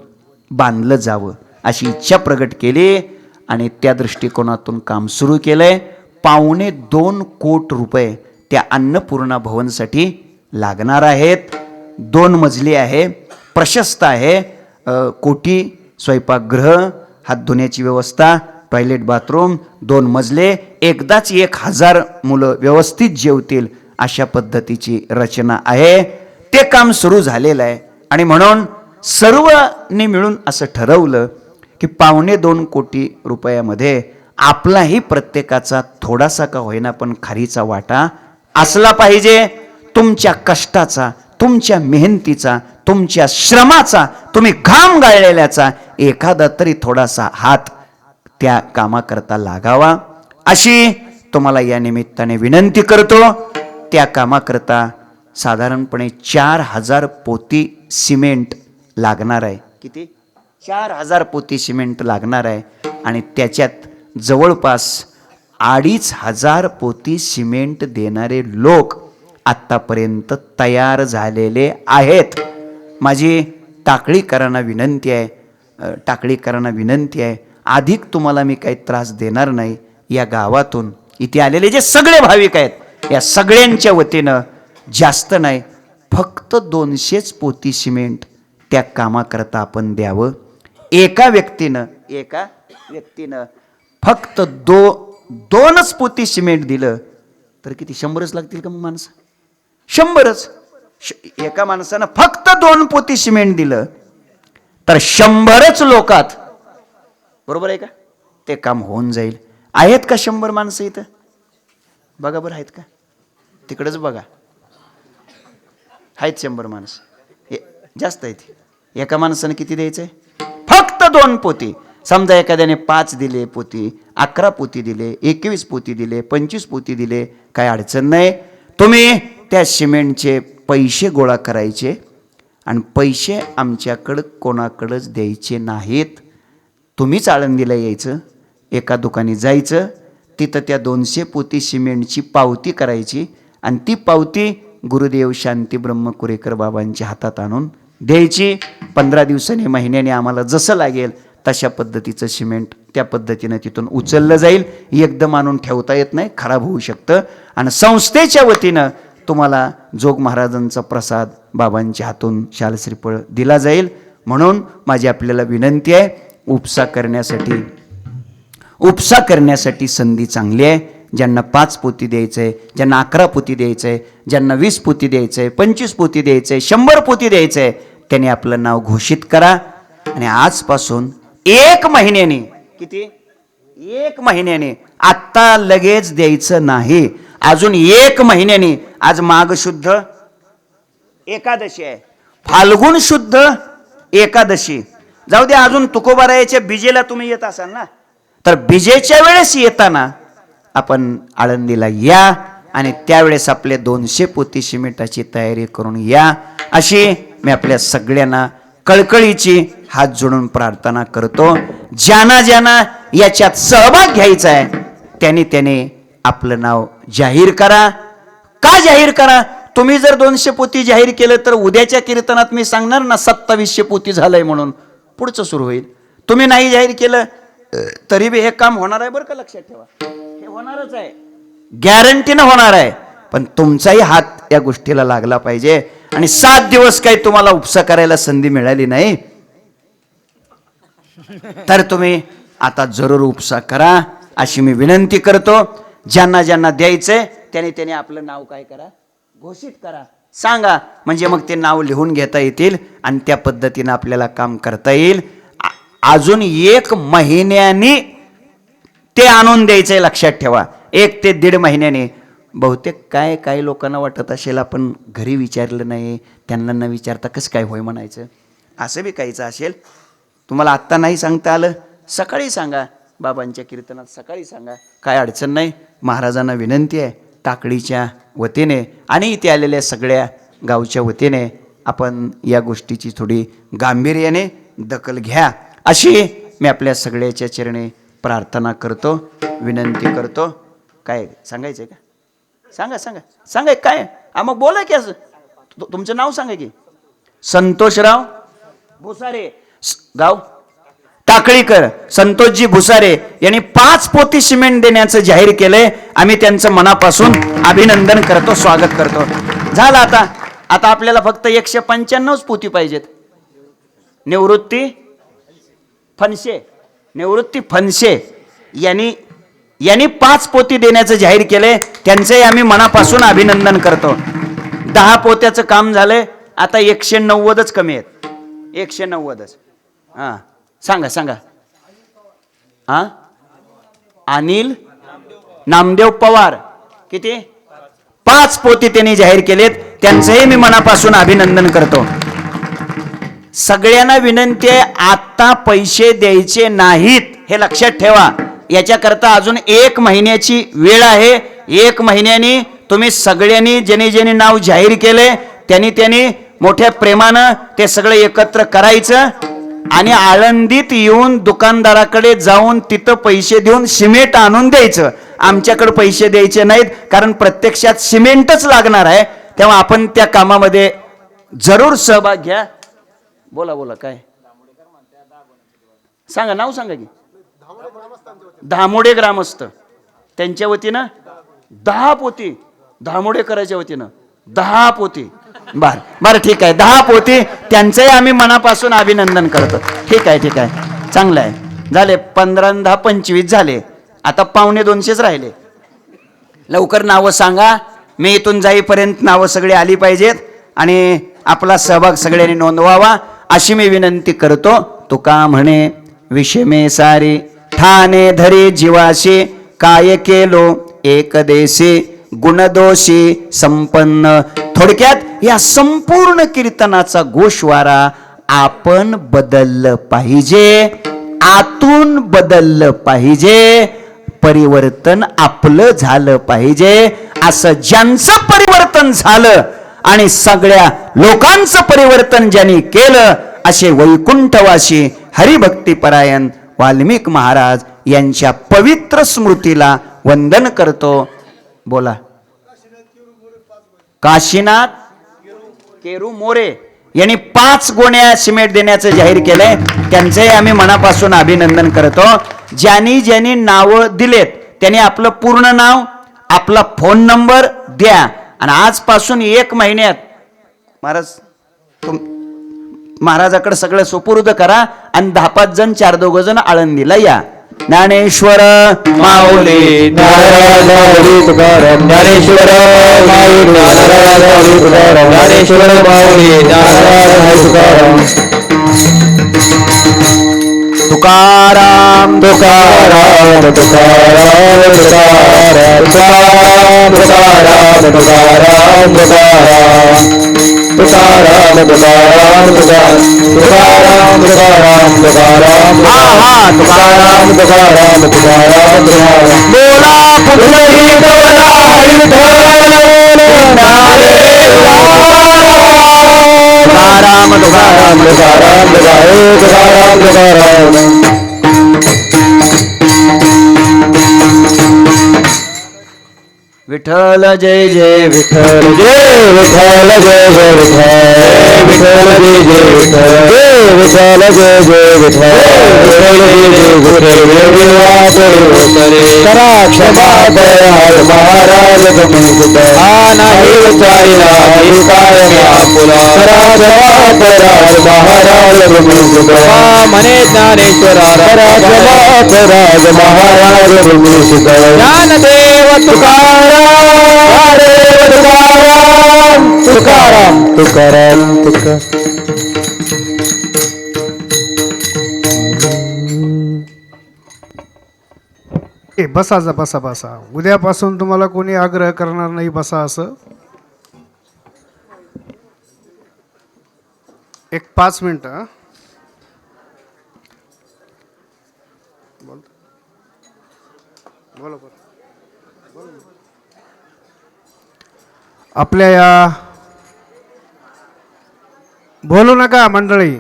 बांधलं जावं अशी इच्छा प्रगट केली आणि त्या दृष्टिकोनातून काम सुरू केलंय. 2.25 कोटी रुपये त्या अन्नपूर्णा भवनसाठी लागणार आहेत. 2 मजली आहे, प्रशस्त आहे. कोठी स्वयंपाकगृह, हात धुण्याची व्यवस्था, टॉयलेट बाथरूम, 2 मजले, एकदाच 1000 मुलं व्यवस्थित जेवतील अशा पद्धतीची रचना आहे. ते काम सुरू झालेलं आहे आणि म्हणून सर्वांनी मिळून असं ठरवलं की 2.25 कोटी रुपयामध्ये आपलाही प्रत्येकाचा थोडासा का होईना पण खारीचा वाटा असला पाहिजे. तुमच्या कष्टाचा, तुमच्या मेहनतीचा, तुमच्या श्रमाचा, तुम्ही घाम गाळलेल्याचा एखादा तरी थोडासा हात त्या कामाकरता लागावा अशी तुम्हाला या निमित्ताने विनंती करतो. त्या कामाकरता साधारणपणे 4000 पोती सिमेंट लागणार आहे. किती? 4000 पोती सिमेंट लागणार आहे आणि त्याच्यात जवळपास 2500 पोती सिमेंट देणारे लोक आत्तापर्यंत तयार झालेले आहेत. माझी टाकळीकरांना विनंती आहे, अधिक तुम्हाला मी काही त्रास देणार नाही. या गावातून इथे आलेले जे सगळे भाविक आहेत या सगळ्यांच्या वतीनं जास्त नाही, फक्त 200च पोती सिमेंट त्या कामाकरता आपण द्यावं. एका व्यक्तीनं फक्त 2च पोती सिमेंट दिलं तर किती? 100च लागतील का मग माणसं? 100च. एका माणसानं फक्त 2 पोती सिमेंट दिलं तर 100च लोकात, बरोबर आहे का, ते काम होऊन जाईल. आहेत का 100 माणसं इथं? बघा बरं, आहेत का? तिकडंच बघा, आहेत 100 माणसं. जास्त आहेत. एका माणसानं किती द्यायचंय? फक्त 2 पोती. समजा एखाद्याने 5 दिले पोती, 11 पोती दिले, 21 पोती दिले, 25 पोती दिले, काय अडचण नाही. तुम्ही त्या सिमेंटचे पैसे गोळा करायचे आणि पैसे आमच्याकडं कोणाकडंच द्यायचे नाहीत. तुम्हीच आळंदीला यायचं, एका दुकानी जायचं, तिथं त्या 200 पोती सिमेंटची पावती करायची आणि ती पावती गुरुदेव शांती ब्रह्मकुरेकर बाबांच्या हातात आणून द्यायची. 15 दिवसांनी, महिन्याने आम्हाला जसं लागेल तशा पद्धतीचं सिमेंट त्या पद्धतीनं तिथून उचललं जाईल. एकदम आणून ठेवता येत नाही, खराब होऊ शकतं. आणि संस्थेच्या वतीनं तुम्हाला जोग महाराजांचा प्रसाद बाबांच्या हातून शाल श्रीफळ दिला जाईल. म्हणून माझी आपल्याला विनंती आहे, उपसा करण्यासाठी संधी चांगली आहे. ज्यांना 5 पोती द्यायचंय, ज्यांना 11 पोती द्यायचंय, ज्यांना 20 पोती द्यायचंय, 25 पोती द्यायचंय, 100 पोती द्यायचंय, त्यांनी आपलं नाव घोषित करा. आणि आजपासून 1 महिन्याने, किती? 1 महिन्याने, आत्ता लगेच द्यायचं नाही, अजून 1 महिन्याने. आज माघ शुद्ध एकादशी आहे, फाल्गुन शुद्ध एकादशी, जाऊ दे. अजून तुकोबारायाच्या बिजेला तुम्ही येत असाल ना, तर बिजेच्या वेळेस येताना आपण आळंदीला या आणि त्यावेळेस आपले 200 पोती सिमेंटाची तयारी करून या, अशी मी आपल्या सगळ्यांना कळकळीची हात जोडून प्रार्थना करतो. ज्यांना याच्यात सहभाग घ्यायचा आहे त्याने आपलं नाव जाहीर करा. का जाहीर करा? तुम्ही जर 200 पोती जाहीर केलं तर उद्याच्या कीर्तनात मी सांगणार ना 2700 पोती झालंय म्हणून, पुढचं सुरू होईल. तुम्ही नाही जाहीर केलं तरी बी हे काम होणार आहे, बरं का, लक्षात ठेवा. हे होणारच आहे, गॅरंटीनं होणार आहे. पण तुमचाही हात या गोष्टीला लागला पाहिजे. आणि 7 दिवस काही तुम्हाला उपसा करायला संधी मिळाली नाही तर तुम्ही आता जरूर उपसा करा अशी मी विनंती करतो. ज्यांना द्यायचंय त्याने आपलं नाव काय करा, घोषित करा, सांगा. म्हणजे मग ते नाव लिहून घेता येतील आणि त्या पद्धतीनं आपल्याला काम करता येईल. अजून 1 महिन्याने ते आणून द्यायचंय, लक्षात ठेवा. 1 ते 1.5 महिन्याने. बहुतेक काही लोकांना वाटत असेल आपण घरी विचारलं नाही, त्यांना न विचारता कसं काय होय म्हणायचं, असं बी काहीचं असेल. तुम्हाला आत्ता नाही सांगता आलं, सकाळी सांगा, बाबांच्या कीर्तनात सकाळी सांगा, काय अडचण नाही. महाराजांना विनंती आहे, टाकडीच्या वतीने आणि इथे आलेल्या सगळ्या गावच्या वतीने आपण या गोष्टीची थोडी गांभीर्याने दखल घ्या, अशी मी आपल्या सगळ्याच्या चरणी प्रार्थना करतो, विनंती करतो. काय सांगायचं का? सांगा सांगा सांगा काय? मग बोला की, असं तुमचं नाव सांगा की. संतोषराव भुसारे, गाव टाकळीकर. संतोषजी भुसारे यांनी 5 पोती सिमेंट देण्याचं जाहीर केलंय. आम्ही त्यांचं मनापासून अभिनंदन करतो, स्वागत करतो. झालं आता आपल्याला फक्त 195 पोती पाहिजेत. निवृत्ती फणसे यांनी 5 पोती देण्याचं जाहीर केलंय. त्यांचंही आम्ही मनापासून अभिनंदन करतो. 10 पोत्याचं काम झालंय, आता 190च कमी आहेत. 190च. हां सांगा. अनिल नामदेव पवार, किती? 5 पोती त्यांनी जाहीर केलेत. त्यांचंही मी मनापासून अभिनंदन करतो. सगळ्यांना विनंती आहे, आता पैसे द्यायचे नाहीत, हे लक्षात ठेवा. याच्याकरता अजून 1 महिन्याची वेळ आहे. 1 महिन्यानी तुम्ही सगळ्यांनी ज्यांनी नाव जाहीर केले त्यांनी मोठ्या प्रेमानं ते सगळं एकत्र करायचं आणि आळंदीत येऊन दुकानदाराकडे जाऊन तिथं पैसे देऊन सिमेंट आणून द्यायचं. आमच्याकडे पैसे द्यायचे नाहीत, कारण प्रत्यक्षात सिमेंटच लागणार आहे. तेव्हा आपण त्या कामामध्ये जरूर सहभाग घ्या. बोला काय सांगा, नाव सांगा की. धामोडे ग्रामस्थ त्यांच्या वतीनं 10 पोती, धामोडेकरांच्या वतीनं 10 पोती. बरं ठीक आहे, 10 पोती त्यांचंही आम्ही मनापासून अभिनंदन करतो. ठीक आहे चांगलं आहे. झाले 15 10 25 झाले, आता 1.25 राहिले. लवकर नावं सांगा, मी इथून जाईपर्यंत नावं सगळी आली पाहिजेत आणि आपला सहभाग सगळ्यांनी नोंदवावा, अशी मी विनंती करतो. तुका म्हणे विषमे सारे ठाणे धरे जीवाशी, काय केलो एकदेशी गुणदोषी संपन्न. थोडक्यात या संपूर्ण कीर्तनाचा गोषवारा आपण बदललं पाहिजे, आतून बदललं पाहिजे, परिवर्तन आपलं झालं पाहिजे. असं ज्यांचं परिवर्तन झालं आणि सगळ्या लोकांचं परिवर्तन ज्यांनी केलं, असे वैकुंठवासी हरिभक्तीपरायण वाल्मिक महाराज यांच्या पवित्र स्मृतीला वंदन करतो. बोला. काशीनाथ केरू मोरे यांनी 5 गोण्या सिमेंट देण्याचं जाहीर केलंय. त्यांचंही आम्ही मनापासून अभिनंदन करतो. ज्यांनी नावं दिलेत त्यांनी आपलं पूर्ण नाव, आपला फोन नंबर द्या आणि आजपासून 1 महिन्यात महाराजाकडे सगळं सुपूर्द करा आणि 10-5 जण 4-2 जण आळंदीला या. ज्ञानेश्वर माऊली तुकाराम, ज्ञानेश्वर माऊली तुकाराम, ज्ञानेश्वर माऊली तुकाराम. तुकाराम तुकाराम तुकाराम तुकाराम तुकाराम तुकाराम तुकाराम तुकाराम तुकाराम तुकाराम तुकाराम तुकाराम तुकाराम तुकाराम तुकाराम तुकाराम. बोला पुंडलिक तुकाराम तुकाराम तुकाराम तुकाराम तुकाराम. विठ्ठल जय जय विठ्ठल, जय विठ्ठल जय जय विठ्ठल, विठ्ठल जय जय विठ्ठल, जय विठ्ठल जय जय विठ्ठल. करा क्षमा दयाळ महाराज गमन, हा नाही विचारिला काय आपुला. करा क्षमा दयाळ महाराज गमन, हा म्हणे ज्ञानेश्वरा. करा क्षमा दयाळ महाराज गमन. ज्ञानदेव तुकाराम, तुकाराम तुकाराम तुकाराम. बसा बसा बसा. उद्यापासून तुम्हाला कोणी आग्रह करणार नाही बसा असं. एक 5 मिनिटं. बोला. आपल्या या बोलू नका मंडळी.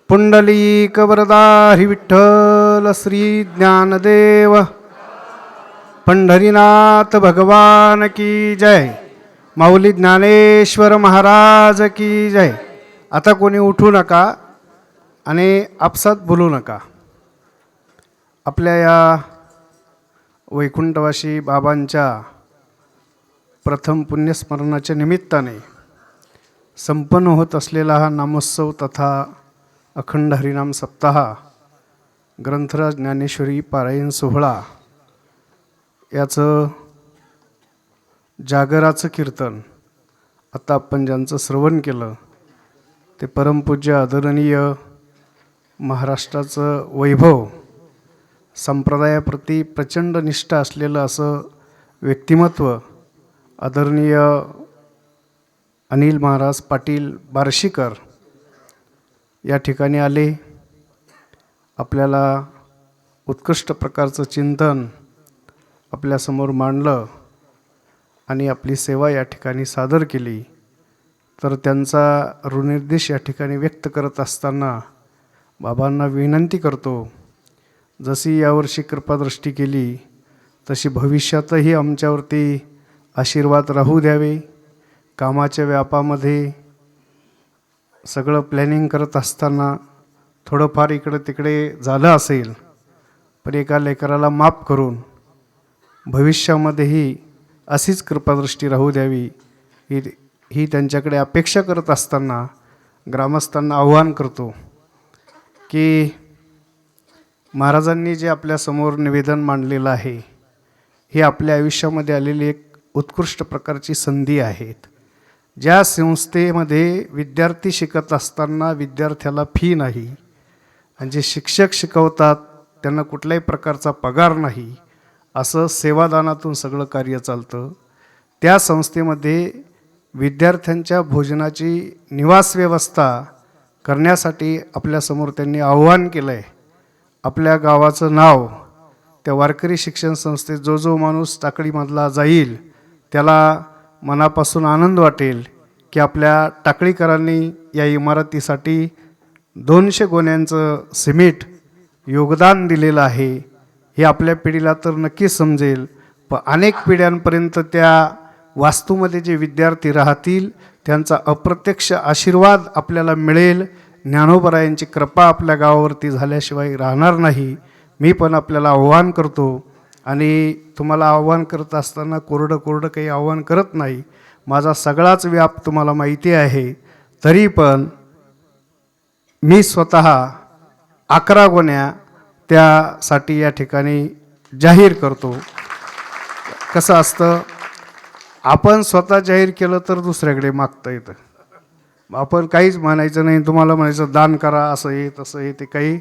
पुंडलिक वरदारी विठ्ठल श्री ज्ञानदेव पंढरीनाथ भगवान की जय. माऊली ज्ञानेश्वर महाराज की जय. आता कोणी उठू नका आणि आपसात बोलू नका. आपल्या या वैकुंठवासी बाबांच्या प्रथम पुण्यस्मरणाच्या निमित्ताने संपन्न होत असलेला हा नामोत्सव तथा अखंड हरिनाम सप्ताह ग्रंथराज ज्ञानेश्वरी पारायण सोहळा याचं जागराचं कीर्तन आता आपण ज्यांचं श्रवण केलं ते परमपूज्य आदरणीय महाराष्ट्राचं वैभव संप्रदायाप्रती प्रचंड निष्ठा असलेलं असं व्यक्तिमत्व आदरणीय अनिल महाराज पाटील बार्शीकर या ठिकाणी आले. आपल्याला उत्कृष्ट प्रकारचं चिंतन आपल्यासमोर मांडलं आणि आपली सेवा या ठिकाणी सादर केली. तर त्यांचा ऋनिर्देश या ठिकाणी व्यक्त करत असताना बाबांना विनंती करतो, जशी यावर्षी कृपादृष्टी केली तशी भविष्यातही आमच्यावरती आशीर्वाद राहू द्यावे. कामाच्या व्यापामध्ये सगळं प्लॅनिंग करत असताना थोडंफार इकडं तिकडे झालं असेल, पण एका लेकराला माफ करून भविष्यामध्येही अशीच कृपादृष्टी राहू द्यावी ही त्यांच्याकडे अपेक्षा करत असताना ग्रामस्थांना आव्हान करतो की महाराजांनी जे आपल्यासमोर निवेदन मांडलेलं आहे ही आपल्या आयुष्यामध्ये आलेली एक उत्कृष्ट प्रकारची संधी आहे. ज्या संस्थेमध्ये विद्यार्थी शिकत असताना विद्यार्थ्याला फी नाही आणि जे शिक्षक शिकवतात त्यांना कुठल्याही प्रकारचा पगार नाही, असं सेवादानातून सगळं कार्य चालतं. त्या संस्थेमध्ये विद्यार्थ्यांच्या भोजनाची निवास व्यवस्था करण्यासाठी आपल्यासमोर त्यांनी आव्हान केलं आहे. आपल्या गावाचं नाव त्या वारकरी शिक्षण संस्थेत जो माणूस टाकळीमधला जाईल त्याला मनापासून आनंद वाटेल की आपल्या टाकळीकरांनी या इमारतीसाठी 200 गोण्यांचं सिमेंट योगदान दिलेलं आहे. हे आपल्या पिढीला तर नक्कीच समजेल, पण अनेक पिढ्यांपर्यंत त्या वास्तूमध्ये जे विद्यार्थी राहतील त्यांचा अप्रत्यक्ष आशीर्वाद आपल्याला मिळेल. ज्ञानोबरायांची कृपा आपल्या गावावरती झाल्याशिवाय राहणार नाही. मी पण आपल्याला आव्हान करतो आणि तुम्हाला आव्हान करत असताना कोरडं काही आव्हान करत नाही. माझा सगळाच व्याप तुम्हाला माहिती आहे. तरी पण मी स्वतः 11 गोण्या त्यासाठी या ठिकाणी जाहीर करतो. कसं असतं, आपण स्वतः जाहीर केलं तर दुसऱ्याकडे मागता येतं. आपण काहीच म्हणायचं नाही, तुम्हाला म्हणायचं दान करा असं आहे तसं आहे, ते काही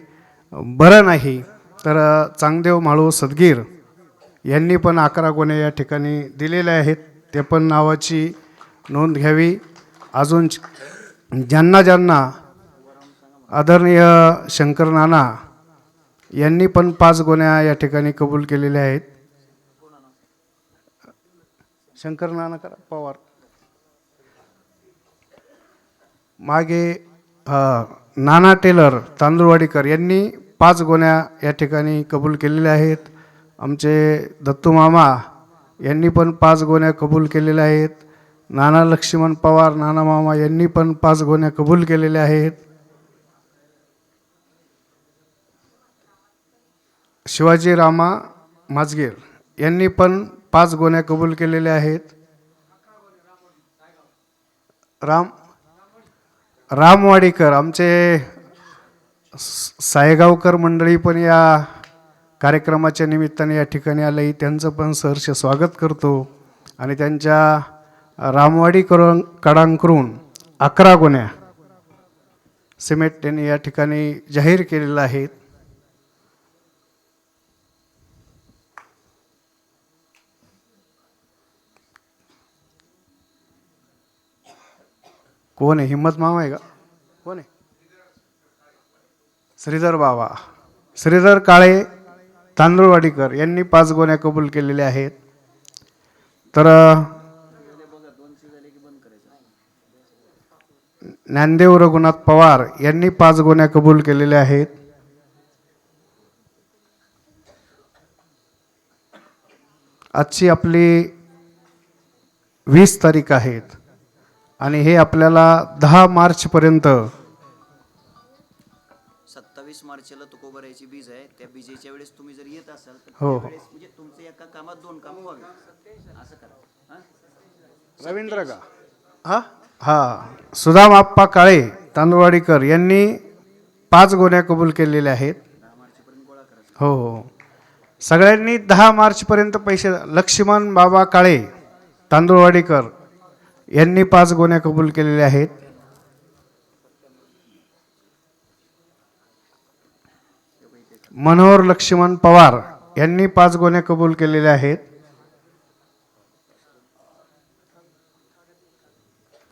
बरं नाही. तर चांगदेव माळू सदगीर यांनी पण 11 गोण्या या ठिकाणी दिलेल्या आहेत. ते पण नावाची नोंद घ्यावी. अजून ज्यांना आदरणीय शंकर नाना यांनी पण 5 गोण्या या ठिकाणी कबूल केलेल्या आहेत. शंकर नाना करा पवार. मागे नाना टेलर तांदूळवाडीकर यांनी 5 गोण्या या ठिकाणी कबूल केलेल्या आहेत. आमचे दत्तू मामा यांनी पण 5 गोण्या कबूल केलेल्या आहेत. नाना लक्ष्मण पवार नाना मामा यांनी पण 5 गोण्या कबूल केलेल्या आहेत. शिवाजी रामा माजगेर यांनी पण 5 गोण्या कबूल केलेल्या आहेत. रामवाडीकर आमचे सायगावकर मंडळी पण या कार्यक्रमाच्या निमित्ताने या ठिकाणी आले. त्यांचं पण सहर्ष स्वागत करतो. आणि त्यांच्या कडांकरून 11 गोण्या सिमेंट त्यांनी या ठिकाणी जाहीर केलेल्या आहेत. कोण आहे? हिम्मत मामा आहे का? कोण आहे? श्रीधर बाबा. श्रीधर काळे तांदूळवाडीकर यांनी 5 गोण्या कबूल केलेल्या आहेत. तर ज्ञानदेव रघुनाथ पवार यांनी 5 गोण्या कबूल केलेल्या आहेत. आजची आपली 20 तारीख आहेत आणि हे आपल्याला 10 मार्चपर्यंत 27 मार्चला तुकोबरायची बीज आहे. त्या बीजेच्या वेळेस तुम्ही जर येत असाल तर हो. त्यावेळेस म्हणजे तुमचं एका कामात 2 कामं व्हावी असं करा. हा? रवींद्र का? हा हा सुदाम आप्पा काळे तांदूळवाडीकर यांनी 5 गोण्या कबूल केलेल्या आहेत. हो हो. सगळ्यांनी 10 मार्चपर्यंत पैसे. लक्ष्मण बाबा काळे तांदूळवाडीकर यांनी 5 गोण्या कबूल केलेल्या आहेत. मनोहर लक्ष्मण पवार यांनी 5 गोण्या कबूल केलेल्या आहेत.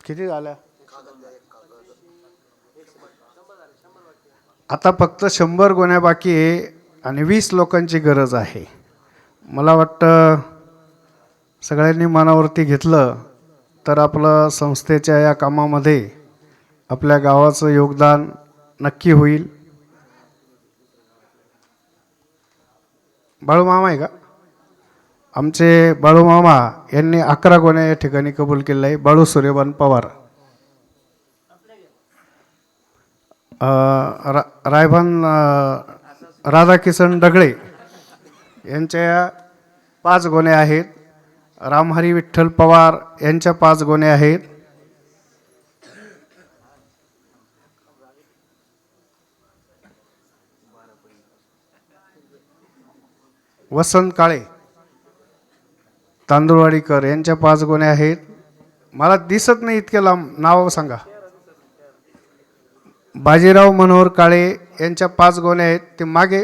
किती झाल्या? आता फक्त 100 गोण्या बाकी आहे आणि 20 लोकांची गरज आहे. मला वाटतं सगळ्यांनी मनावरती घेतलं तर आपलं संस्थेच्या या कामामध्ये आपल्या गावाचं योगदान नक्की होईल. बाळूमामा आहे का? आमचे बाळूमामा यांनी 11 गोण्या या ठिकाणी कबूल केलेल्या आहे. बाळू सूर्यबान पवार. रायभान राधाकिसन डगळे यांच्या 5 गोण्या आहेत. रामहरी विठ्ठल पवार यांच्या 5 गोण्या आहेत. वसंत काळे तांदूळवाडीकर यांच्या 5 गोण्या आहेत. मला दिसत नाही इतके लांब, नाव सांगा. बाजीराव मनोहर काळे यांच्या 5 गोण्या आहेत. ते मागे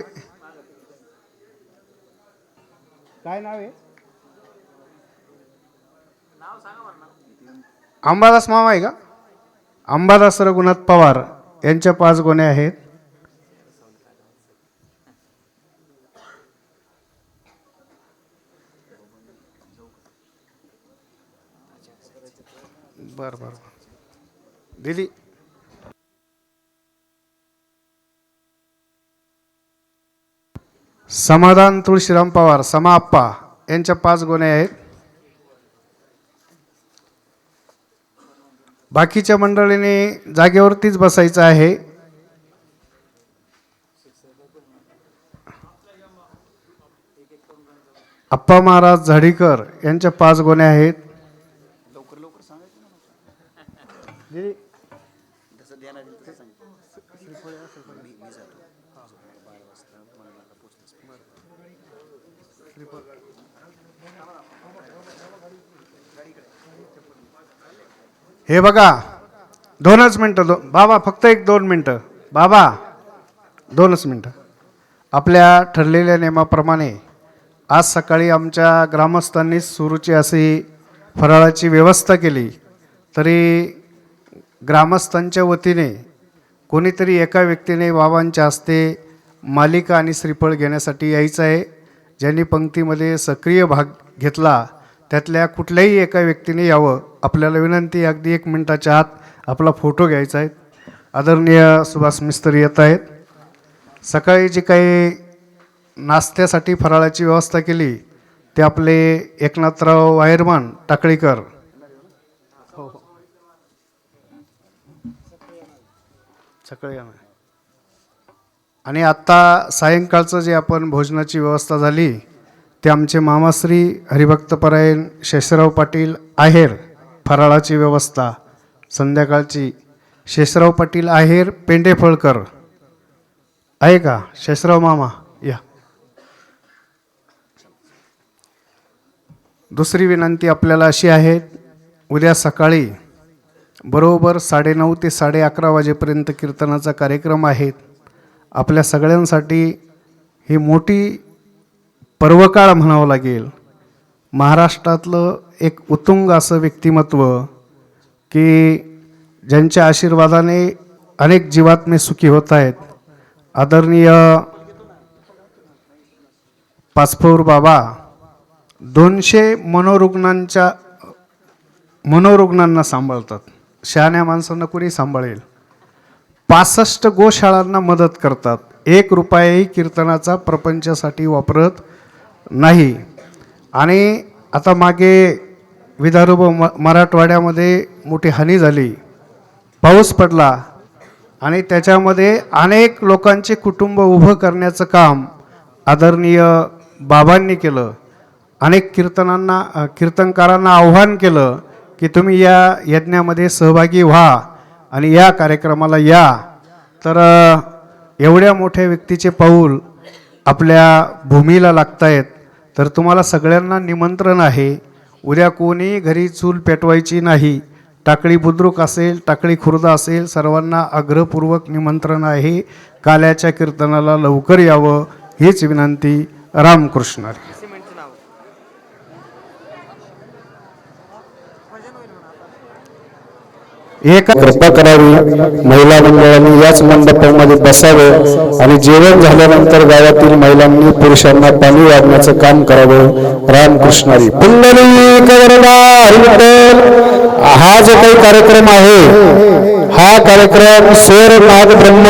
काय नाव आहे? अंबादास मामा आहे का? अंबादास रघुनाथ पवार यांच्या 5 गोण्या आहेत. बर बर दिली. समाधान तुळशीराम पवार समा आप्पा यांच्या 5 गोण्या आहेत. बाकीच्या मंडळीने जागेवरतीच बसायचं आहे. आप्पा महाराज झाडीकर यांच्या 5 गोण्या आहेत. हे बघा 2च मिनटं. बाबा फक्त 1-2 मिनटं. बाबा 2च मिनटं. आपल्या ठरलेल्या नियमाप्रमाणे आज सकाळी आमच्या ग्रामस्थांनी सुरूची अशी फराळाची व्यवस्था केली. तरी ग्रामस्थांच्या वतीने कोणीतरी एका व्यक्तीने बाबांच्या हस्ते मालिका आणि श्रीफळ घेण्यासाठी यायचं आहे. ज्यांनी पंक्तीमध्ये सक्रिय भाग घेतला त्यातल्या कुठल्याही एका व्यक्तीने यावं. आपल्याला विनंती, अगदी 1 मिनिटाच्या आत आपला फोटो घ्यायचा आहे. आदरणीय सुभाष मिस्त्री येत आहेत. सकाळी जी काही नाश्त्यासाठी फराळाची व्यवस्था केली ते आपले एकनाथराव वायरमान टाकळीकर. सकाळी आणि आत्ता सायंकाळचं जे आपण भोजनाची व्यवस्था झाली ते आमचे मामाश्री हरिभक्तपरायण शेषराव पाटील आहेर. फराळाची व्यवस्था संध्याकाळची शेषराव पाटील आहेर पेंडेफळकर आहे का? शेषराव मामा या. दुसरी विनंती आपल्याला अशी आहे, उद्या सकाळी बरोबर 9:30 ते 11:30 वाजेपर्यंत कीर्तनाचा कार्यक्रम आहे. आपल्या सगळ्यांसाठी ही मोठी पर्वकाळ म्हणावं लागेल. महाराष्ट्रातलं एक उत्तुंग असं व्यक्तिमत्व की ज्यांच्या आशीर्वादाने अनेक जीवात्मे सुखी होत आहेत, आदरणीय पाचफौर बाबा 200 मनोरुग्णांना सांभाळतात. शहाण्या माणसांना कोणी सांभाळेल. 65 गोशाळांना मदत करतात. 1 रुपयाही कीर्तनाचा प्रपंचासाठी वापरत नाही. आणि आता मागे विदर्भ मराठवाड्यामध्ये मोठी हानी झाली, पाऊस पडला आणि त्याच्यामध्ये अनेक लोकांचे कुटुंब उभं करण्याचं काम आदरणीय बाबांनी केलं. अनेक कीर्तनकारांना आव्हान केलं की तुम्ही या यज्ञामध्ये सहभागी व्हा आणि या कार्यक्रमाला या. तर एवढ्या मोठ्या व्यक्तीचे पाऊल आपल्या भूमीला लागतायत. तर तुम्हाला सगळ्यांना निमंत्रण आहे. उद्या कोणी घरी चूल पेटवायची नाही. टाकळी बुद्रुक असेल, टाकळी खुर्द असेल, सर्वांना आग्रहपूर्वक निमंत्रण आहे. काल्याच्या कीर्तनाला लवकर यावं हीच विनंती. रामकृष्ण हरी. कृपा करावी. महिला मंडळांनी याच मंडपामध्ये बसावे आणि जेवण झाल्यानंतर गावातील महिलांनी पुरुषांना पाणी वाढण्याचं काम करावं. रामकृष्ण हरी. पुंडलिक वरदा हरिविठ्ठल. हा जो काही कार्यक्रम आहे, हा कार्यक्रम स्वर नाद ब्रह्म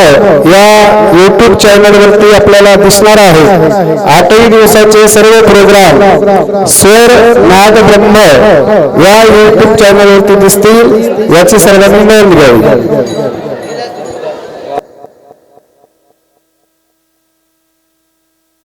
या YouTube चॅनलवरती आपल्याला दिसणार आहे. 8 दिवसाचे सर्व प्रोग्राम स्वर नाद ब्रह्म या YouTube चॅनलवरती दिसतील. याची सर्वांनी नोंद घ्यावी.